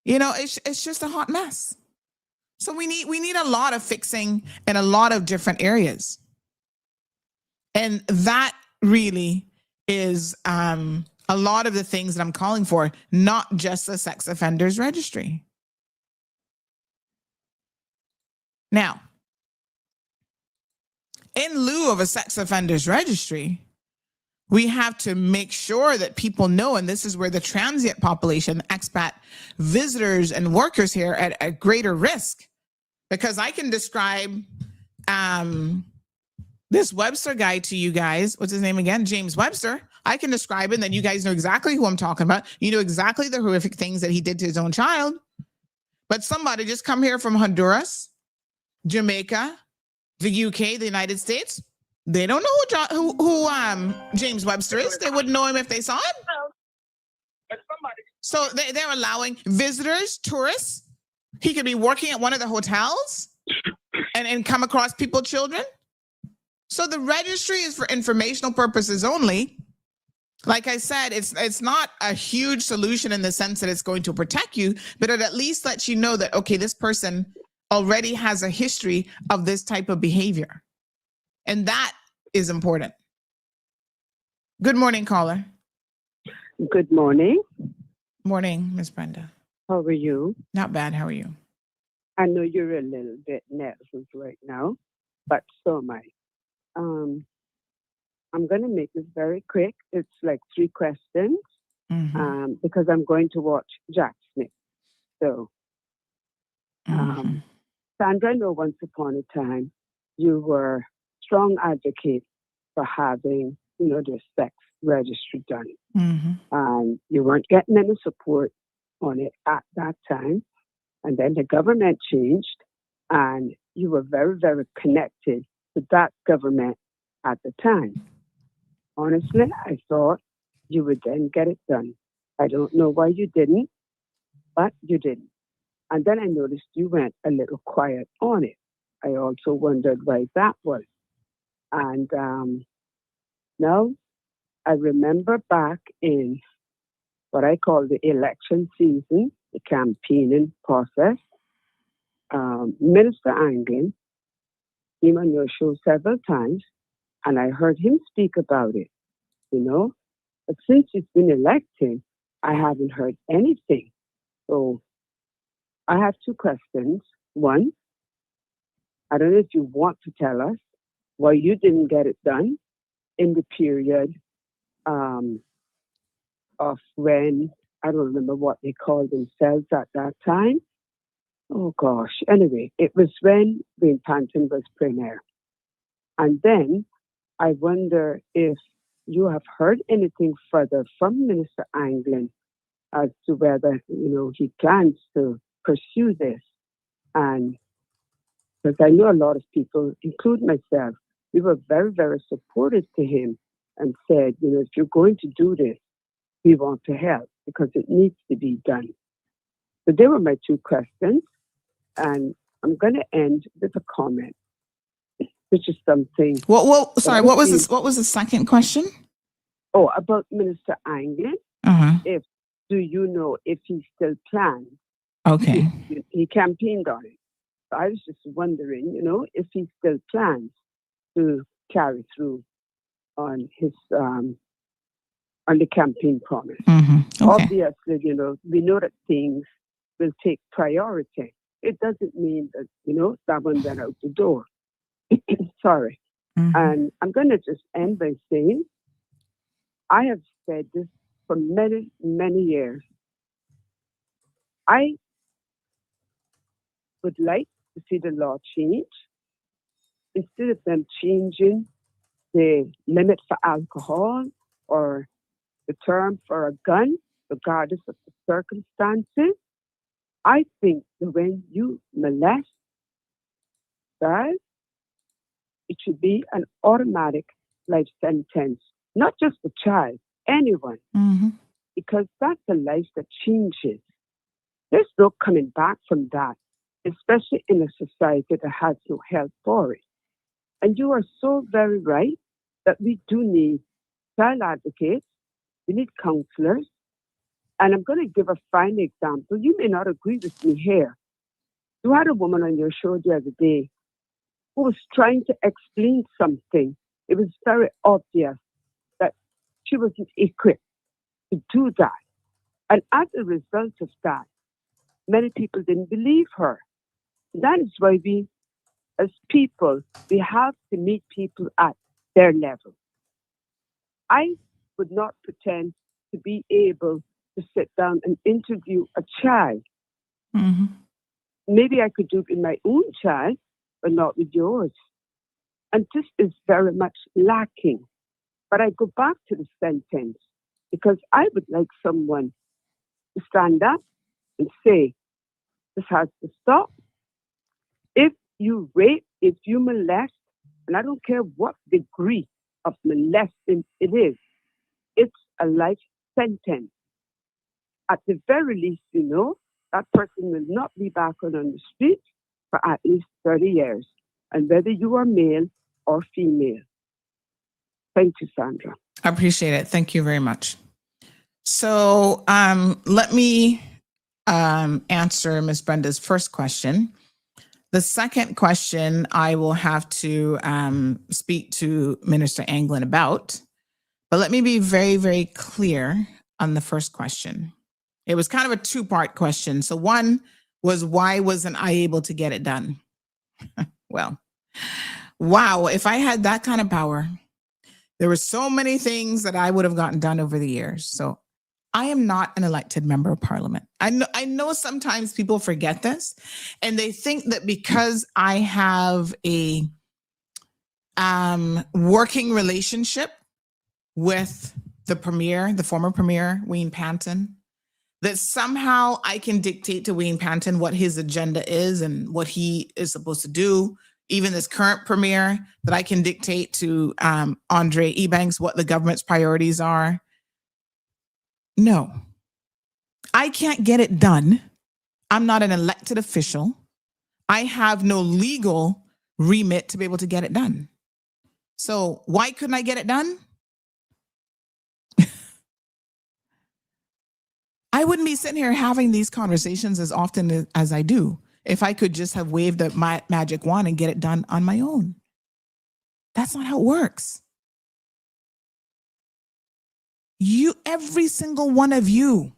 You know, it's just a hot mess. So we need a lot of fixing in a lot of different areas. And that really is a lot of the things that I'm calling for, not just the sex offenders registry. Now, in lieu of a sex offenders registry, we have to make sure that people know, and this is where the transient population, expat visitors and workers here are at greater risk, because I can describe this Webster guy to you guys. What's his name again? James Webster. I can describe it, and then you guys know exactly who I'm talking about. You know exactly the horrific things that he did to his own child. But somebody just come here from Honduras, Jamaica, the UK, the United States. They don't know who James Webster is. They wouldn't know him if they saw him. So they're allowing visitors, tourists. He could be working at one of the hotels and come across children. So the registry is for informational purposes only. Like I said, it's not a huge solution in the sense that it's going to protect you, but it at least lets you know that, okay, this person already has a history of this type of behavior. And that is important. Good morning, caller. Good morning. Morning, Miss Brenda. How are you? Not bad. How are you? I know you're a little bit nervous right now, but so am I. I'm going to make this very quick. It's like 3 questions because I'm going to watch Jack Smith. So, Sandra, I know once upon a time you were strong advocate for having, the sex registry done. And you weren't getting any support on it at that time. And then the government changed and you were very, very connected to that government at the time. Honestly, I thought you would then get it done. I don't know why you didn't, but you didn't. And then I noticed you went a little quiet on it. I also wondered why that was. And now I remember back in what I call the election season, the campaigning process, Minister Anglin came on your show several times, and I heard him speak about it, But since he's been elected, I haven't heard anything. So I have 2 questions. One, I don't know if you want to tell us why you didn't get it done in the period of when, I don't remember what they called themselves at that time. Oh gosh. Anyway, it was when Wayne Panton was premier. And then I wonder if you have heard anything further from Minister Anglin as to whether, he plans to pursue this. And because I know a lot of people, including myself, we were very, very supportive to him and said, if you're going to do this, we want to help because it needs to be done. So they were my 2 questions. And I'm going to end with a comment, which is something. Well, sorry, what was this? What was the second question? Oh, about Minister Anglin. Do you know if he still plans? Okay. He campaigned on it. So I was just wondering, if he still plans to carry through on his on the campaign promise. Okay. Obviously, we know that things will take priority. It doesn't mean that, that one went out the door. Sorry. And I'm going to just end by saying, I have said this for many, many years. I would like to see the law change. Instead of them changing the limit for alcohol or the term for a gun, regardless of the circumstances, I think that when you molest child, it should be an automatic life sentence, not just the child, anyone, because that's a life that changes. There's no coming back from that, especially in a society that has no help for it. And you are so very right that we do need child advocates, we need counselors. And I'm going to give a fine example. You may not agree with me here. You had a woman on your show the other day who was trying to explain something. It was very obvious that she wasn't equipped to do that. And as a result of that, many people didn't believe her. That is why we, as people, we have to meet people at their level. I would not pretend to be able to sit down and interview a child. Maybe I could do it with my own child, but not with yours. And this is very much lacking. But I go back to the sentence because I would like someone to stand up and say, This has to stop. If you rape, if you molest, and I don't care what degree of molesting it is, it's a life sentence. At the very least, you know, that person will not be back on the street for at least 30 years. And whether you are male or female. Thank you, Sandra. I appreciate it. Thank you very much. So let me answer Ms. Brenda's first question. The second question I will have to speak to Minister Anglin about, but let me be very, very clear on the first question. It was kind of a two-part question. So one was, why wasn't I able to get it done? Well, wow, if I had that kind of power, there were so many things that I would have gotten done over the years. So I am not an elected member of parliament. I know sometimes people forget this, and they think that because I have a working relationship with the premier, the former premier, Wayne Panton, that somehow I can dictate to Wayne Panton what his agenda is and what he is supposed to do. Even this current premier, that I can dictate to Andre Ebanks what the government's priorities are. No, I can't get it done. I'm not an elected official. I have no legal remit to be able to get it done. So why couldn't I get it done? I wouldn't be sitting here having these conversations as often as I do if I could just have waved my magic wand and get it done on my own. That's not how it works. Every single one of you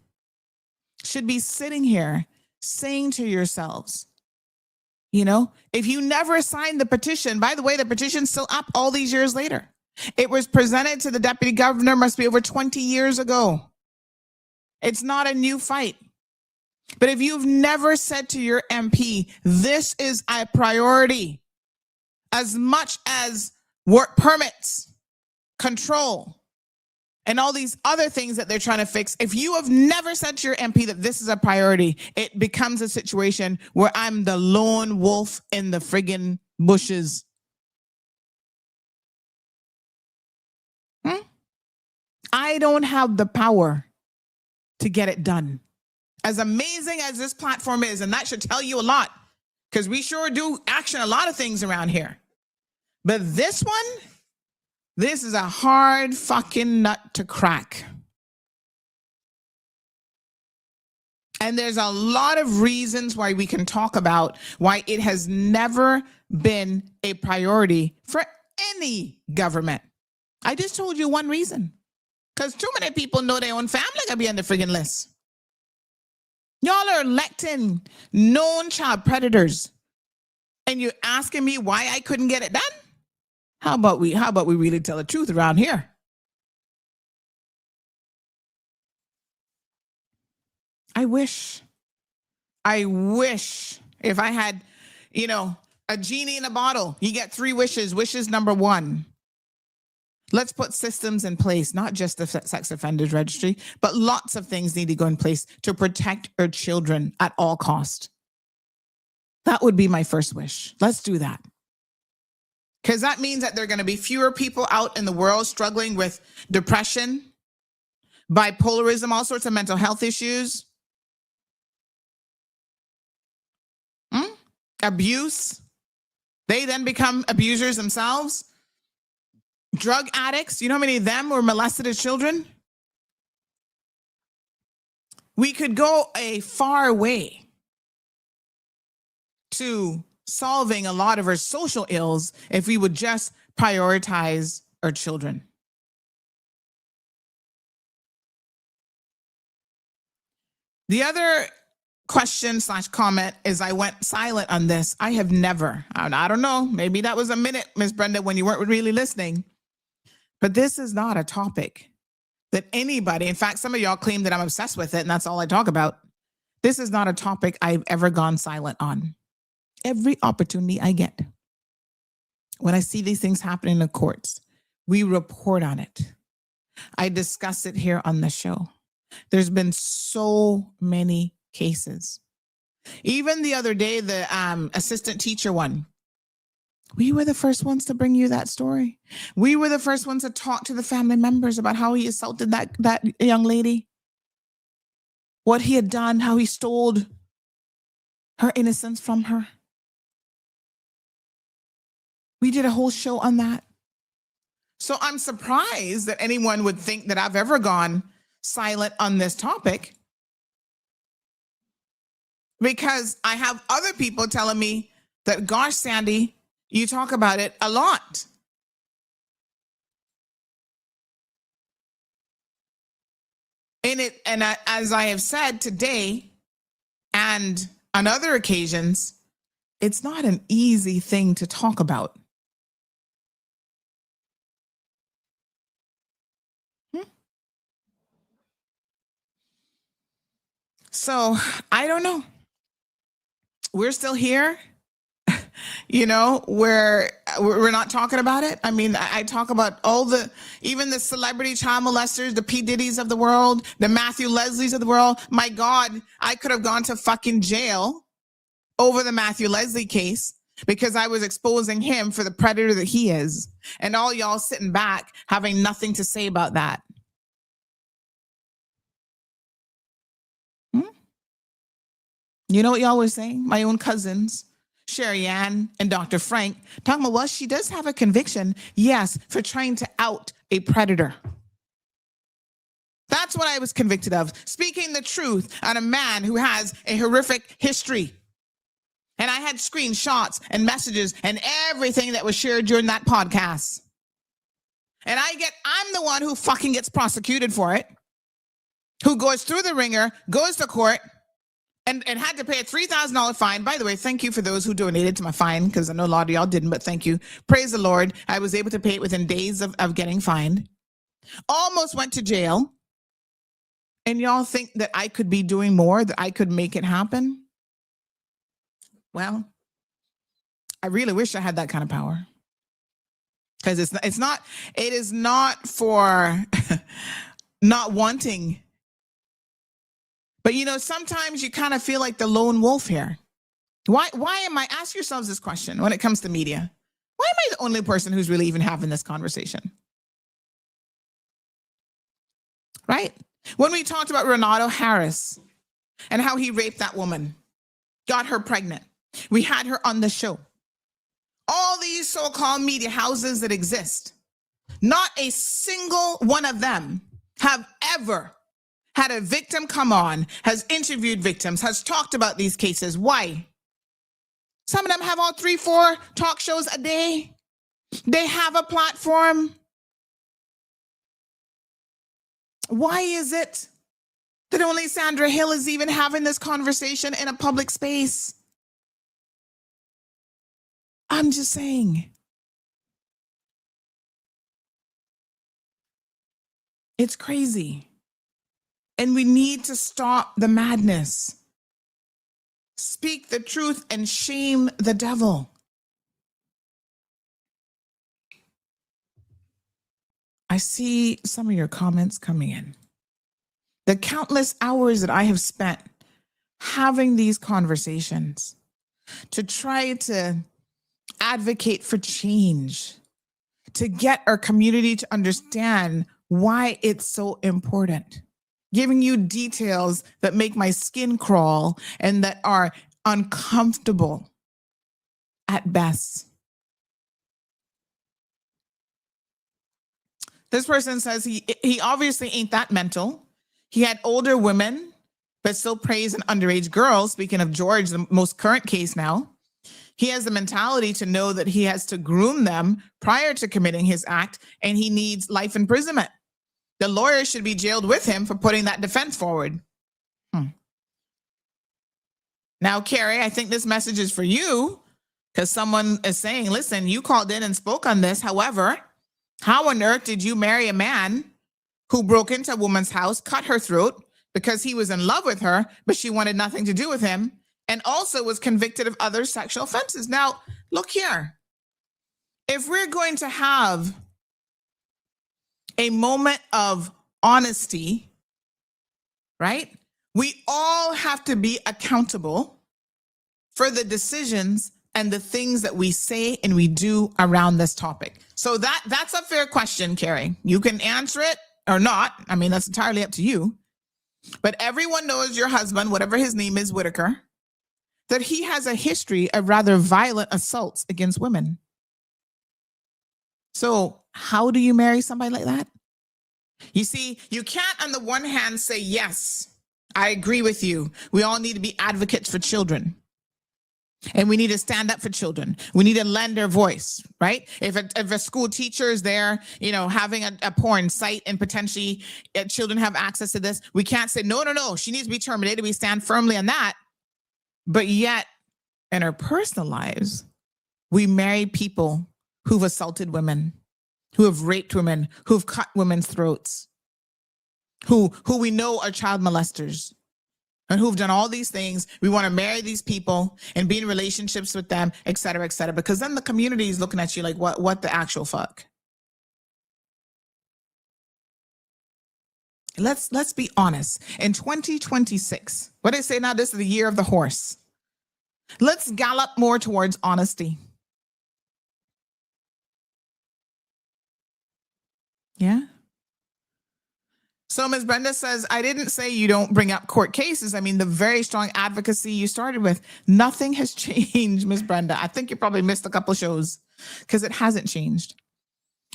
should be sitting here saying to yourselves, you know, if you never signed the petition, by the way, the petition's still up all these years later. It was presented to the deputy governor, must be over 20 years ago. It's not a new fight. But if you've never said to your MP, this is a priority, as much as work permits, control, and all these other things that they're trying to fix, if you have never said to your MP that this is a priority, it becomes a situation where I'm the lone wolf in the friggin' bushes. I don't have the power to get it done. As amazing as this platform is, and that should tell you a lot, because we sure do action a lot of things around here. But this one, this is a hard fucking nut to crack. And there's a lot of reasons why we can talk about why it has never been a priority for any government. I just told you one reason. Because too many people know their own family gonna be on the friggin' list. Y'all are electing known child predators, and you're asking me why I couldn't get it done? How about we really tell the truth around here? I wish if I had, a genie in a bottle, you get 3 wishes. Wishes number 1. Let's put systems in place, not just the sex offenders registry, but lots of things need to go in place to protect our children at all cost. That would be my first wish. Let's do that. Because that means that there are going to be fewer people out in the world struggling with depression, bipolarism, all sorts of mental health issues, abuse. They then become abusers themselves. Drug addicts, you know how many of them were molested as children? We could go a far way to solving a lot of our social ills if we would just prioritize our children. The other question/comment is I went silent on this. I have never, I don't know, maybe that was a minute, Ms. Brenda, when you weren't really listening. But this is not a topic that anybody, in fact, some of y'all claim that I'm obsessed with it and that's all I talk about. This is not a topic I've ever gone silent on. Every opportunity I get, when I see these things happening in the courts, we report on it. I discuss it here on the show. There's been so many cases. Even the other day, the assistant teacher one, we were the first ones to bring you that story. We were the first ones to talk to the family members about how he assaulted that young lady, what he had done, how he stole her innocence from her. We did a whole show on that. So I'm surprised that anyone would think that I've ever gone silent on this topic, because I have other people telling me that, gosh, Sandy, you talk about it a lot. As I have said today and on other occasions, it's not an easy thing to talk about. So I don't know. We're still here. We're not talking about it. I mean, I talk about even the celebrity child molesters, the P. Diddy's of the world, the Matthew Leslie's of the world. My God, I could have gone to fucking jail over the Matthew Leslie case because I was exposing him for the predator that he is. And all y'all sitting back having nothing to say about that. You know what y'all were saying? My own cousins, Sherry Ann and Dr. Frank, talking about, well, she does have a conviction, yes, for trying to out a predator. That's what I was convicted of, speaking the truth on a man who has a horrific history. And I had screenshots and messages and everything that was shared during that podcast. And I'm the one who fucking gets prosecuted for it, who goes through the ringer, goes to court, and had to pay a $3,000 fine. By the way, thank you for those who donated to my fine, because I know a lot of y'all didn't, but thank you. Praise the Lord. I was able to pay it within days of getting fined. Almost went to jail. And y'all think that I could be doing more, that I could make it happen? Well, I really wish I had that kind of power. Because it is not for not wanting. But sometimes you kind of feel like the lone wolf here. Why ask yourselves this question when it comes to media? Why am I the only person who's really even having this conversation? Right? When we talked about Renato Harris and how he raped that woman, got her pregnant, we had her on the show. All these so-called media houses that exist, not a single one of them have ever had a victim come on, has interviewed victims, has talked about these cases. Why? Some of them have all 3-4 talk shows a day. They have a platform. Why is it that only Sandra Hill is even having this conversation in a public space? I'm just saying. It's crazy. And we need to stop the madness. Speak the truth and shame the devil. I see some of your comments coming in. The countless hours that I have spent having these conversations to try to advocate for change, to get our community to understand why it's so important. Giving you details that make my skin crawl and that are uncomfortable at best. This person says he obviously ain't that mental. He had older women, but still prays an underage girl. Speaking of George, the most current case now, he has the mentality to know that he has to groom them prior to committing his act, and he needs life imprisonment. The lawyer should be jailed with him for putting that defense forward. Now, Carrie, I think this message is for you, because someone is saying, listen, you called in and spoke on this. However, how on earth did you marry a man who broke into a woman's house, cut her throat because he was in love with her, but she wanted nothing to do with him, and also was convicted of other sexual offenses? Now, look here. If we're going to have a moment of honesty, right? We all have to be accountable for the decisions and the things that we say and we do around this topic? So that's a fair question, Carrie. You can answer it or not. I mean, that's entirely up to you. But everyone knows your husband, whatever his name is, Whitaker, that he has a history of rather violent assaults against women. So how do you marry somebody like that? You see, you can't on the one hand say, yes, I agree with you. We all need to be advocates for children. And we need to stand up for children. We need to lend our voice, right? If a school teacher is there, having a porn site and potentially children have access to this, we can't say, no, she needs to be terminated. We stand firmly on that. But yet, in our personal lives, we marry people who've assaulted women, who have raped women, who've cut women's throats, who we know are child molesters, and who've done all these things. We want to marry these people and be in relationships with them, et cetera, because then the community is looking at you like, what the actual fuck? Let's be honest. In 2026, what do they say now? This is the year of the horse. Let's gallop more towards honesty. Yeah. So Ms. Brenda says, I didn't say you don't bring up court cases. I mean, the very strong advocacy you started with, nothing has changed, Ms. Brenda. I think you probably missed a couple shows because it hasn't changed.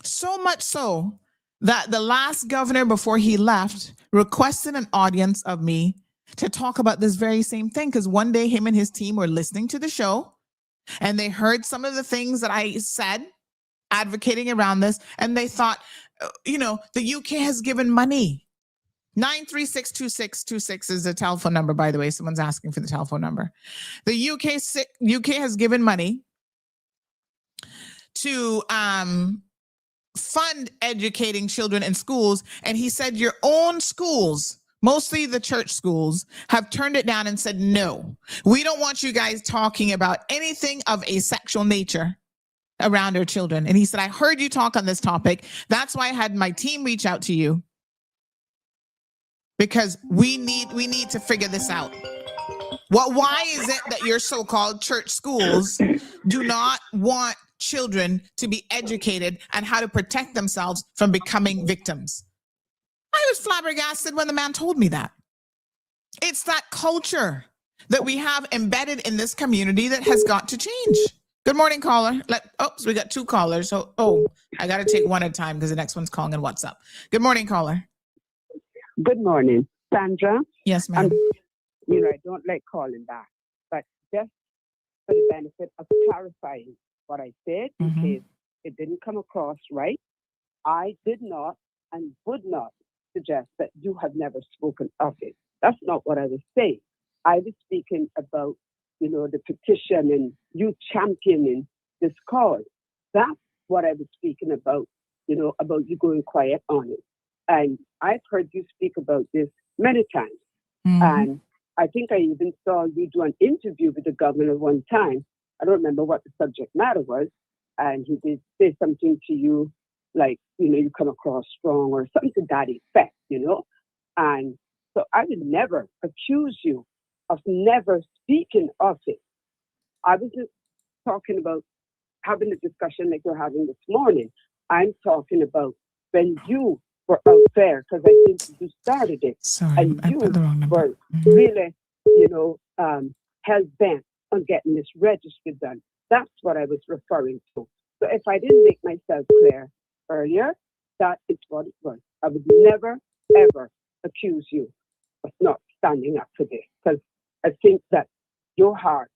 So much so that the last governor before he left requested an audience of me to talk about this very same thing, because one day him and his team were listening to the show and they heard some of the things that I said advocating around this, and they thought, the UK has given money. 9362626 is the telephone number, by the way. Someone's asking for the telephone number. The UK has given money to fund educating children in schools. And he said your own schools, mostly the church schools, have turned it down and said, no, we don't want you guys talking about anything of a sexual nature around our children. And he said, I heard you talk on this topic. That's why I had my team reach out to you, because we need to figure this out. Why is it that your so-called church schools do not want children to be educated on how to protect themselves from becoming victims? I was flabbergasted when the man told me that. It's that culture that we have embedded in this community that has got to change. Good morning, caller. So we got two callers. So, I got to take one at a time because the next one's calling in WhatsApp. Good morning, caller. Good morning, Sandra. Yes, ma'am. I don't like calling back, but just for the benefit of clarifying what I said, in case it didn't come across right, I did not and would not suggest that you have never spoken of it. That's not what I was saying. I was speaking about the petition and you championing this cause. That's what I was speaking about, about you going quiet on it. And I've heard you speak about this many times. And I think I even saw you do an interview with the governor one time. I don't remember what the subject matter was. And he did say something to you like, you come across strong or something to that effect, And so I would never accuse you of never speaking of it. I was just talking about having a discussion like we're having this morning. I'm talking about when you were out there, because I think you started it. Sorry, and I you put the wrong number. were really, hell bent on getting this registered done. That's what I was referring to. So if I didn't make myself clear earlier, that is what it was. I would never, ever accuse you of not standing up for this, because I think that your heart,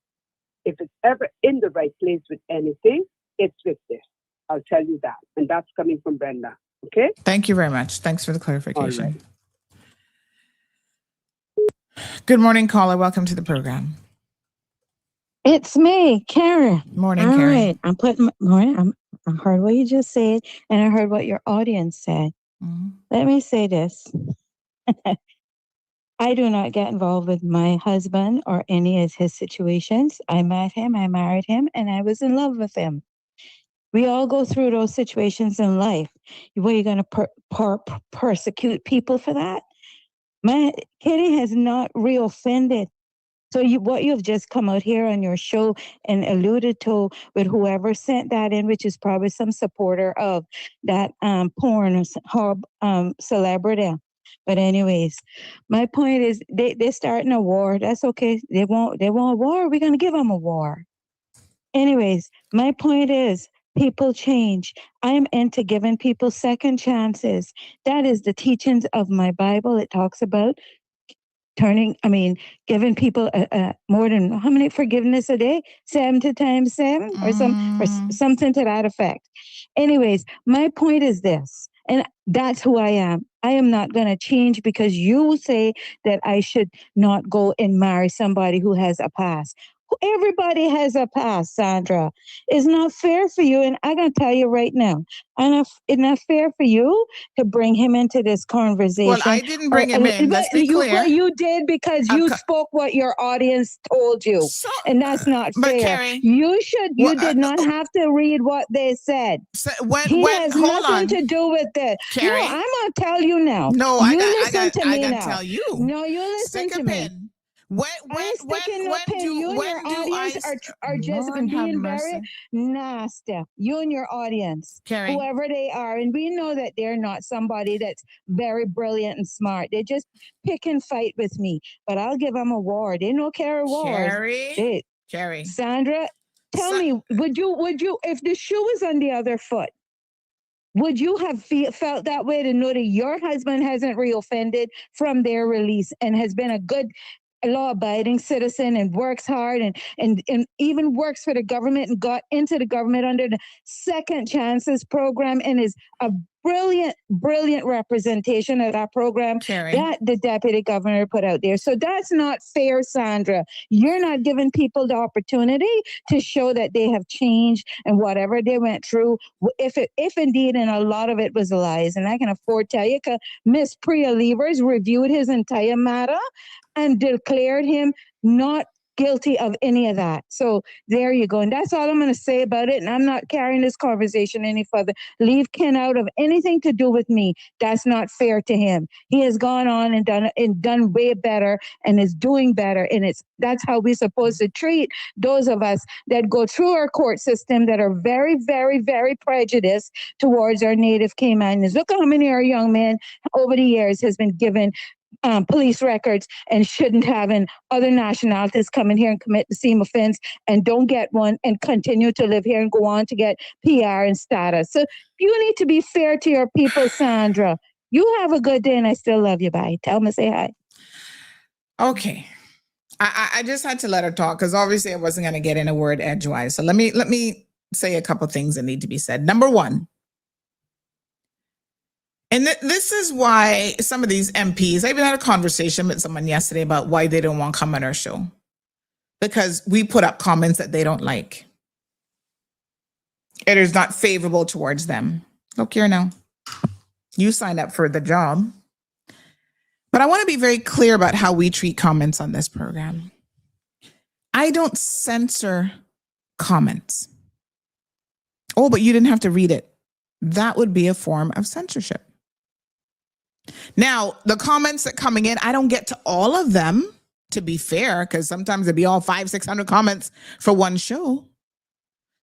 if it's ever in the right place with anything, it's with this. I'll tell you that. And that's coming from Brenda. Okay? Thank you very much. Thanks for the clarification. All right. Good morning, caller. Welcome to the program. It's me, Karen. Morning, All Karen. right. I'm putting morning. I heard what you just said, and I heard what your audience said. Let me say this. I do not get involved with my husband or any of his situations. I met him, I married him, and I was in love with him. We all go through those situations in life. Were you going to persecute people for that? My Kitty has not reoffended So what you've just come out here on your show and alluded to with whoever sent that in, which is probably some supporter of that porn celebrity. But anyways, my point is they're starting a war. That's okay. They want a war. We're gonna give them a war. Anyways, my point is people change. I'm into giving people second chances. That is the teachings of my Bible. It talks about giving people more than how many forgiveness a day? 70 times 7 or something to that effect. Anyways, my point is this, and that's who I am. I am not going to change because you say that I should not go and marry somebody who has a past. Everybody has a past, Sandra. It's not fair for you. And I'm going to tell you right now, it's not fair for you to bring him into this conversation. Well, I didn't bring him in. Let's be clear. Well, you did because you spoke what your audience told you. And that's not fair. Carrie, you did not have to read what they said. He has nothing to do with it. Carrie, I'm going to tell you now. No, I got to tell you. No, you listen to me. When you and your audience are just being very nasty. You and your audience, Carrie, whoever they are, and we know that they're not somebody that's very brilliant and smart. They just pick and fight with me, but I'll give them a award. They don't care awards. Carrie, Sandra, tell me, would you, if the shoe was on the other foot, would you have felt that way to know that your husband hasn't reoffended from their release and has been a good law-abiding citizen and works hard and even works for the government and got into the government under the Second Chances program and is a brilliant representation of that program that the deputy governor put out there. So that's not fair, Sandra. You're not giving people the opportunity to show that they have changed and whatever they went through, if indeed, and a lot of it was lies. And I can afford to tell you, Miss Priya Levers reviewed his entire matter and declared him not guilty of any of that. So there you go. And that's all I'm going to say about it. And I'm not carrying this conversation any further. Leave Ken out of anything to do with me. That's not fair to him. He has gone on and done way better and is doing better. And that's how we're supposed to treat those of us that go through our court system that are very, very, very prejudiced towards our native Caymanians. Look how many our young men over the years has been given police records and shouldn't have, and other nationalities come in here and commit the same offense and don't get one and continue to live here and go on to get PR and status. So you need to be fair to your people, Sandra. You have a good day and I still love you. Bye. Tell me, say hi. Okay. I just had to let her talk because obviously I wasn't going to get in a word edgewise. So let me say a couple things that need to be said. Number one, and this is why some of these MPs, I even had a conversation with someone yesterday about why they don't want to come on our show. Because we put up comments that they don't like. It is not favorable towards them. Look here now. You signed up for the job. But I want to be very clear about how we treat comments on this program. I don't censor comments. Oh, but you didn't have to read it. That would be a form of censorship. Now, the comments that coming in, I don't get to all of them, to be fair, because sometimes it'd be all 500-600 comments for one show.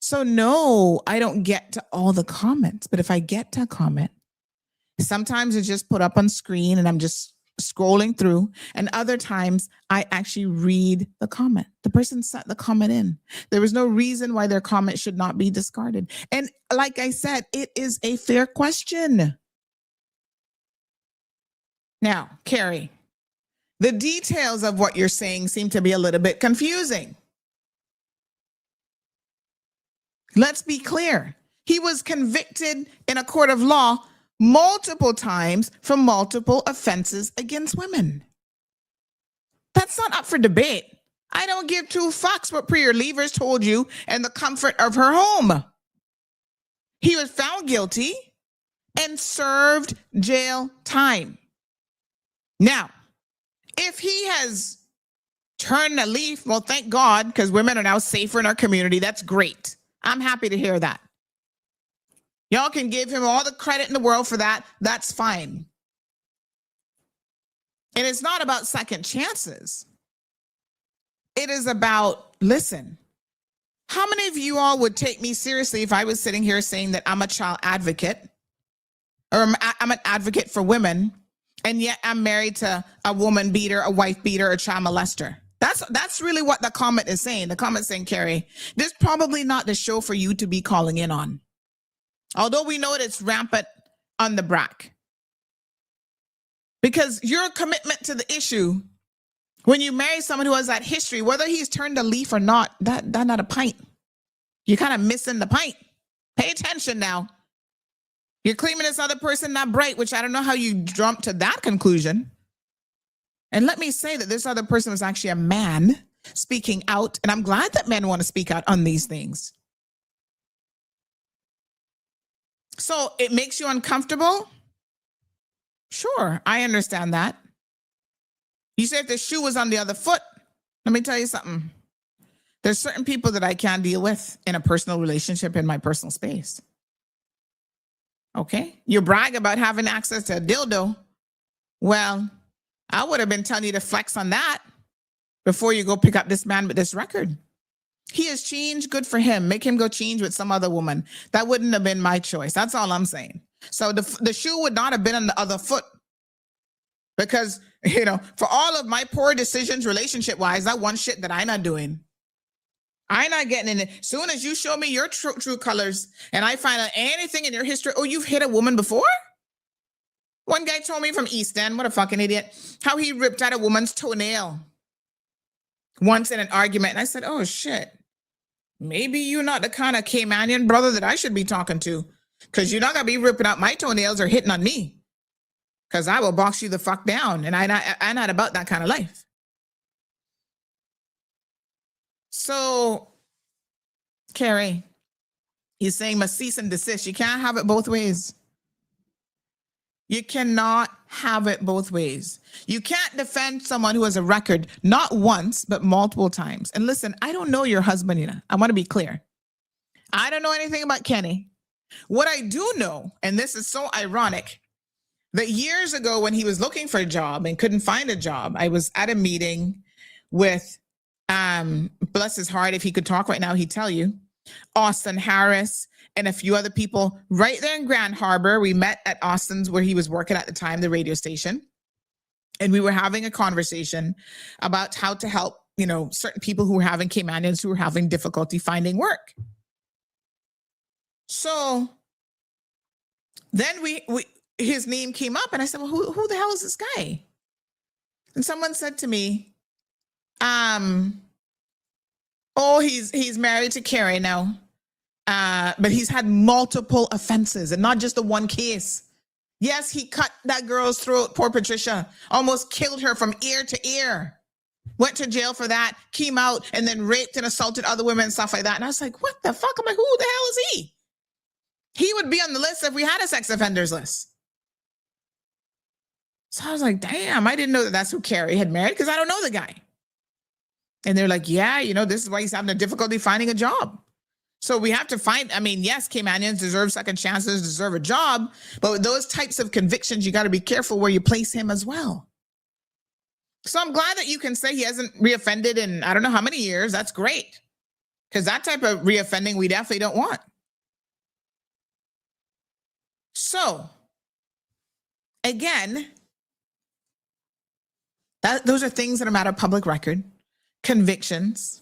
So no, I don't get to all the comments. But if I get to a comment, sometimes it's just put up on screen and I'm just scrolling through. And other times I actually read the comment. The person sent the comment in. There was no reason why their comment should not be discarded. And like I said, it is a fair question. Now, Carrie, the details of what you're saying seem to be a little bit confusing. Let's be clear. He was convicted in a court of law multiple times for multiple offenses against women. That's not up for debate. I don't give two fucks what Priya Levers told you in the comfort of her home. He was found guilty and served jail time. Now, if he has turned a leaf, well, thank God, because women are now safer in our community. That's great. I'm happy to hear that. Y'all can give him all the credit in the world for that. That's fine. And it's not about second chances. It is about, listen, how many of you all would take me seriously if I was sitting here saying that I'm a child advocate, or I'm an advocate for women, and yet I'm married to a woman beater, a wife beater, a child molester? That's really what the comment is saying. The comment saying, Carrie, this is probably not the show for you to be calling in on. Although we know that it's rampant on the BRAC. Because your commitment to the issue, when you marry someone who has that history, whether he's turned a leaf or not, that's not a pint. You're kind of missing the pint. Pay attention now. You're claiming this other person not bright, which I don't know how you jumped to that conclusion. And let me say that this other person was actually a man speaking out. And I'm glad that men want to speak out on these things. So it makes you uncomfortable? Sure, I understand that. You say if the shoe was on the other foot, let me tell you something. There's certain people that I can't deal with in a personal relationship in my personal space. Okay? You brag about having access to a dildo. Well, I would have been telling you to flex on that before you go pick up this man with this record. He has changed, good for him. Make him go change with some other woman. That wouldn't have been my choice. That's all I'm saying. So the shoe would not have been on the other foot. Because, for all of my poor decisions relationship-wise, that one shit that I'm not doing. I'm not getting in it. As soon as you show me your true colors and I find out anything in your history, oh, you've hit a woman before? One guy told me from East End, what a fucking idiot, how he ripped out a woman's toenail once in an argument. And I said, oh, shit. Maybe you're not the kind of Caymanian brother that I should be talking to, because you're not going to be ripping out my toenails or hitting on me, because I will box you the fuck down. And I'm not about that kind of life. So, Carrie, he's saying must cease and desist. You can't have it both ways. You cannot have it both ways. You can't defend someone who has a record, not once, but multiple times. And listen, I don't know your husband, I want to be clear. I don't know anything about Kenny. What I do know, and this is so ironic, that years ago when he was looking for a job and couldn't find a job, I was at a meeting with, bless his heart, if he could talk right now, he'd tell you, Austin Harris, and a few other people right there in Grand Harbor. We met at Austin's, where he was working at the time, the radio station. And we were having a conversation about how to help, certain people who were having Caymanians who were having difficulty finding work. So then his name came up and I said, well, who the hell is this guy? And someone said to me, oh, he's married to Carrie now. But he's had multiple offenses and not just the one case. Yes, he cut that girl's throat, poor Patricia, almost killed her from ear to ear. Went to jail for that, came out, and then raped and assaulted other women and stuff like that. And I was like, what the fuck? I'm like, who the hell is he? He would be on the list if we had a sex offenders list. So I was like, damn, I didn't know that's who Carrie had married, because I don't know the guy. And they're like, yeah, this is why he's having a difficulty finding a job. So we have to find, yes, Caymanians deserve second chances, deserve a job, but with those types of convictions, you got to be careful where you place him as well. So I'm glad that you can say he hasn't reoffended in I don't know how many years. That's great, because that type of reoffending we definitely don't want. So again, those are things that are a matter of public record, convictions,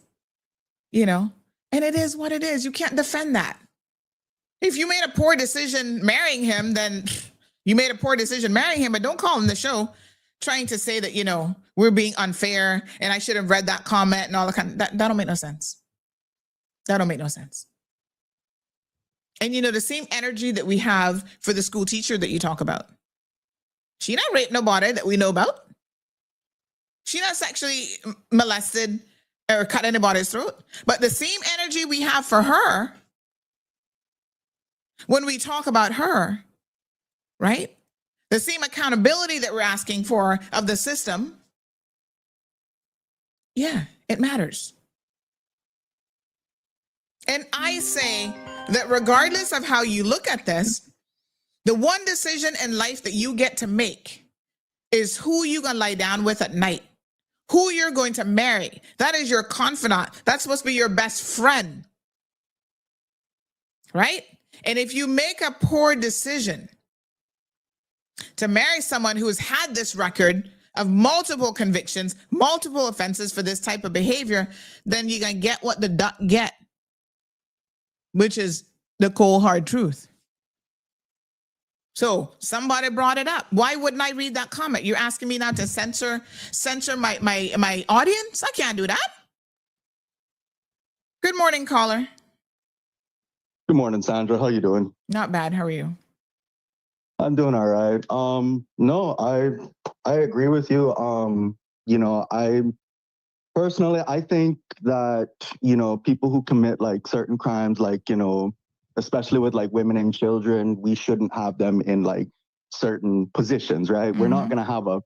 and it is what it is. You can't defend that. If you made a poor decision marrying him, then you made a poor decision marrying him, but don't call him the show trying to say that, we're being unfair and I should have read that comment and all the kind of, that don't make no sense. That don't make no sense. And the same energy that we have for the school teacher that you talk about. She not raped nobody that we know about. She not sexually molested or cut anybody's throat. But the same energy we have for her, when we talk about her, right? The same accountability that we're asking for of the system, yeah, it matters. And I say that regardless of how you look at this, the one decision in life that you get to make is who you gonna lie down with at night. who you're going to marry. That is your confidant. That's supposed to be your best friend, right? And if you make a poor decision to marry someone who has had this record of multiple convictions, multiple offenses for this type of behavior, then you're going to get what the duck get, which is the cold hard truth. So somebody brought it up. Why wouldn't I read that comment? You're asking me now to censor my audience? I can't do that. Good morning, caller. Good morning, Sandra. How you doing? Not bad. How are you? I'm doing all right. No, I agree with you. You know, I personally, I think that, you know, people who commit like certain crimes, like, you know, especially with like women and children, we shouldn't have them in like certain positions, right? We're not gonna have a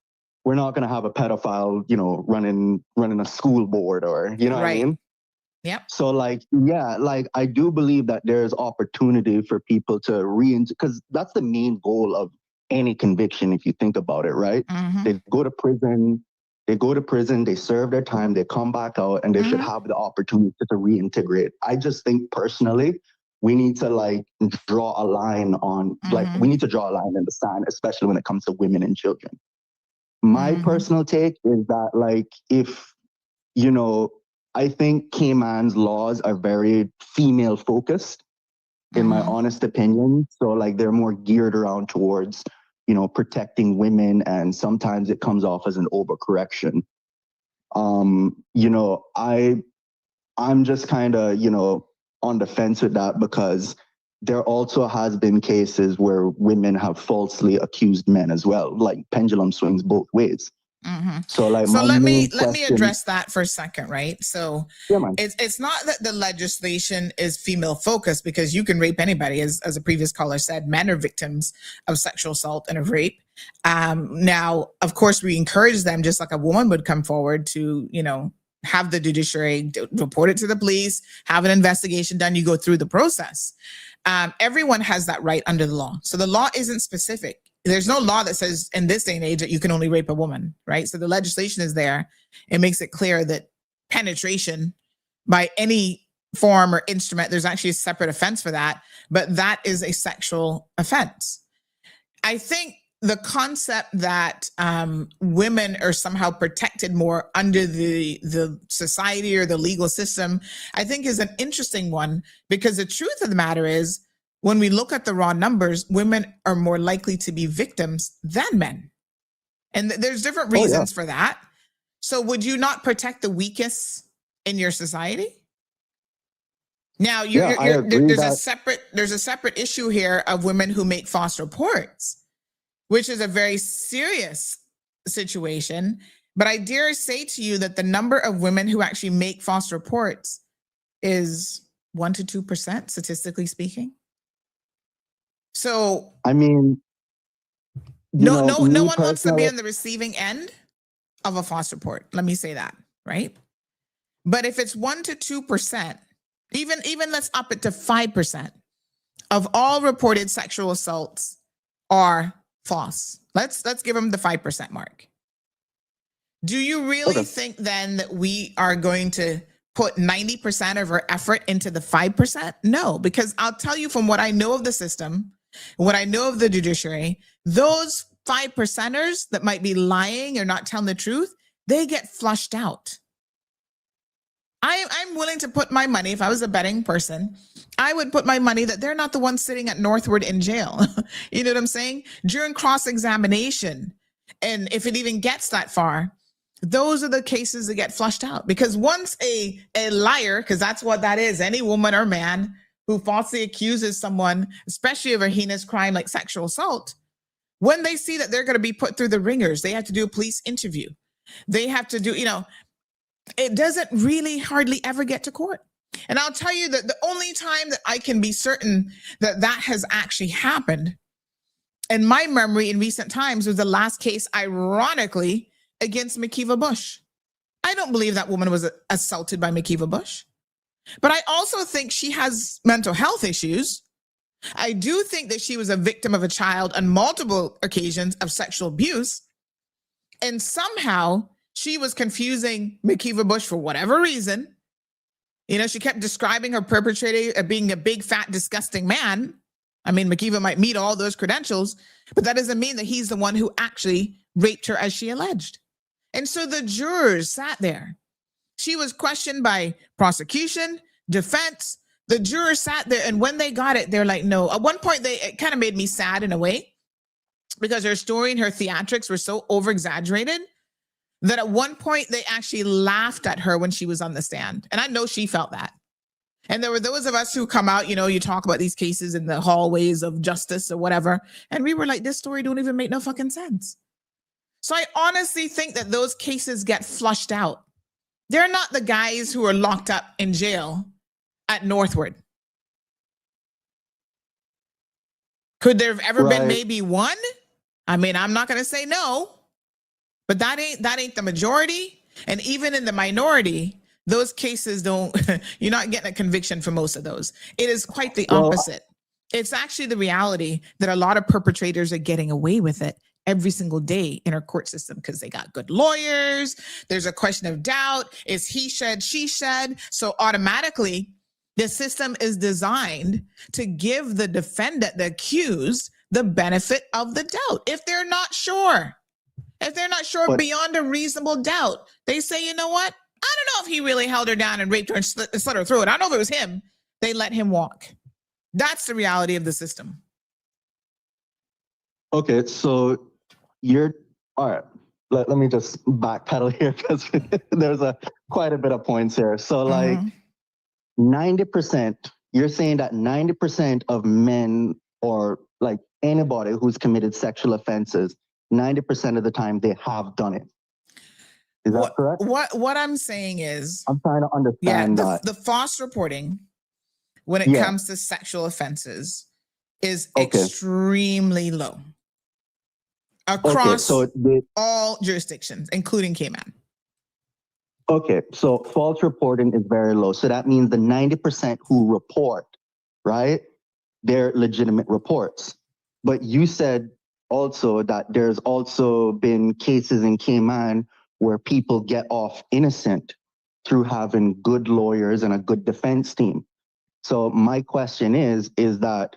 pedophile, you know, running a school board, or you know what I mean? Yep. So like, yeah, like I do believe that there's opportunity for people to because that's the main goal of any conviction, if you think about it, right? They go to prison, they serve their time, they come back out, and they should have the opportunity to reintegrate. I just think personally, we need to like draw a line on, like we need to draw a line in the sand, especially when it comes to women and children. My personal take is that like, if, you know, I think Cayman's laws are very female focused, in my honest opinion. So like they're more geared around towards, you know, protecting women, and sometimes it comes off as an overcorrection. You know, I'm just kind of, you know, on the fence with that, because there also has been cases where women have falsely accused men as well. Like pendulum swings both ways. So like, so let me address that for a second, right? So yeah, it's not that the legislation is female focused, because you can rape anybody, as a previous caller said. Men are victims of sexual assault and of rape. Now, of course, we encourage them, just like a woman would come forward, to, you know, have the judiciary report it to the police, have an investigation done. You go through the process. Everyone has that right under the law. So the law isn't specific. There's no law that says in this day and age that you can only rape a woman, right? So the legislation is there. It makes it clear that penetration by any form or instrument, there's actually a separate offense for that, but that is a sexual offense. I think the concept that women are somehow protected more under the society or the legal system, I think is an interesting one, because the truth of the matter is, when we look at the raw numbers, women are more likely to be victims than men. And there's different reasons for that. So would you not protect the weakest in your society? Now, there's a separate issue here of women who make false reports, which is a very serious situation. But I dare say to you that the number of women who actually make false reports is 1 to 2%, statistically speaking. So, I mean, no one wants to be on the receiving end of a false report. Let me say that, right? But if it's 1 to 2%, even let's up it to 5% of all reported sexual assaults are false. Let's give them the 5% mark. Do you really think then that we are going to put 90% of our effort into the 5%? No, because I'll tell you, from what I know of the system, what I know of the judiciary, those 5%ers that might be lying or not telling the truth, they get flushed out. I'm willing to put my money, if I was a betting person, I would put my money that they're not the ones sitting at Northwood in jail. You know what I'm saying? During cross-examination, and if it even gets that far, those are the cases that get flushed out. Because once a liar, because that's what that is, any woman or man who falsely accuses someone, especially of a heinous crime like sexual assault, when they see that they're going to be put through the ringers, they have to do a police interview. They have to do, it doesn't really hardly ever get to court. And I'll tell you that the only time that I can be certain that that has actually happened in my memory in recent times was the last case, ironically, against McKeeva Bush. I don't believe that woman was assaulted by McKeeva Bush. But I also think she has mental health issues. I do think that she was a victim of a child on multiple occasions of sexual abuse. And somehow She was confusing McKeeva Bush for whatever reason. You know, she kept describing her perpetrator as being a big, fat, disgusting man. I mean, McKeeva might meet all those credentials, but that doesn't mean that he's the one who actually raped her as she alleged. And so the jurors sat there. She was questioned by prosecution, defense. The jurors sat there, and when they got it, they're like, no. At one point, it kind of made me sad in a way because her story and her theatrics were so over-exaggerated that at one point they actually laughed at her when she was on the stand. And I know she felt that. And there were those of us who come out, you know, you talk about these cases in the hallways of justice or whatever. And we were like, this story don't even make no fucking sense. So I honestly think that those cases get flushed out. They're not the guys who are locked up in jail at Northwood. Could there have ever been maybe one? I mean, I'm not going to say no, but that ain't the majority. And even in the minority, those cases don't, you're not getting a conviction for most of those. It is quite the opposite. It's actually the reality that a lot of perpetrators are getting away with it every single day in our court system because they got good lawyers. There's a question of doubt. Is he said, she said. So automatically, the system is designed to give the defendant, the accused, the benefit of the doubt. If they're not sure beyond a reasonable doubt, they say, you know what? I don't know if he really held her down and raped her and slit her throat. I don't know if it was him. They let him walk. That's the reality of the system. Okay, so all right. Let me just backpedal here because there's quite a bit of points here. So like 90%, you're saying that 90% of men or like anybody who's committed sexual offenses, 90% of the time they have done it. Is that correct? What I'm saying is, I'm trying to understand that. The false reporting when it comes to sexual offenses is extremely low across all jurisdictions, including Cayman. Okay, so false reporting is very low. So that means the 90% who report, right? They're legitimate reports. But you said also that there's also been cases in Cayman where people get off innocent through having good lawyers and a good defense team. So my question is that,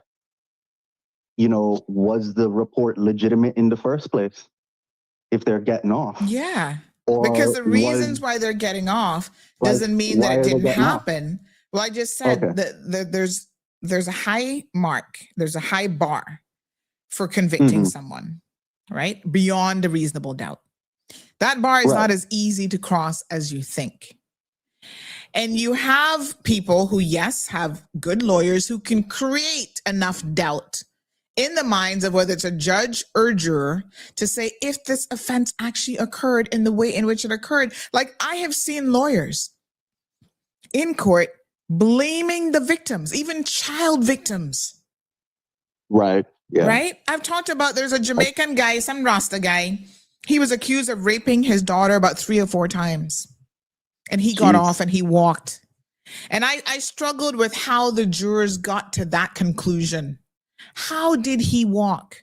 you know, was the report legitimate in the first place if they're getting off? Yeah, because the reasons why they're getting off doesn't mean that it didn't happen. Well, I just said that there's a high mark, there's a high bar for convicting someone, right? Beyond a reasonable doubt. That bar is not as easy to cross as you think. And you have people who, yes, have good lawyers who can create enough doubt in the minds of whether it's a judge or juror to say if this offense actually occurred in the way in which it occurred. Like I have seen lawyers in court blaming the victims, even child victims. Right. Yeah. Right? I've talked about there's a Jamaican guy, some Rasta guy. He was accused of raping his daughter about 3 or 4 times. And he got off and he walked. And I struggled with how the jurors got to that conclusion. How did he walk?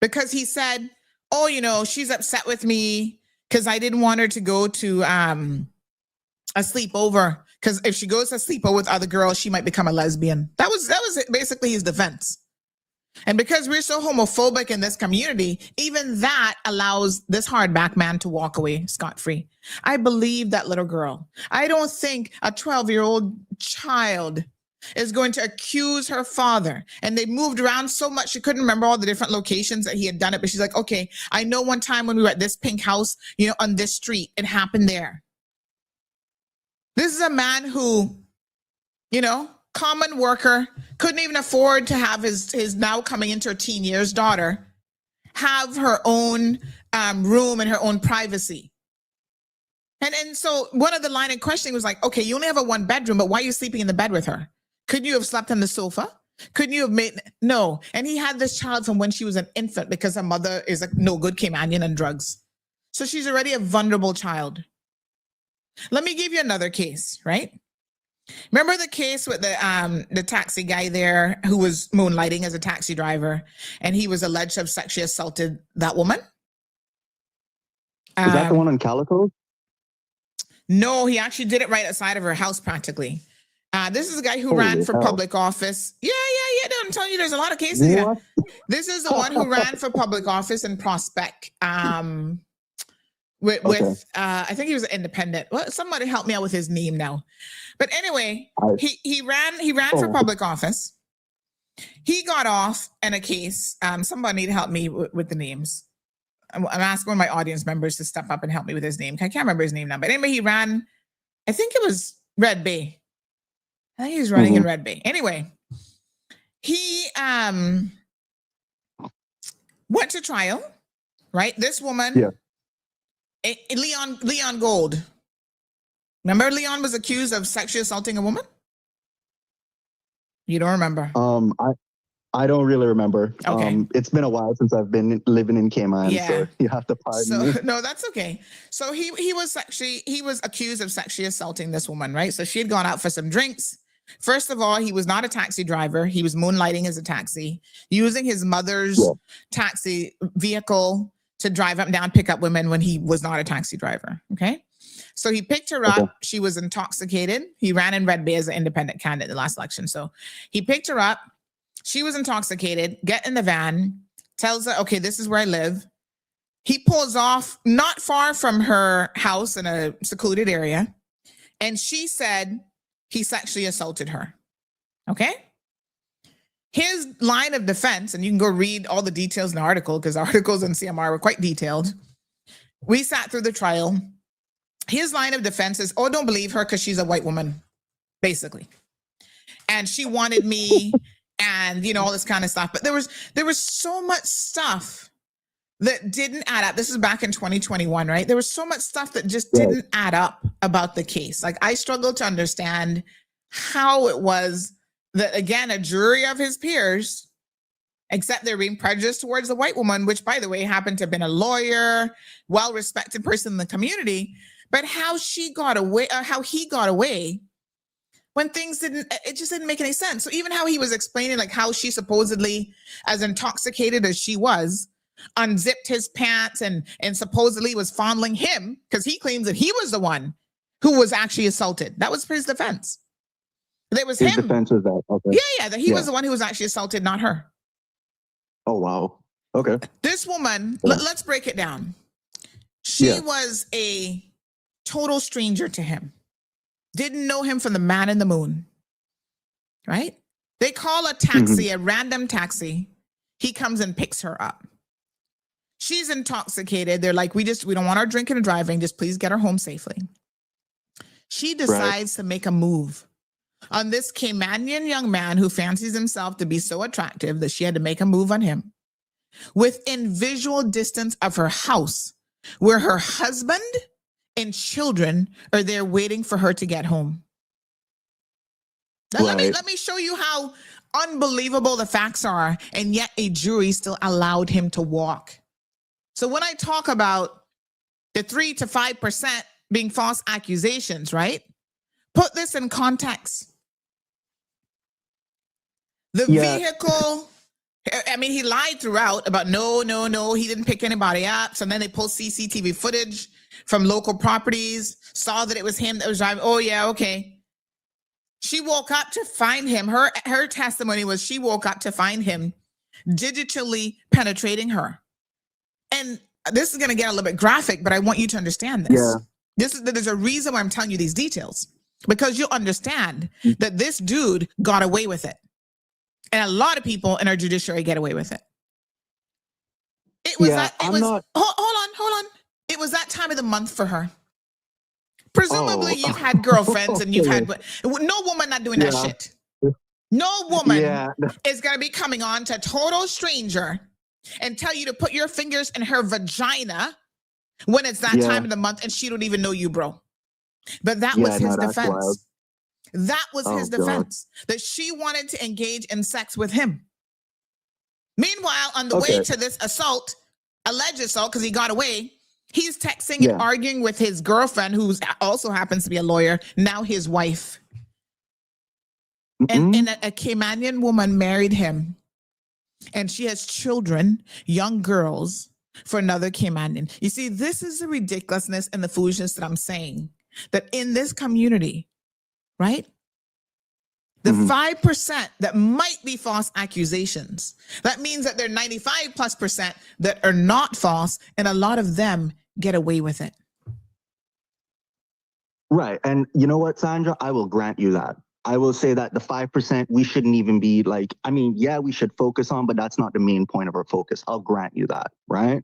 Because he said, oh, you know, she's upset with me because I didn't want her to go to a sleepover. Because if she goes to sleepover with other girls, she might become a lesbian. That was basically his defense. And because we're so homophobic in this community, even that allows this hardback man to walk away scot-free. I believe that little girl. I don't think a 12-year-old child is going to accuse her father. And they moved around so much, she couldn't remember all the different locations that he had done it. But she's like, okay, I know one time when we were at this pink house, you know, on this street, it happened there. This is a man who, you know, common worker, couldn't even afford to have his now coming into her teen years daughter have her own room and her own privacy. And so one of the line of questioning was like, okay, you only have a 1-bedroom, but why are you sleeping in the bed with her? Couldn't you have slept on the sofa? Couldn't you have made, no. And he had this child from when she was an infant because her mother is a no good Caymanian and drugs. So she's already a vulnerable child. Let me give you another case, right? Remember the case with the taxi guy there who was moonlighting as a taxi driver and he was alleged to have sexually assaulted that woman? Is that the one on Calico? No, he actually did it right outside of her house practically. This is a guy who Holy ran for hell. public office. Yeah. I'm telling you, there's a lot of cases here. What? This is the one who ran for public office in Prospect. With I think he was an independent. Well, somebody help me out with his name now. But anyway, he ran for public office. He got off in a case. Somebody need to help me with the names. I'm asking one of my audience members to step up and help me with his name. I can't remember his name now. But anyway, he ran, I think it was Red Bay. I think he was running in Red Bay. Anyway, he went to trial, right? This woman, Leon Gold. Remember Leon was accused of sexually assaulting a woman? You don't remember? I don't really remember. Okay. It's been a while since I've been living in Cayman, so you have to pardon me. No, that's okay. So he was accused of sexually assaulting this woman, right? So she had gone out for some drinks. First of all, he was not a taxi driver. He was moonlighting as a taxi, using his mother's taxi vehicle to drive up and down, pick up women when he was not a taxi driver. Okay. So he picked her up. She was intoxicated. He ran in Red Bay as an independent candidate in the last election. So he picked her up. She was intoxicated, get in the van, tells her, okay, this is where I live. He pulls off not far from her house in a secluded area. And she said he sexually assaulted her. Okay. His line of defense, and you can go read all the details in the article because the articles in CMR were quite detailed. We sat through the trial. His line of defense is, oh, don't believe her because she's a white woman, basically. And she wanted me and, all this kind of stuff. But there was so much stuff that didn't add up. This is back in 2021, right? There was so much stuff that just didn't add up about the case. Like, I struggled to understand how it was that, again, a jury of his peers, except they're being prejudiced towards the white woman, which, by the way, happened to have been a lawyer, well-respected person in the community, but how he got away when things it just didn't make any sense. So even how he was explaining, like, how she supposedly, as intoxicated as she was, unzipped his pants and supposedly was fondling him because he claims that he was the one who was actually assaulted. That was his defense. It was his him. defense was that. Okay. Yeah, that he was the one who was actually assaulted, not her. Oh, wow. Okay. This woman, let's break it down. She was a total stranger to him. Didn't know him from the man in the moon, right? They call a taxi, a random taxi. He comes and picks her up. She's intoxicated. They're like, we don't want her drinking and driving. Just please get her home safely. She decides to make a move on this Caymanian young man who fancies himself to be so attractive that she had to make a move on him within visual distance of her house, where her husband and children are there waiting for her to get home. Now, let me show you how unbelievable the facts are, and yet a jury still allowed him to walk. So when I talk about the 3 to 5% being false accusations, right? Put this in context. The vehicle, I mean, he lied throughout about no, he didn't pick anybody up. So then they pulled CCTV footage from local properties, saw that it was him that was driving. Oh, yeah, okay. She woke up to find him. Her testimony was she woke up to find him digitally penetrating her. And this is going to get a little bit graphic, but I want you to understand this. Yeah. There's a reason why I'm telling you these details, because you'll understand that this dude got away with it. And a lot of people in our judiciary get away with it. Hold on. It was that time of the month for her. Presumably you've had girlfriends and you've had, no woman not doing that shit. No woman is going to be coming on to a total stranger and tell you to put your fingers in her vagina when it's that time of the month and she don't even know you, bro. But that was his defense. Wild. That was his defense, that she wanted to engage in sex with him. Meanwhile, on the way to this assault, alleged assault, because he got away, he's texting and arguing with his girlfriend, who also happens to be a lawyer, now his wife. And a Caymanian woman married him. And she has children, young girls, for another Caymanian. You see, this is the ridiculousness and the foolishness that I'm saying, that in this community, right? The 5% that might be false accusations, that means that there are 95+% that are not false, and a lot of them get away with it. Right. And you know what, Sandra? I will grant you that. I will say that the 5% we shouldn't even be like, I mean, yeah, we should focus on, but that's not the main point of our focus. I'll grant you that, right?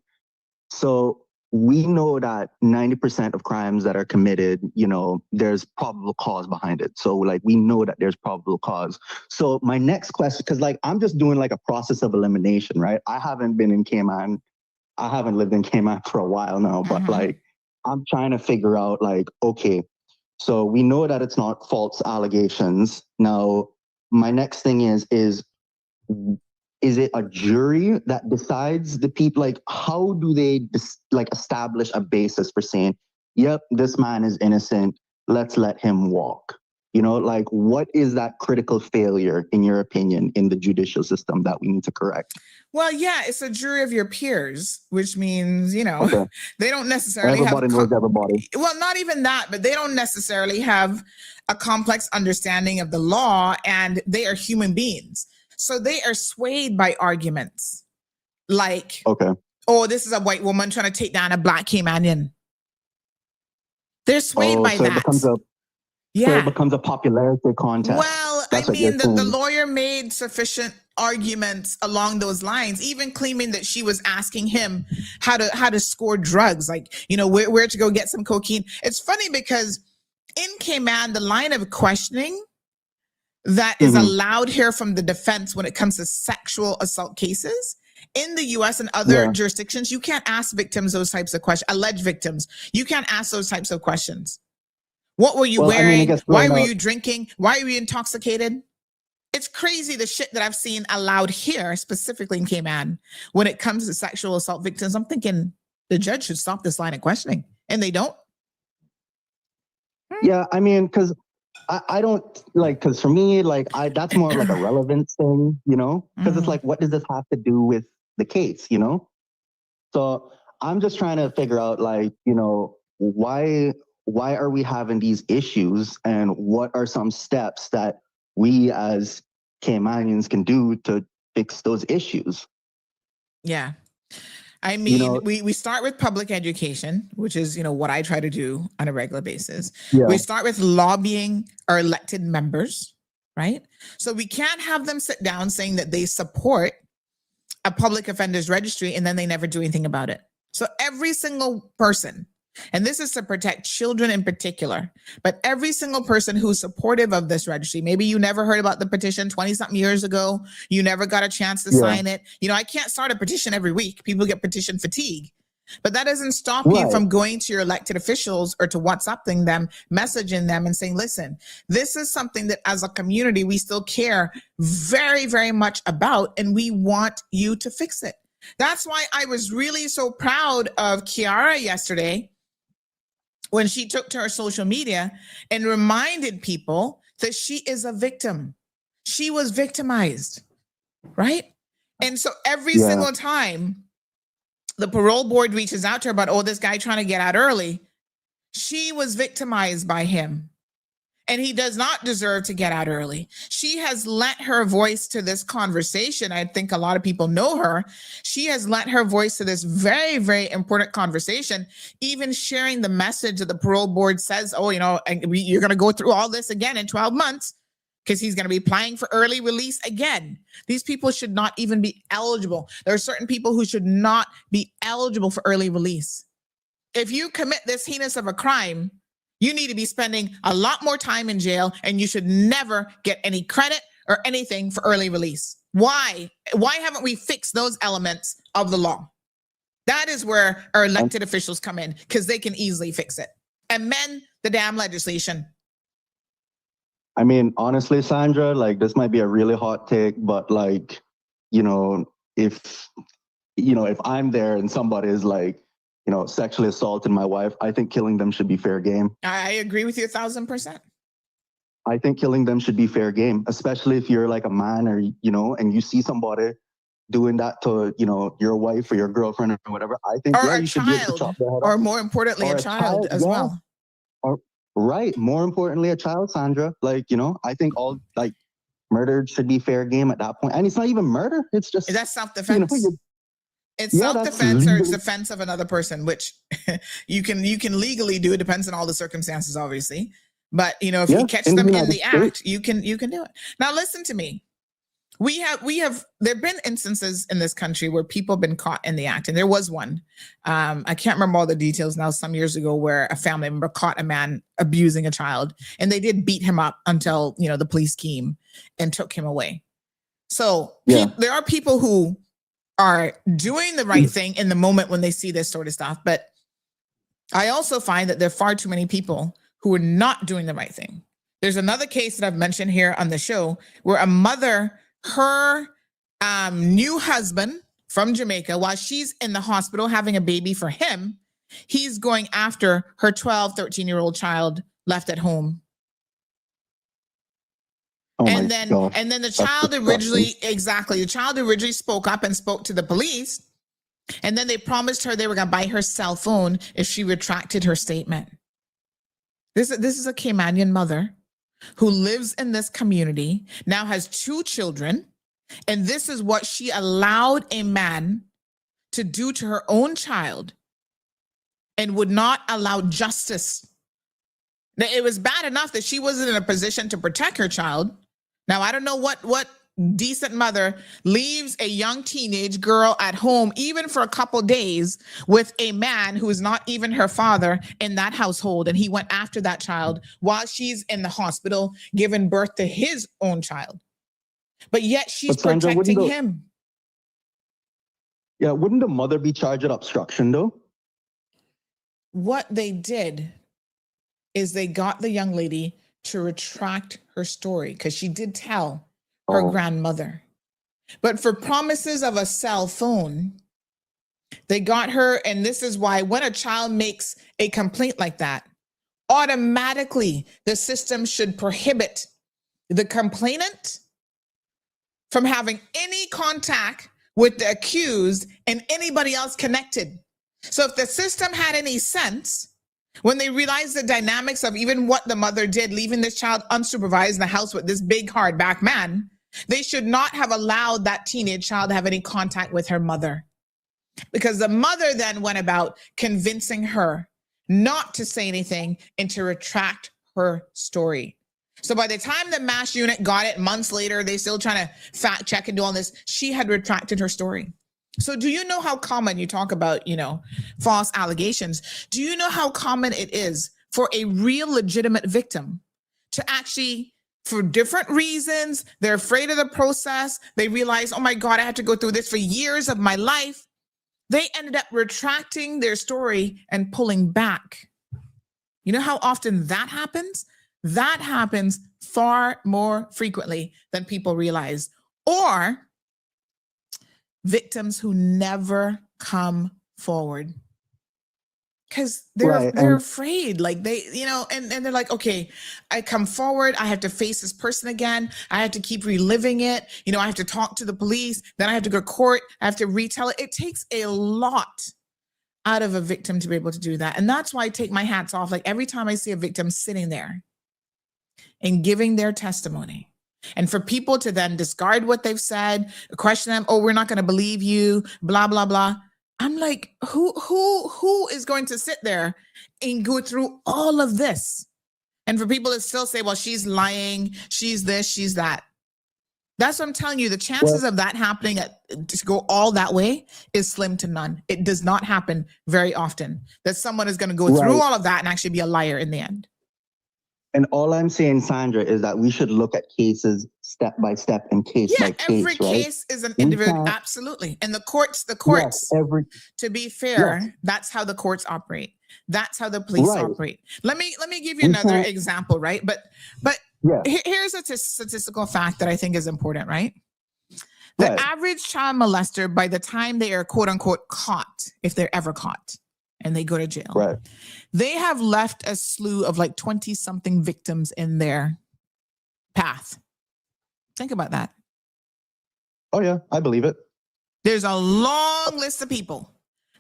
So we know that 90% of crimes that are committed, you know, there's probable cause behind it. So like, we know that there's probable cause. So my next question, because like, I'm just doing like a process of elimination, right? I haven't been in Cayman. I haven't lived in Cayman for a while now, but like, I'm trying to figure out like, okay, so we know that it's not false allegations. Now, my next thing is it a jury that decides the people? Like, how do they like establish a basis for saying, yep, this man is innocent, let's let him walk? You know, like, what is that critical failure, in your opinion, in the judicial system that we need to correct? Well, yeah, it's a jury of your peers, which means, you know, Okay. they don't necessarily Everybody knows everybody. Well, not even that, but they don't necessarily have a complex understanding of the law, and they are human beings. So they are swayed by arguments like, okay, oh, this is a white woman trying to take down a black Caymanian. They're swayed by so that. So it becomes a popularity contest. Well, I mean, the lawyer made sufficient arguments along those lines, even claiming that she was asking him how to score drugs, like, you know, where to go get some cocaine. It's funny because in Cayman, the line of questioning that is allowed here from the defense when it comes to sexual assault cases, in the US and other jurisdictions, you can't ask victims those types of questions, alleged victims. You can't ask those types of questions. What were you wearing? I mean, why were you drinking? Why were you intoxicated? It's crazy the shit that I've seen allowed here, specifically in Cayman, when it comes to sexual assault victims. I'm thinking the judge should stop this line of questioning, and they don't. Yeah, I mean, because I don't like, because for me, like, that's more like a relevance thing, you know, because it's like, what does this have to do with the case, you know? So I'm just trying to figure out, like, you know, why are we having these issues, and what are some steps that we as Caymanians can do to fix those issues? Yeah. I mean, you know, we start with public education, which is, you know, what I try to do on a regular basis. Yeah. We start with lobbying our elected members, right? So we can't have them sit down saying that they support a public offenders registry and then they never do anything about it. So every single person, and this is to protect children in particular, but every single person who's supportive of this registry, maybe you never heard about the petition 20-something years ago, you never got a chance to sign it. You know, I can't start a petition every week. People get petition fatigue. But that doesn't stop you from going to your elected officials or to WhatsApping them, messaging them and saying, listen, this is something that as a community, we still care very, very much about, and we want you to fix it. That's why I was really so proud of Kiara yesterday when she took to her social media and reminded people that she is a victim. She was victimized, right? And so every single time the parole board reaches out to her about, oh, this guy trying to get out early, she was victimized by him. And he does not deserve to get out early. She has lent her voice to this conversation. I think a lot of people know her. She has lent her voice to this very, very important conversation, even sharing the message that the parole board says, oh, you know, you're going to go through all this again in 12 months because he's going to be applying for early release again. These people should not even be eligible. There are certain people who should not be eligible for early release. If you commit this heinous of a crime, you need to be spending a lot more time in jail, and you should never get any credit or anything for early release. Why? Why haven't we fixed those elements of the law? That is where our elected officials come in, because they can easily fix it. Amend the damn legislation. I mean, honestly, Sandra, like, this might be a really hot take, but like, you know, if I'm there and somebody is like, you know, sexually assaulted my wife, I think killing them should be fair game. I agree with you 1,000%. I think killing them should be fair game, especially if you're like a man, or, you know, and you see somebody doing that to, you know, your wife or your girlfriend or whatever, I think, Or yeah, a you should be able to child, chop their head or off. more importantly, Or a child as yeah. well. Or, right. More importantly, a child, Sandra. Like, you know, I think all, like, murder should be fair game at that point. And it's not even murder. It's just, That's self-defense. you know, It's yeah, that's self-defense or it's legal. defense of another person, which you can legally do. It depends on all the circumstances, obviously. But you know, if you catch them in the act, you can do it. Now, listen to me. We have there've been instances in this country where people have been caught in the act, and there was one. I can't remember all the details now. Some years ago, where a family member caught a man abusing a child, and they did beat him up until, you know, the police came and took him away. So there are people who are doing the right thing in the moment when they see this sort of stuff. But I also find that there are far too many people who are not doing the right thing. There's another case that I've mentioned here on the show where a mother, her new husband from Jamaica, while she's in the hospital having a baby for him, he's going after her 12, 13-year-old child left at home. Oh and then the child originally spoke up and spoke to the police. And then they promised her they were going to buy her cell phone if she retracted her statement. This is a Caymanian mother who lives in this community, now has 2 children. And this is what she allowed a man to do to her own child and would not allow justice. Now, it was bad enough that she wasn't in a position to protect her child. Now, I don't know what decent mother leaves a young teenage girl at home, even for a couple days, with a man who is not even her father in that household. And he went after that child while she's in the hospital, giving birth to his own child. But yet she's protecting him. Yeah, wouldn't the mother be charged with obstruction, though? What they did is they got the young lady to retract her story, because she did tell her grandmother. But for promises of a cell phone, they got her. And this is why when a child makes a complaint like that, automatically the system should prohibit the complainant from having any contact with the accused and anybody else connected. So if the system had any sense, when they realized the dynamics of even what the mother did, leaving this child unsupervised in the house with this big hardback man, they should not have allowed that teenage child to have any contact with her mother. Because the mother then went about convincing her not to say anything and to retract her story. So by the time the MASH unit got it months later, they still trying to fact check and do all this, she had retracted her story. So do you know how common, you talk about, you know, false allegations. Do you know how common it is for a real legitimate victim to actually, for different reasons, they're afraid of the process. They realize, oh my God, I had to go through this for years of my life. They ended up retracting their story and pulling back. You know how often that happens? That happens far more frequently than people realize. Or victims who never come forward because they're afraid. Like they, you know, and they're like, okay, I come forward, I have to face this person again. I have to keep reliving it. You know, I have to talk to the police. Then I have to go to court. I have to retell it. It takes a lot out of a victim to be able to do that. And that's why I take my hats off. Like every time I see a victim sitting there and giving their testimony, and for people to then discard what they've said, question them, oh, we're not going to believe you, blah, blah, blah. I'm like, who is going to sit there and go through all of this? And for people to still say, well, she's lying, she's this, she's that. That's what I'm telling you. The chances of that happening to go all that way is slim to none. It does not happen very often that someone is going to go through all of that and actually be a liar in the end. And all I'm saying, Sandra, is that we should look at cases step by step and case by case. Every case is an individual. Absolutely. And the courts, to be fair, that's how the courts operate. That's how the police operate. Let me give you another example, right? But here's a statistical fact that I think is important, right? The average child molester, by the time they are quote unquote caught, if they're ever caught, and they go to jail, they have left a slew of like 20 something victims in their path. Think about that. Oh yeah, I believe it. There's a long list of people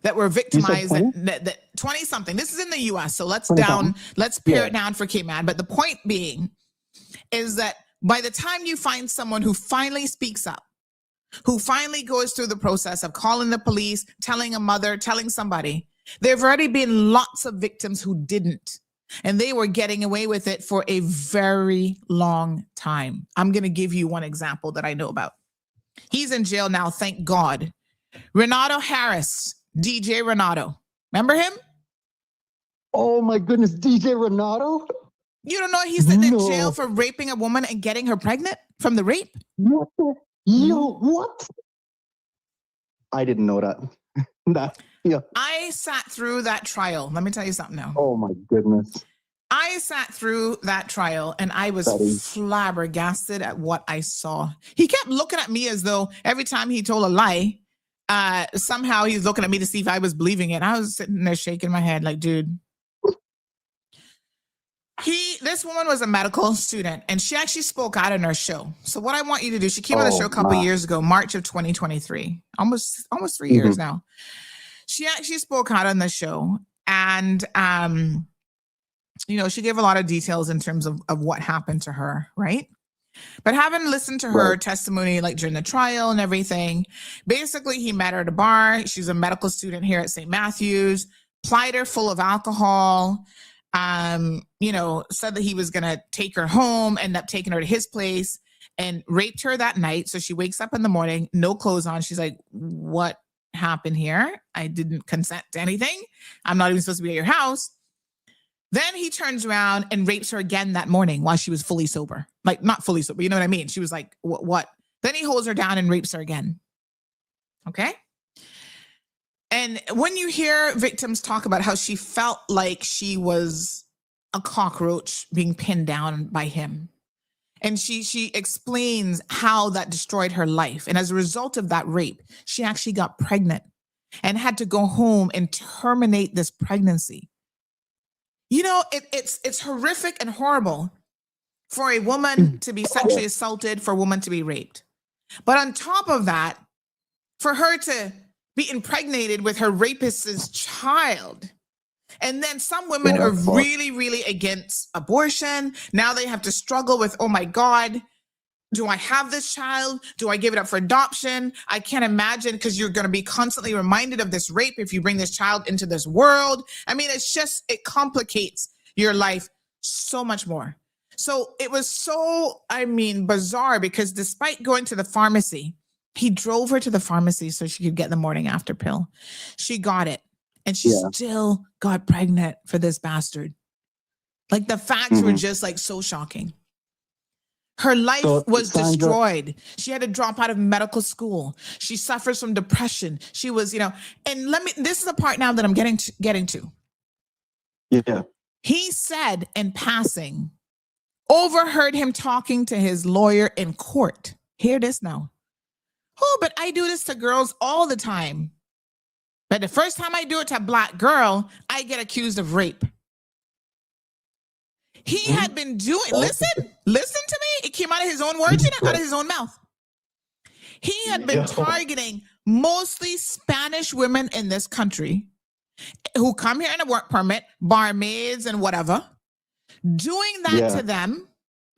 that were victimized, that 20 something. This is in the US. So let's pare it down for Cayman. But the point being is that by the time you find someone who finally speaks up, who finally goes through the process of calling the police, telling a mother, telling somebody, there have already been lots of victims who didn't. And they were getting away with it for a very long time. I'm going to give you one example that I know about. He's in jail now, thank God. Renato Harris, DJ Renato. Remember him? Oh my goodness, DJ Renato? You don't know he's sitting in jail for raping a woman and getting her pregnant from the rape? What? What? I didn't know that. I sat through that trial. Let me tell you something now. Oh my goodness. I sat through that trial and I was flabbergasted at what I saw. He kept looking at me as though every time he told a lie, somehow he was looking at me to see if I was believing it. I was sitting there shaking my head like, dude. This woman was a medical student and she actually spoke out in her show. So what I want you to do, she came on the show a couple of years ago, March of 2023, almost 3 years now. She actually spoke out on the show and, she gave a lot of details in terms of what happened to her, right? But having listened to her testimony, like during the trial and everything, basically he met her at a bar. She's a medical student here at St. Matthew's, plied her full of alcohol, said that he was going to take her home, ended up taking her to his place and raped her that night. So she wakes up in the morning, no clothes on. She's like, what happened here? I didn't consent to anything. I'm not even supposed to be at your house. Then he turns around and rapes her again that morning while she was fully sober. Like, not fully sober, you know what I mean? She was like, what? Then he holds her down and rapes her again. Okay? And when you hear victims talk about how she felt like she was a cockroach being pinned down by him, and she explains how that destroyed her life. And as a result of that rape, she actually got pregnant and had to go home and terminate this pregnancy. It's horrific and horrible for a woman to be sexually assaulted, for a woman to be raped. But on top of that, for her to be impregnated with her rapist's child. And then some women are really, really against abortion. Now they have to struggle with, oh my God, do I have this child? Do I give it up for adoption? I can't imagine, because you're going to be constantly reminded of this rape if you bring this child into this world. I mean, it complicates your life so much more. So it was so, bizarre, because despite going to the pharmacy, he drove her to the pharmacy so she could get the morning after pill. She got it. And she still got pregnant for this bastard. Like, the facts were just like so shocking. Her life was destroyed. She had to drop out of medical school. She suffers from depression. She was, and this is the part now that I'm getting to. Yeah. He said in passing, overheard him talking to his lawyer in court. Hear this now. Oh, but I do this to girls all the time. But the first time I do it to a Black girl, I get accused of rape. He had been doing, listen to me. It came out of his own words, out of his own mouth. He had been targeting mostly Spanish women in this country who come here on a work permit, barmaids and whatever, doing that to them,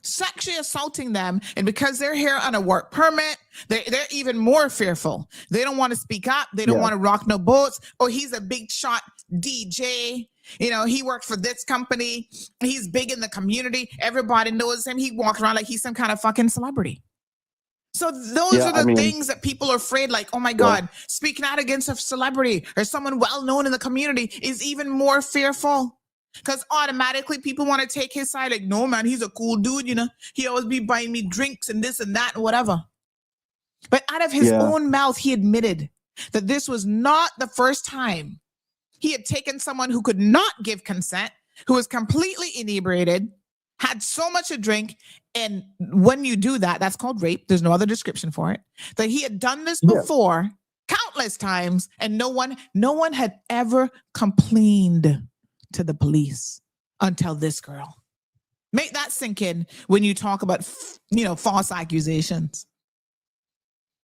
sexually assaulting them. And because they're here on a work permit, they're even more fearful. They don't want to speak up. They don't want to rock no boats. Oh, he's a big shot DJ. He worked for this company. He's big in the community. Everybody knows him. He walks around like he's some kind of fucking celebrity. So those are the things that people are afraid, like, oh my God, speaking out against a celebrity or someone well-known in the community is even more fearful. Because automatically people want to take his side. Like, no, man, he's a cool dude, He always be buying me drinks and this and that and whatever. But out of his own mouth, he admitted that this was not the first time he had taken someone who could not give consent, who was completely inebriated, had so much to drink. And when you do that, that's called rape. There's no other description for it. That he had done this before countless times, and no one had ever complained to the police until this girl. Make that sink in when you talk about, false accusations.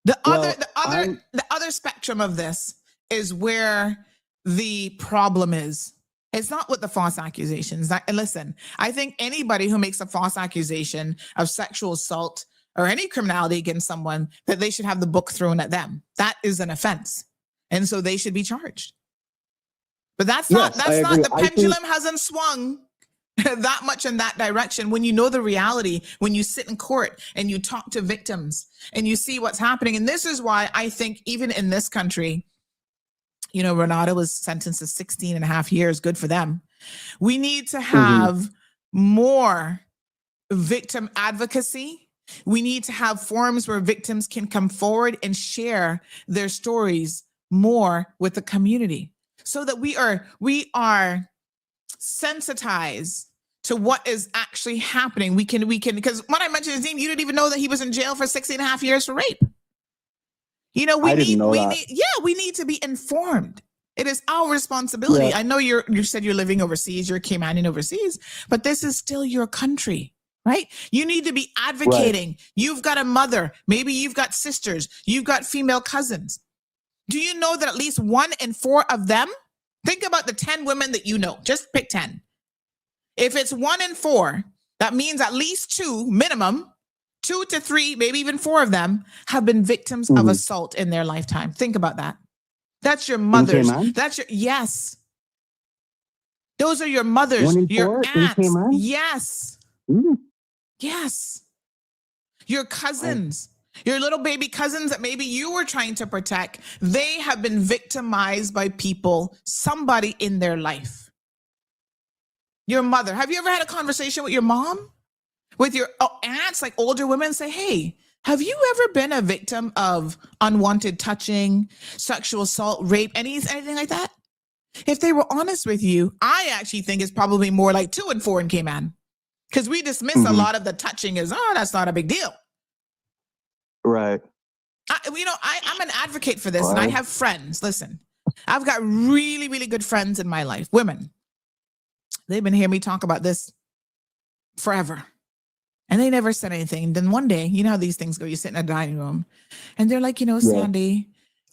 The other spectrum of this is where the problem is. It's not with the false accusations. And listen, I think anybody who makes a false accusation of sexual assault or any criminality against someone, that they should have the book thrown at them. That is an offense. And so they should be charged. But that's not the pendulum hasn't swung that much in that direction. When you know the reality, when you sit in court and you talk to victims and you see what's happening. And this is why I think even in this country, you know, Renata was sentenced to 16 and a half years. Good for them. We need to have more victim advocacy. We need to have forums where victims can come forward and share their stories more with the community, so that we are sensitized to what is actually happening. We can, because when I mentioned his name, you didn't even know that he was in jail for 16 and a half years for rape. You know, we need to be informed. It is our responsibility. Yeah. I know you said you're living overseas, you're Caymanian overseas, but this is still your country, right? You need to be advocating. Right. You've got a mother, maybe you've got sisters, you've got female cousins. Do you know that at least 1 in 4 of them, think about the 10 women that you know, just pick 10. If it's 1 in 4, that means at least 2 minimum, 2 to 3, maybe even 4 of them have been victims of assault in their lifetime. Think about that. That's your mothers. Yes. Those are your mothers, your aunts. Yes. Yes. Your cousins. Your little baby cousins that maybe you were trying to protect, they have been victimized by people, somebody in their life. Your mother. Have you ever had a conversation with your mom? With your aunts, like older women, say, hey, have you ever been a victim of unwanted touching, sexual assault, rape, anything like that? If they were honest with you, I actually think it's probably more like 2 and 4 in Cayman, because we dismiss a lot of the touching as, oh, that's not a big deal. Right. I'm an advocate for this, and I have friends. Listen, I've got really, really good friends in my life, women. They've been hearing me talk about this forever, and they never said anything. Then one day, you know how these things go, you sit in a dining room, and they're like, Sandy,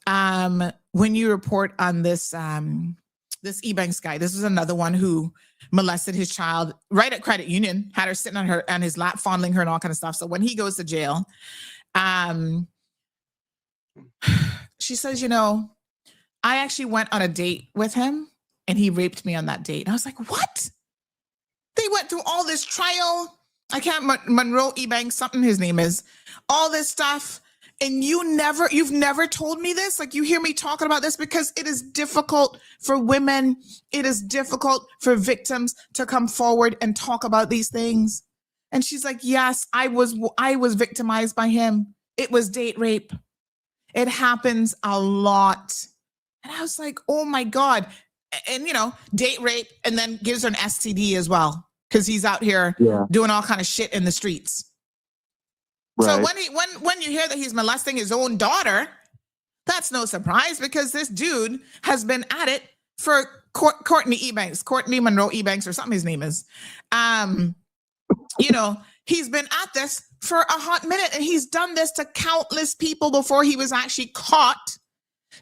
when you report on this Ebanks guy, this was another one who molested his child right at credit union, had her sitting on his lap, fondling her and all kind of stuff. So when he goes to jail, she says, I actually went on a date with him and he raped me on that date. And I was like, what? They went through all this trial. I can't, Monroe Ebanks, something his name is, all this stuff. And you've never told me this. Like, you hear me talking about this, because it is difficult for women. It is difficult for victims to come forward and talk about these things. And she's like, yes, I was victimized by him. It was date rape. It happens a lot. And I was like, oh my God. And date rape, and then gives her an STD as well, because he's out here doing all kind of shit in the streets. Right. So when you hear that he's molesting his own daughter, that's no surprise, because this dude has been at it for Courtney Monroe Ebanks, or something his name is. He's been at this for a hot minute, and he's done this to countless people before he was actually caught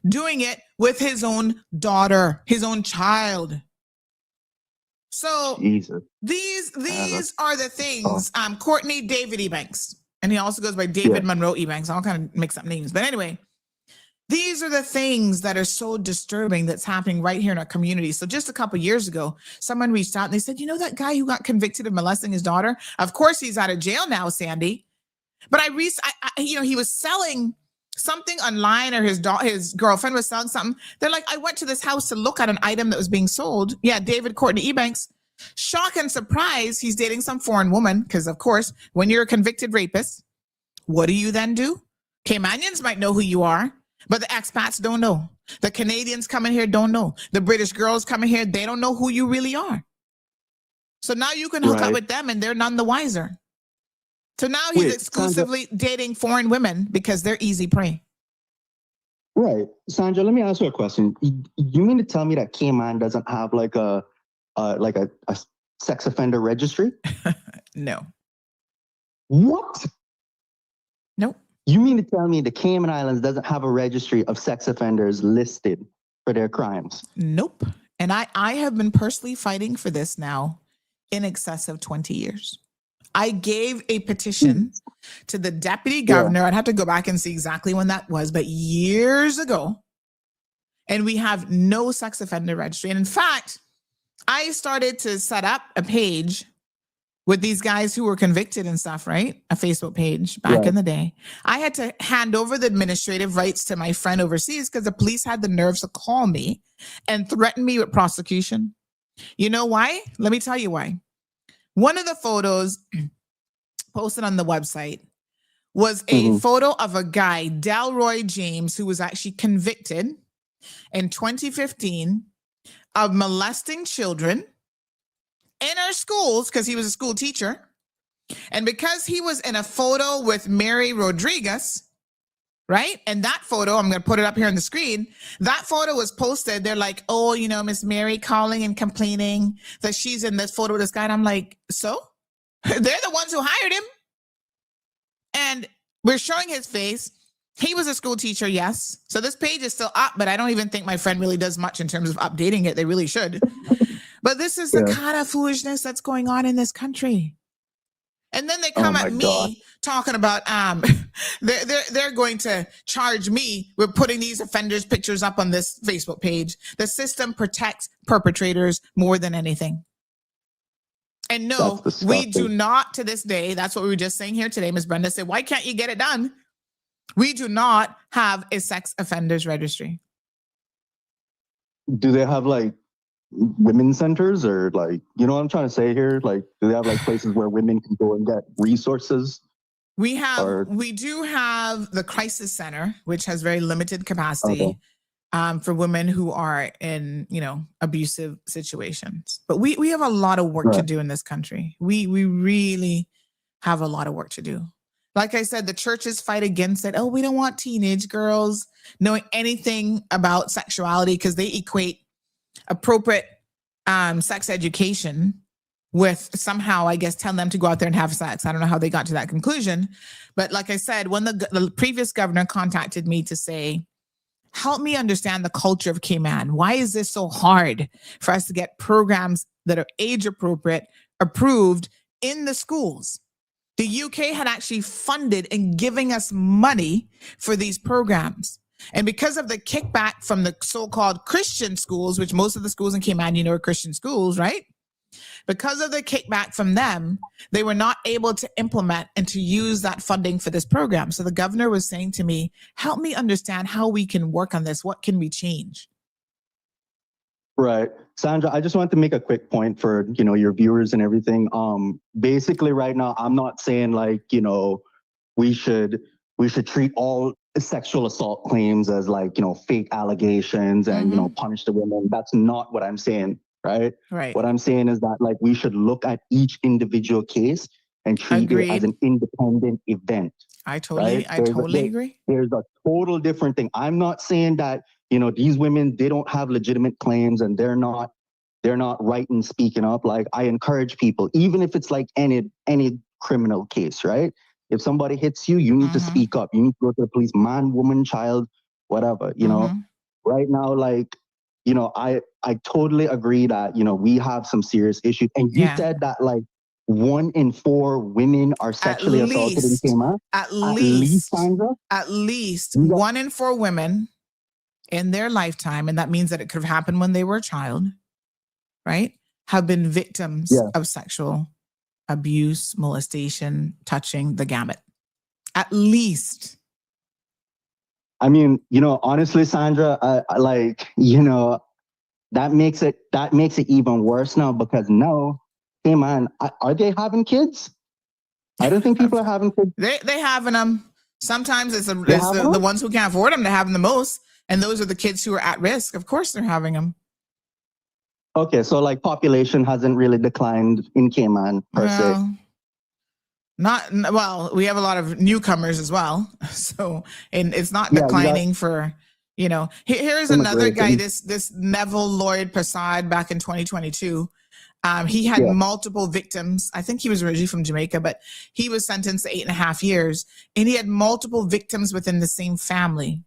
doing it with his own daughter, his own child. So these are the things. Courtney David Ebanks, and he also goes by David Monroe Ebanks. I'll kind of mix up names, but anyway, these are the things that are so disturbing that's happening right here in our community. So just a couple of years ago, someone reached out and they said, that guy who got convicted of molesting his daughter, of course he's out of jail now, Sandy. But he was selling something online, or his girlfriend was selling something. They're like, I went to this house to look at an item that was being sold. Yeah, David Courtney Ebanks. Shock and surprise, he's dating some foreign woman, because of course, when you're a convicted rapist, what do you then do? Caymanians might know who you are, but the expats don't know. The Canadians coming here don't know. The British girls coming here, they don't know who you really are. So now you can hook up with them, and they're none the wiser. So now he's exclusively dating foreign women because they're easy prey. Right. Sandra, let me ask you a question. You mean to tell me that Cayman doesn't have like a sex offender registry? No. What? Nope. You mean to tell me the Cayman Islands doesn't have a registry of sex offenders listed for their crimes? Nope. And I have been personally fighting for this now in excess of 20 years. I gave a petition to the deputy governor. I'd have to go back and see exactly when that was, but years ago. And we have no sex offender registry. And in fact, I started to set up a page with these guys who were convicted and stuff, right? A Facebook page back in the day. I had to hand over the administrative rights to my friend overseas because the police had the nerves to call me and threaten me with prosecution. You know why? Let me tell you why. One of the photos posted on the website was a photo of a guy, Delroy James, who was actually convicted in 2015 of molesting children in our schools because he was a school teacher. And because he was in a photo with Mary Rodriguez, right? And that photo, I'm going to put it up here on the screen. That photo was posted. They're like, oh, you know, Miss Mary calling and complaining that she's in this photo with this guy. And I'm like, so? They're the ones who hired him. And we're showing his face. He was a school teacher, yes. So this page is still up, but I don't even think my friend really does much in terms of updating it. They really should. But this is the kind of foolishness that's going on in this country. And then they come at me talking about they're going to charge me with putting these offenders' pictures up on this Facebook page. The system protects perpetrators more than anything. And no, we do not to this day. That's what we were just saying here today. Ms. Brenda said, why can't you get it done? We do not have a sex offenders registry. Do they have like women's centers or like, you know what I'm trying to say here? Like, do they have like places where women can go and get resources? We do have the crisis center, which has very limited capacity for women who are in, you know, abusive situations. But we have a lot of work to do in this country. We really have a lot of work to do. Like I said, the churches fight against it. Oh, we don't want teenage girls knowing anything about sexuality because they equate appropriate sex education with somehow, I guess, telling them to go out there and have sex. I don't know how they got to that conclusion. But like I said, when the previous governor contacted me to say, help me understand the culture of Cayman. Why is this so hard for us to get programs that are age appropriate approved in the schools? The UK had actually funded and giving us money for these programs. And because of the kickback from the so-called Christian schools, which most of the schools in Cayman, you know, are Christian schools, right? Because of the kickback from them, they were not able to implement and to use that funding for this program. So the governor was saying to me, help me understand how we can work on this. What can we change? Right. Sandra, I just want to make a quick point for, you know, your viewers and everything. Basically right now, I'm not saying like, you know, we should treat all sexual assault claims as like, you know, fake allegations and, you know, punish the women. That's not what I'm saying, right? Right. What I'm saying is that like we should look at each individual case and treat it as an independent event. I totally agree. There's a total different thing. I'm not saying that, you know, these women, they don't have legitimate claims and they're not right in speaking up. Like I encourage people, even if it's like any criminal case, right? If somebody hits you, you need to speak up. You need to go to the police, man, woman, child, whatever, you know. Right now, like, you know, I totally agree that, you know, we have some serious issues. And you said that like 1 in 4 women are sexually assaulted in Cayman. At least, Sandra? At least 1 in 4 women in their lifetime, and that means that it could have happened when they were a child, right? Have been victims of sexual abuse, molestation, touching, the gamut. At least. I mean, you know, honestly, Sandra, I like, you know, that makes it even worse now because now, hey man, are they having kids? I don't think people are having kids. They having them. Sometimes it's the ones who can't afford them. They're having the most. And those are the kids who are at risk. Of course, they're having them. Okay, so like population hasn't really declined in Cayman per se. We have a lot of newcomers as well. So, and it's not declining for, you know, here's another guy, this Neville Lloyd Prasad back in 2022. He had multiple victims. I think he was originally from Jamaica, but he was sentenced to 8.5 years. And he had multiple victims within the same family,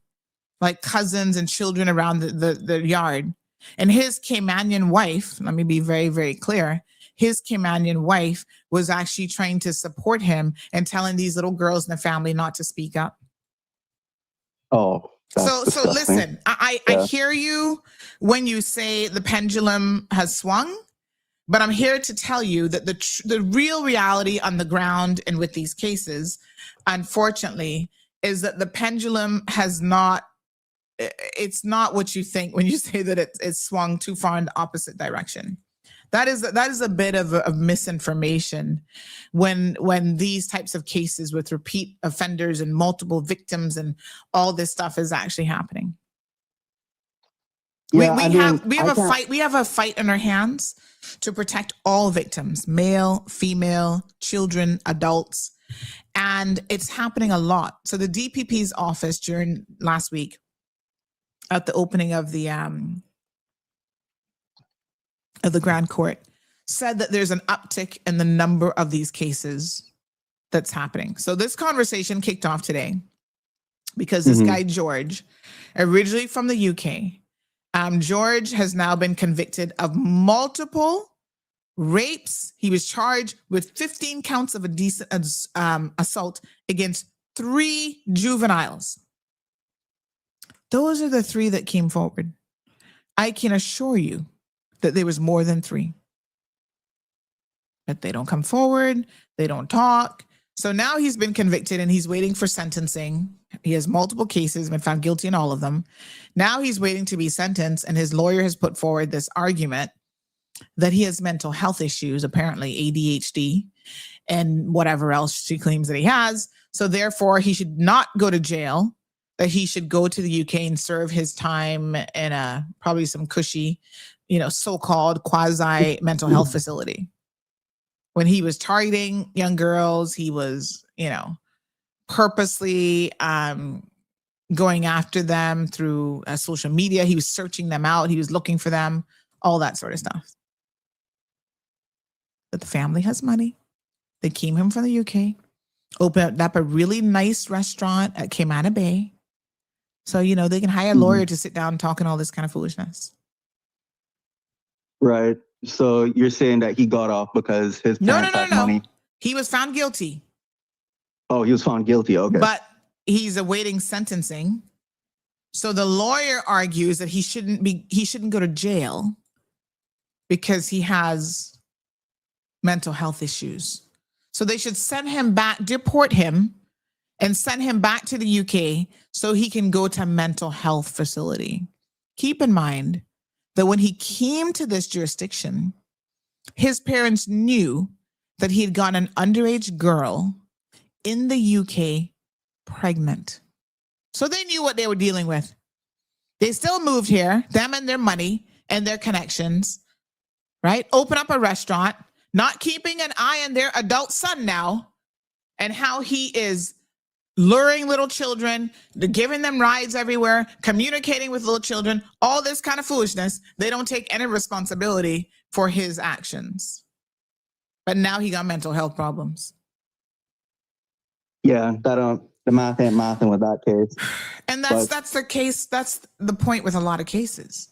like cousins and children around the yard. And his Caymanian wife, let me be very, very clear, his Caymanian wife was actually trying to support him and telling these little girls in the family not to speak up. Oh. So listen, I hear you when you say the pendulum has swung. But I'm here to tell you that the real reality on the ground and with these cases, unfortunately, is that the pendulum has not, it's not what you think when you say that it's swung too far in the opposite direction. That is a bit of misinformation when these types of cases with repeat offenders and multiple victims and all this stuff is actually happening. Yeah, we have a fight in our hands to protect all victims, male, female, children, adults, and it's happening a lot. So the DPP's office during last week at the opening of the Grand Court said that there's an uptick in the number of these cases that's happening. So this conversation kicked off today because this guy, George, originally from the UK, George has now been convicted of multiple rapes. He was charged with 15 counts of indecent assault against 3 juveniles. Those are the 3 that came forward. I can assure you that there was more than 3. But they don't come forward. They don't talk. So now he's been convicted and he's waiting for sentencing. He has multiple cases, been found guilty in all of them. Now he's waiting to be sentenced, and his lawyer has put forward this argument that he has mental health issues, apparently ADHD and whatever else she claims that he has. So therefore, he should not go to jail, that he should go to the UK and serve his time in a probably some cushy, so-called quasi mental health facility. When he was targeting young girls, he was, purposely going after them through social media. He was searching them out. He was looking for them, all that sort of stuff. But the family has money. They came home from the UK, opened up a really nice restaurant at Cayman Bay. So, they can hire a lawyer to sit down and talk and all this kind of foolishness. Right. So you're saying that he got off because his parents had money? He was found guilty. Oh, he was found guilty. Okay. But he's awaiting sentencing. So the lawyer argues that he shouldn't go to jail because he has mental health issues. So they should send him back, deport him, and send him back to the UK so he can go to a mental health facility. Keep in mind that when he came to this jurisdiction, his parents knew that he had gotten an underage girl in the UK pregnant. So they knew what they were dealing with. They still moved here, them and their money and their connections, right? Open up a restaurant, not keeping an eye on their adult son now and how he is luring little children, giving them rides everywhere, communicating with little children, all this kind of foolishness. They don't take any responsibility for his actions. But now he got mental health problems. Yeah, the math ain't mathing with that case. And that's the case. That's the point with a lot of cases.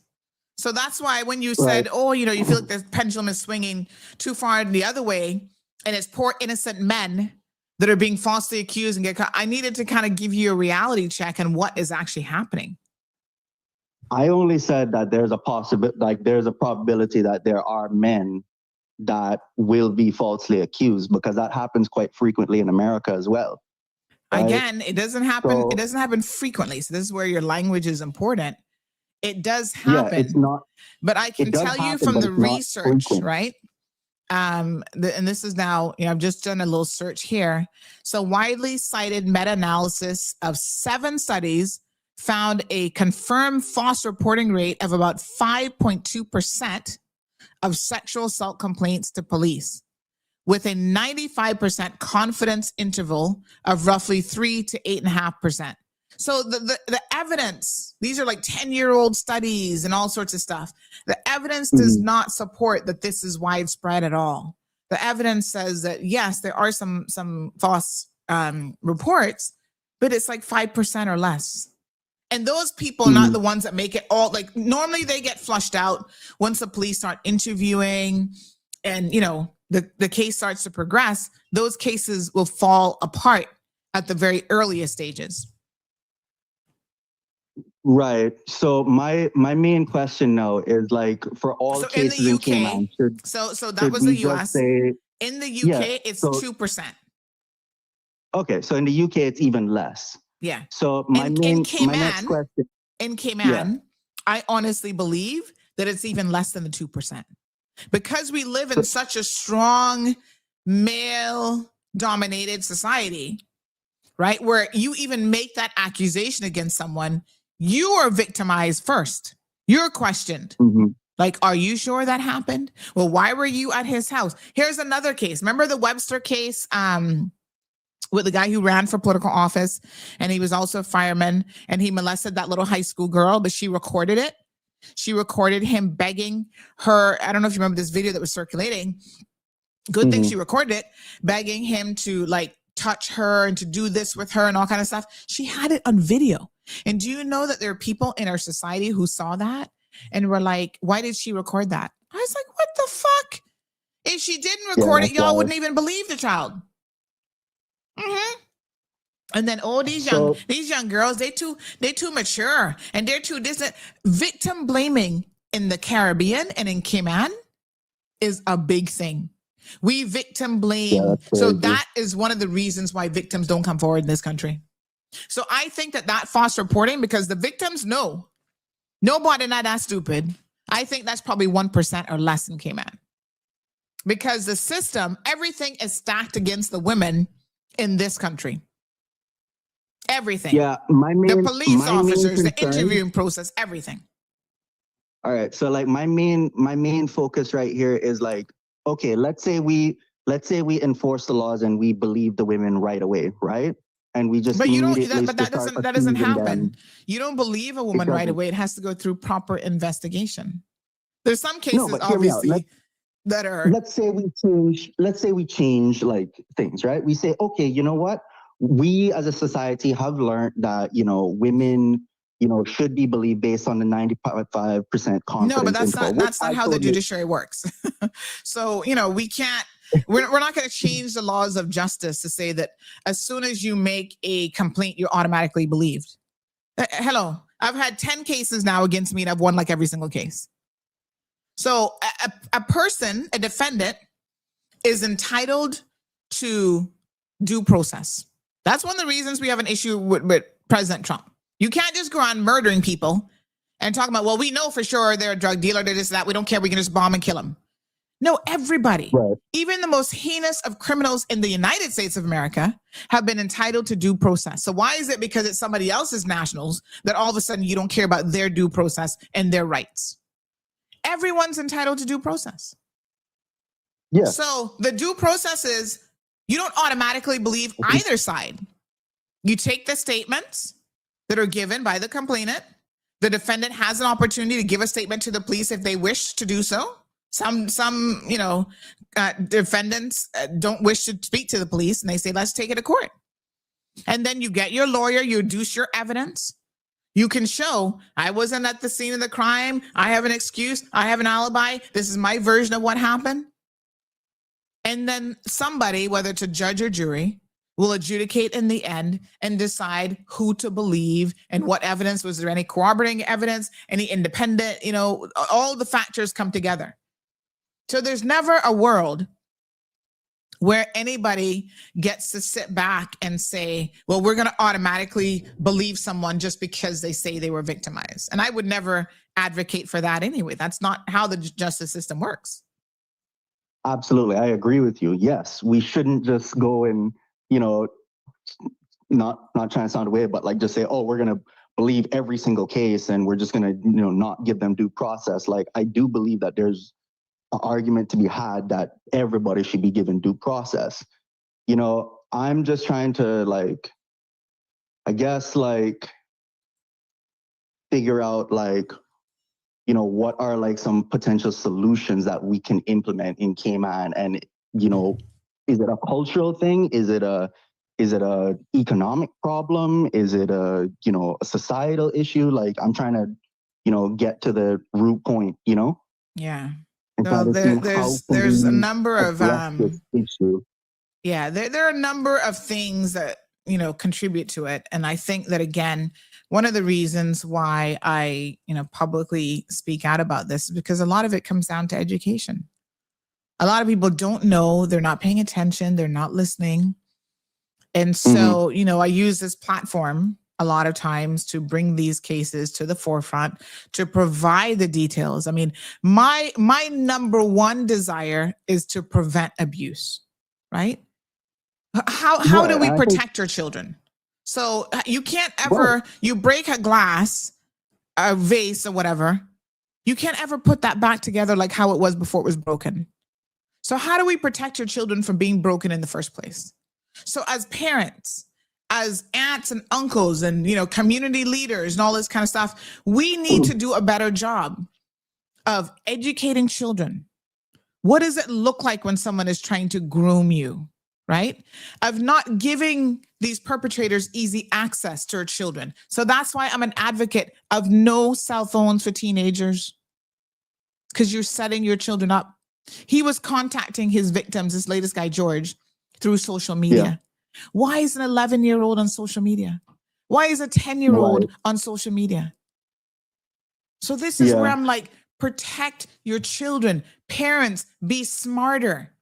So that's why when you said, you feel like the pendulum is swinging too far the other way, and it's poor innocent men that are being falsely accused and get caught. I needed to kind of give you a reality check on what is actually happening. I only said that there's a probability that there are men that will be falsely accused, because that happens quite frequently in America as well. Right? Again, it doesn't happen. It doesn't happen frequently. So this is where your language is important. It does happen. Yeah, it's not. But I can tell you from the research, right? And this is now, I've just done a little search here. So widely cited meta-analysis of 7 studies found a confirmed false reporting rate of about 5.2% of sexual assault complaints to police, with a 95% confidence interval of roughly 3 to 8.5%. So the evidence, these are like 10-year-old studies and all sorts of stuff. The evidence does not support that this is widespread at all. The evidence says that, yes, there are some false reports, but it's like 5% or less. And those people are not the ones that make it all, like normally they get flushed out once the police start interviewing and, you know, the case starts to progress. Those cases will fall apart at the very earliest stages. Right. So my main question now is like for all So cases in Cayman, so that was the US. In the UK, it's 2%. Okay, so in the UK, it's even less. Yeah. So my next question. In Cayman, I honestly believe that it's even less than the 2%. Because we live in such a strong male-dominated society, right? Where you even make that accusation against someone, you are victimized first. You're questioned. Like, are you sure that happened? Well, why were you at his house? Here's another case. Remember the Webster case with the guy who ran for political office, and he was also a fireman, and he molested that little high school girl, but she recorded it. She recorded him begging her. I don't know if you remember this video that was circulating. Good thing she recorded it, begging him to like touch her and to do this with her and all kind of stuff. She had it on video. And do you know that there are people in our society who saw that and were like, why did she record that? I was like, what the fuck? If she didn't record it, y'all wouldn't even believe the child. And then these young girls, they too mature and they're too distant. Victim blaming in the Caribbean and in Cayman is a big thing. We victim blame. So that is one of the reasons why victims don't come forward in this country. So I think that false reporting, because the victims know nobody not that stupid. I think that's probably 1% or less in Cayman, because the system, everything is stacked against the women in this country. Everything. Yeah, the police officers, the interviewing process, everything. All right. So like my main focus right here is like, okay, let's say we enforce the laws and we believe the women right away, right? And we just that doesn't happen. You don't believe a woman right away. It has to go through proper investigation. There's some cases obviously that are. Let's say we change like things, right? We say, okay, you know what? We as a society have learned that, you know, women, you know, should be believed based on the 95% confidence. No, but that's not how the judiciary works. So, you know, we're not going to change the laws of justice to say that as soon as you make a complaint, you're automatically believed. Hello, I've had 10 cases now against me and I've won like every single case. So a person, a defendant, is entitled to due process. That's one of the reasons we have an issue with President Trump. You can't just go around murdering people and talk about, well, we know for sure they're a drug dealer, they're this, that. We don't care. We can just bomb and kill them. No, everybody, even the most heinous of criminals in the United States of America, have been entitled to due process. So why is it because it's somebody else's nationals that all of a sudden you don't care about their due process and their rights? Everyone's entitled to due process. Yeah. So the due process is you don't automatically believe either side. You take the statements that are given by the complainant. The defendant has an opportunity to give a statement to the police if they wish to do so. Some defendants don't wish to speak to the police and they say, let's take it to court. And then you get your lawyer, you adduce your evidence. You can show I wasn't at the scene of the crime. I have an excuse. I have an alibi. This is my version of what happened. And then somebody, whether it's a judge or jury, will adjudicate in the end and decide who to believe and what evidence. Was there any corroborating evidence, any independent, you know, all the factors come together. So there's never a world where anybody gets to sit back and say, well, we're going to automatically believe someone just because they say they were victimized. And I would never advocate for that anyway. That's not how the justice system works. Absolutely. I agree with you. Yes, we shouldn't just go and, you know, not trying to sound away, but like just say, oh, we're going to believe every single case and we're just going to, you know, not give them due process. Like, I do believe that there's an argument to be had that everybody should be given due process. You know, I'm just trying to like I guess like figure out like, you know, what are like some potential solutions that we can implement in Cayman, and you know, is it a cultural thing? Is it a economic problem? Is it a, you know, a societal issue? Like I'm trying to, you know, get to the root point, you know? Yeah. And try Well, to see how there's a can we number of address this issue. yeah, there are a number of things that, you know, contribute to it. And I think that, again, one of the reasons why I, you know, publicly speak out about this is because a lot of it comes down to education. A lot of people don't know, they're not paying attention, they're not listening. And so, you know, I use this platform a lot of times to bring these cases to the forefront, to provide the details. I mean, my number one desire is to prevent abuse, right? How do we protect your children? So you can't ever, you break a glass, a vase or whatever, you can't ever put that back together like how it was before it was broken. So how do we protect your children from being broken in the first place? So as parents, as aunts and uncles and, you know, community leaders and all this kind of stuff, we need to do a better job of educating children. What does it look like when someone is trying to groom you, right? Of not giving these perpetrators easy access to our children. So that's why I'm an advocate of no cell phones for teenagers, because you're setting your children up. He was contacting his victims, this latest guy, George, through social media. Yeah. Why is an 11-year-old on social media? Why is a 10-year-old on social media? So this is where I'm like, protect your children. Parents, be smarter.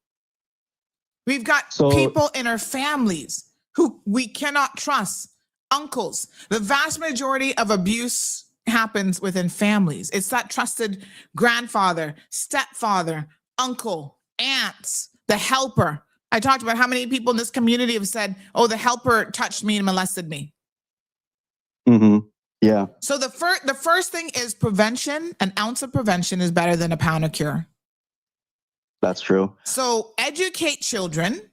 We've got people in our families who we cannot trust. Uncles. The vast majority of abuse happens within families. It's that trusted grandfather, stepfather, uncle, aunts, the helper. I talked about how many people in this community have said, oh, the helper touched me and molested me. Yeah. So the first thing is prevention. An ounce of prevention is better than a pound of cure. That's true. So educate children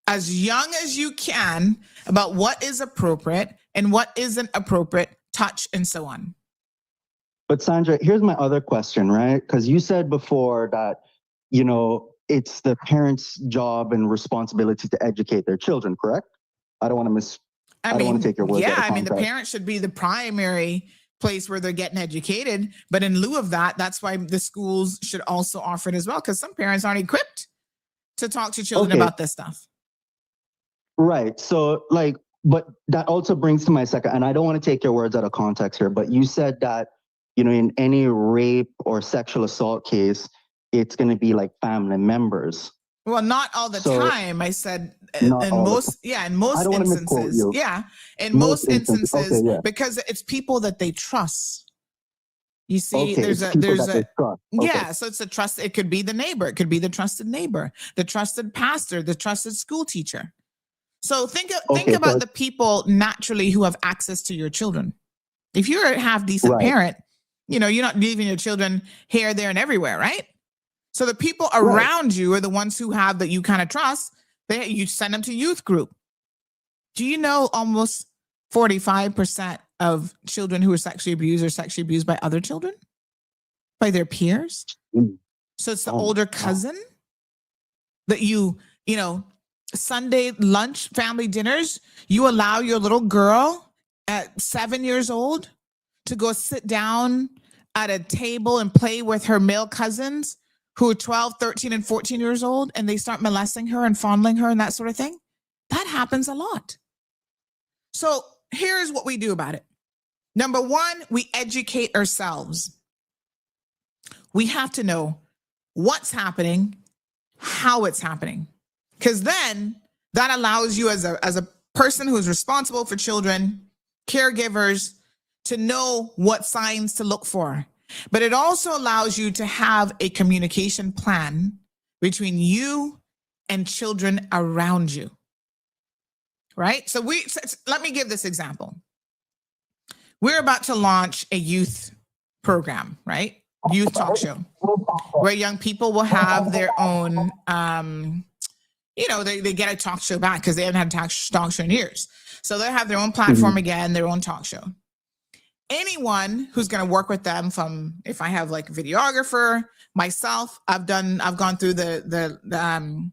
as young as you can about what is appropriate and what isn't appropriate, touch, and so on. But Sandra, here's my other question, right? Because you said before that, you know, it's the parents' job and responsibility to educate their children, correct? I don't want to take your words out of context. I mean, the parent should be the primary place where they're getting educated. But in lieu of that, that's why the schools should also offer it as well, because some parents aren't equipped to talk to children about this stuff. Right. So like, but that also brings to my second, and I don't want to take your words out of context here, but you said that, you know, in any rape or sexual assault case, it's going to be like family members. Well, not all the time. I said in most instances. Yeah. In most instances, because it's people that they trust. You see, there's a so it's a trust. It could be the neighbor. It could be the trusted neighbor, the trusted pastor, the trusted school teacher. So think about the people naturally who have access to your children. If you're a half decent parent, you know, you're not leaving your children here, there, and everywhere, right? So the people around you are the ones who have that you kind of trust. You send them to youth group. Do you know almost 45% of children who are sexually abused are sexually abused by other children? By their peers? So it's the older cousin that you know, Sunday lunch, family dinners, you allow your little girl at 7 years old to go sit down at a table and play with her male cousins who are 12, 13, and 14 years old, and they start molesting her and fondling her and that sort of thing. That happens a lot. So here's what we do about it. Number one, we educate ourselves. We have to know what's happening, how it's happening, because then that allows you as a person who's responsible for children, caregivers, to know what signs to look for. But it also allows you to have a communication plan between you and children around you, right? So let me give this example. We're about to launch a youth program, right? Youth talk show, where young people will have their own they get a talk show back because they haven't had a talk show in years. So they have their own platform again, their own talk show. Anyone who's going to work with them, from if I have like a videographer, myself, I've gone through the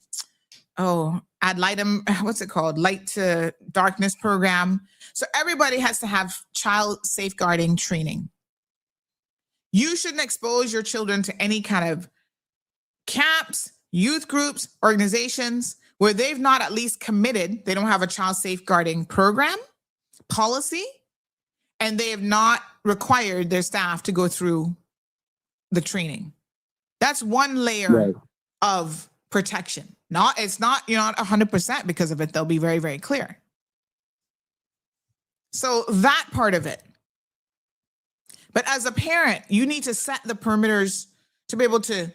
ad litem, what's it called? Light to darkness program. So everybody has to have child safeguarding training. You shouldn't expose your children to any kind of camps, youth groups, organizations where they've not at least committed, they don't have a child safeguarding program, policy, and they have not required their staff to go through the training. That's one layer of protection. It's not, you're not 100% because of it. They'll be very, very clear. So that part of it. But as a parent, you need to set the perimeters to be able to,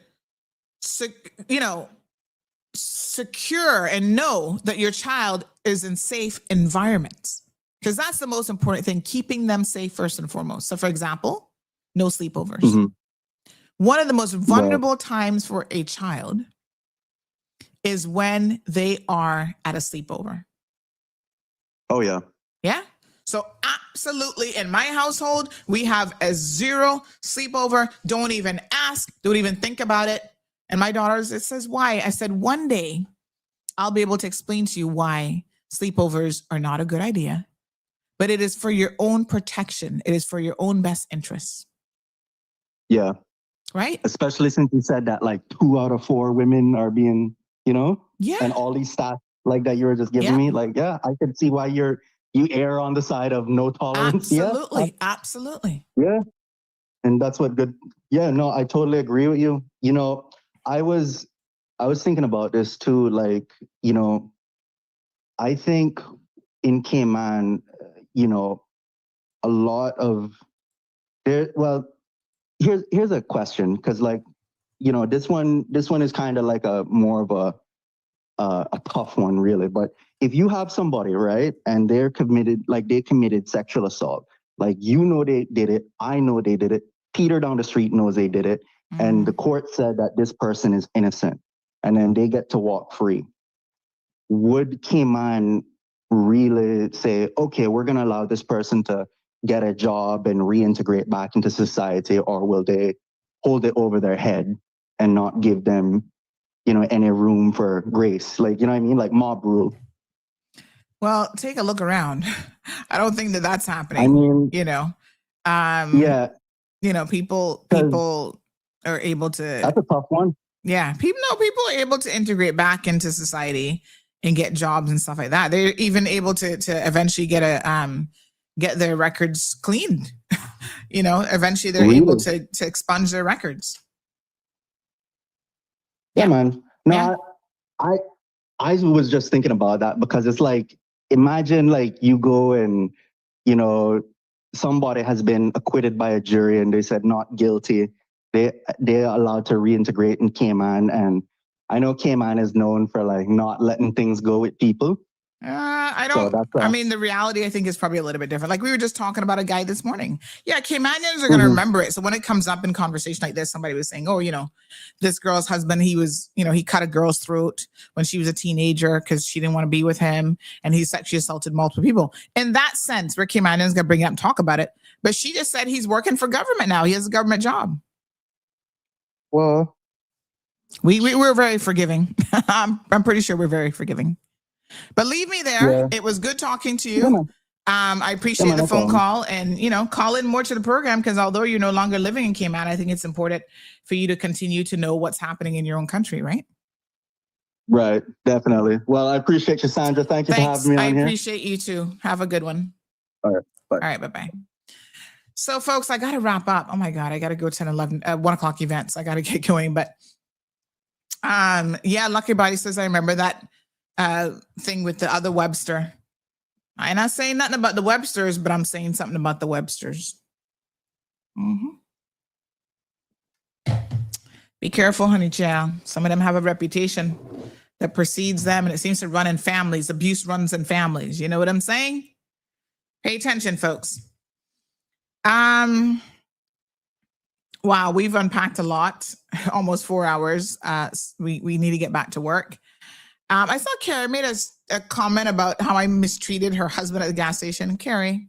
secure and know that your child is in safe environments. Because that's the most important thing, keeping them safe first and foremost. So for example, no sleepovers. Mm-hmm. One of the most vulnerable times for a child is when they are at a sleepover. Oh, yeah. Yeah. So absolutely, in my household, we have a 0 sleepover. Don't even ask. Don't even think about it. And my daughters, it says, why? I said, one day I'll be able to explain to you why sleepovers are not a good idea. But it is for your own protection. It is for your own best interests. Yeah. Right? Especially since you said that like 2 out of 4 women are being, yeah. And all these stats like that you were just giving me, like, yeah, I could see why you err on the side of no tolerance. Absolutely. Absolutely. Yeah. And that's what good. Yeah, no, I totally agree with you. I was thinking about this too. Like, I think in Cayman, a lot of there. Well, here's a question, because like, this one is kind of like a more of a tough one, really. But if you have somebody, right, and they committed sexual assault, like, they did it, I know they did it, Peter down the street knows they did it, and the court said that this person is innocent, and then they get to walk free. Would Cayman really say, okay, we're going to allow this person to get a job and reintegrate back into society, or will they hold it over their head and not give them, any room for grace? Like, you know what I mean? Like mob rule. Well, take a look around. I don't think that that's happening. I mean, yeah. People are able to. That's a tough one. Yeah. People are able to integrate back into society and get jobs and stuff like that. They're even able to eventually get their records cleaned. Eventually they're able to expunge their records. Yeah, man. No, yeah. I was just thinking about that, because it's like, imagine like you go and, somebody has been acquitted by a jury and they said not guilty. They're allowed to reintegrate in Cayman, and I know Cayman is known for like not letting things go with people. I mean, the reality, I think, is probably a little bit different. Like we were just talking about a guy this morning. Yeah, Caymanians are going to remember it. So when it comes up in conversation like this, somebody was saying, oh, this girl's husband, he cut a girl's throat when she was a teenager because she didn't want to be with him. And he sexually assaulted multiple people. In that sense, where Caymanians going to bring it up and talk about it. But she just said he's working for government now. He has a government job. Well, we're very forgiving. I'm pretty sure we're very forgiving. But leave me there. Yeah. It was good talking to you. I appreciate the phone call, and call in more to the program, because although you're no longer living in Cayman, I think it's important for you to continue to know what's happening in your own country, right? Right, definitely. Well, I appreciate you, Sandra. Thanks for having me on here. I appreciate you too. Have a good one. All right, bye. All right, bye-bye. So folks, I got to wrap up. Oh my God, I got to go 10, 11, 1 o'clock events. I got to get going. But Lucky Body says, I remember that thing with the other Webster. I'm not saying nothing about the Websters, but I'm saying something about the Websters. Be careful, honey child. Some of them have a reputation that precedes them, and it seems to run in families. Abuse runs in families. You know what I'm saying? Pay attention, folks. Wow, we've unpacked a lot. Almost 4 hours. We need to get back to work. I saw Carrie made a comment about how I mistreated her husband at the gas station. Carrie,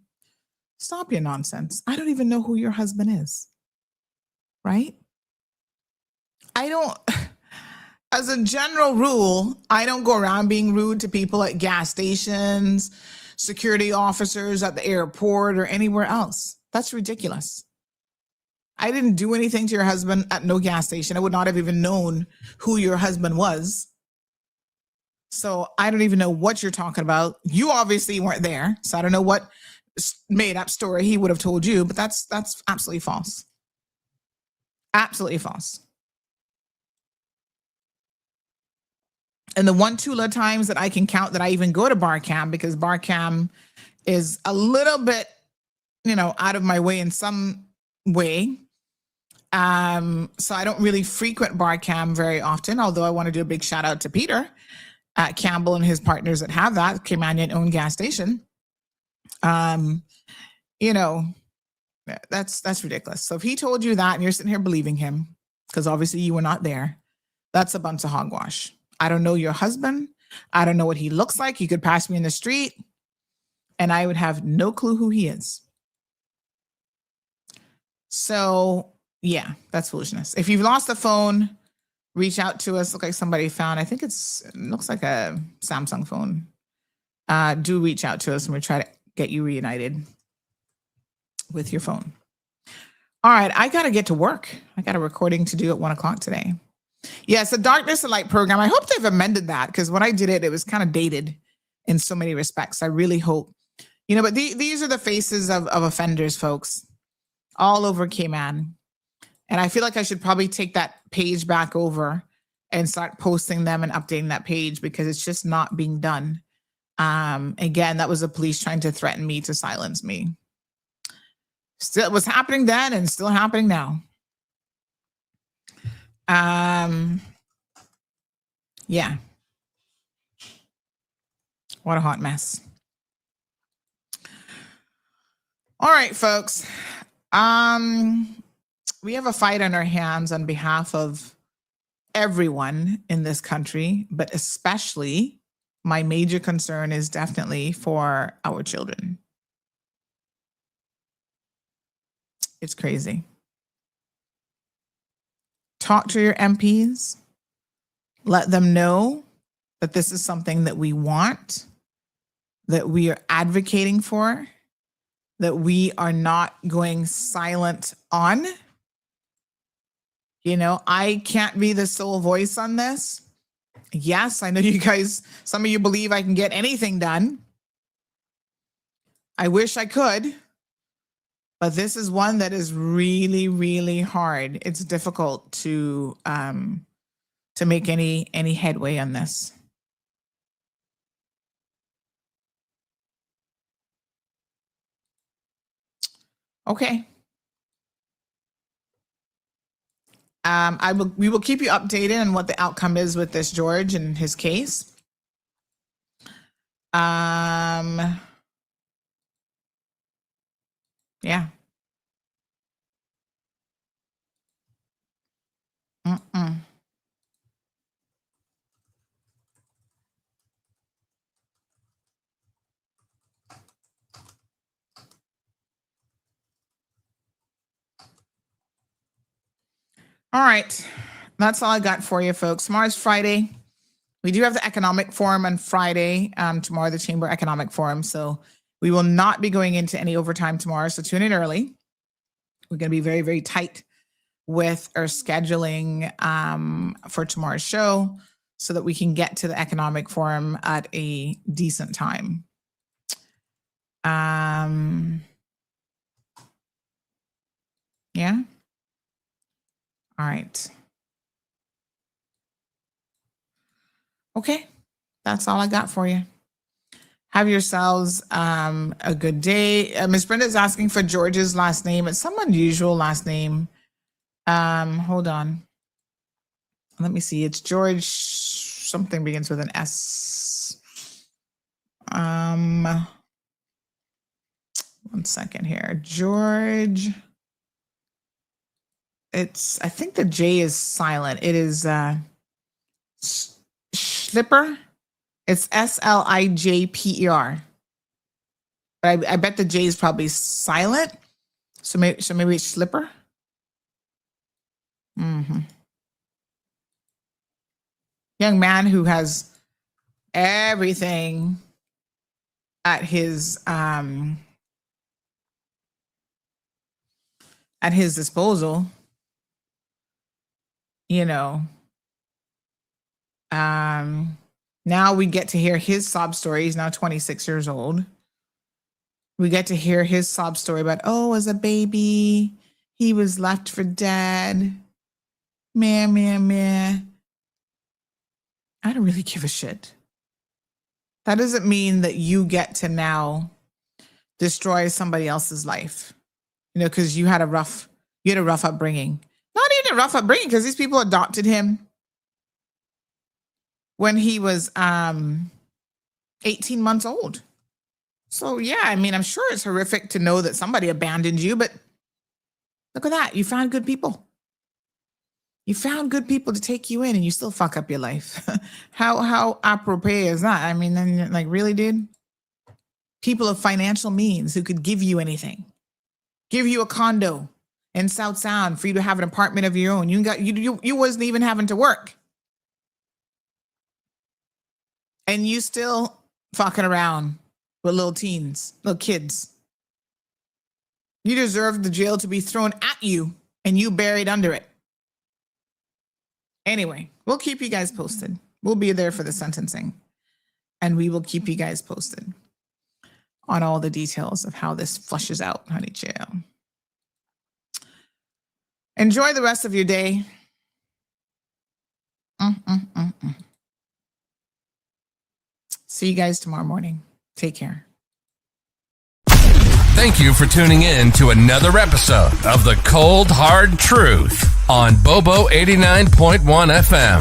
stop your nonsense. I don't even know who your husband is, right? I don't, as a general rule, I don't go around being rude to people at gas stations, security officers at the airport, or anywhere else. That's ridiculous. I didn't do anything to your husband at no gas station. I would not have even known who your husband was. So I don't even know what you're talking about. You obviously weren't there. So I don't know what made up story he would have told you, but that's absolutely false. Absolutely false. And the 1-2 times that I can count that I even go to bar cam, because bar cam is a little bit, out of my way in some way. So I don't really frequent bar cam very often, although I want to do a big shout out to Peter Campbell and his partners that have that Cayman owned gas station. That's ridiculous. So if he told you that and you're sitting here believing him, because obviously you were not there, that's a bunch of hogwash. I don't know your husband. I don't know what he looks like. You could pass me in the street and I would have no clue who he is. So yeah, that's foolishness. If you've lost a phone, reach out to us. Look like somebody found, I think it looks like a Samsung phone. Do reach out to us and we'll try to get you reunited with your phone. All right, I got to get to work. I got a recording to do at 1:00 today. Yes, the Darkness and Light program. I hope they've amended that, because when I did it, it was kind of dated in so many respects. I really hope, but these are the faces of offenders, folks, all over Cayman. And I feel like I should probably take that page back over and start posting them and updating that page, because it's just not being done. Again, that was the police trying to threaten me to silence me. Still, it was happening then and still happening now. Yeah. What a hot mess. All right, folks. We have a fight on our hands on behalf of everyone in this country, but especially my major concern is definitely for our children. It's crazy. Talk to your MPs. Let them know that this is something that we want, that we are advocating for, that we are not going silent on. I can't be the sole voice on this. Yes, I know you guys, some of you believe I can get anything done. I wish I could, but this is one that is really, really hard. It's difficult to make any headway on this. Okay. We will keep you updated on what the outcome is with this George and his case. Yeah. All right. That's all I got for you, folks. Tomorrow's Friday. We do have the economic forum on Friday. Tomorrow, the Chamber Economic Forum. So we will not be going into any overtime tomorrow. So tune in early. We're going to be very, very tight with our scheduling for tomorrow's show so that we can get to the economic forum at a decent time. Yeah. All right. Okay. That's all I got for you. Have yourselves a good day. Miss Brenda's asking for George's last name. It's some unusual last name. Hold on. Let me see. It's George. Something begins with an S. 1 second here. George. I think the J is silent. It is Schlipper. It's Slijper. But I bet the J is probably silent. So maybe it's Slipper. Mm-hmm. Young man who has everything at his disposal. You know. Now we get to hear his sob story. He's now 26 years old. We get to hear his sob story about, as a baby, he was left for dead. Meh. I don't really give a shit. That doesn't mean that you get to now destroy somebody else's life, because you had a rough upbringing. Not even a rough upbringing, because these people adopted him when he was 18 months old. So yeah, I mean, I'm sure it's horrific to know that somebody abandoned you, but look at that. You found good people. You found good people to take you in, and you still fuck up your life. How apropos is that? I mean, then, like, really, dude? People of financial means who could give you anything, give you a condo in South Sound for you to have an apartment of your own. You wasn't even having to work, and you still fucking around with little kids. You deserve the jail to be thrown at you and you buried under it. Anyway, we'll keep you guys posted. We'll be there for the sentencing, and we will keep you guys posted on all the details of how this flushes out, honey chill. Enjoy the rest of your day. See you guys tomorrow morning. Take care. Thank you for tuning in to another episode of The Cold Hard Truth on Bobo 89.1 FM.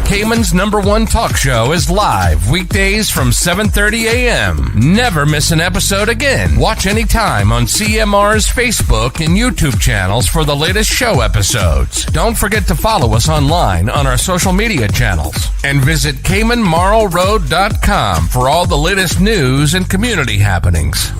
Cayman's #1 talk show is live weekdays from 7:30 a.m. Never miss an episode again. Watch anytime on CMR's Facebook and YouTube channels for the latest show episodes. Don't forget to follow us online on our social media channels. And visit CaymanMarlRoad.com for all the latest news and community happenings.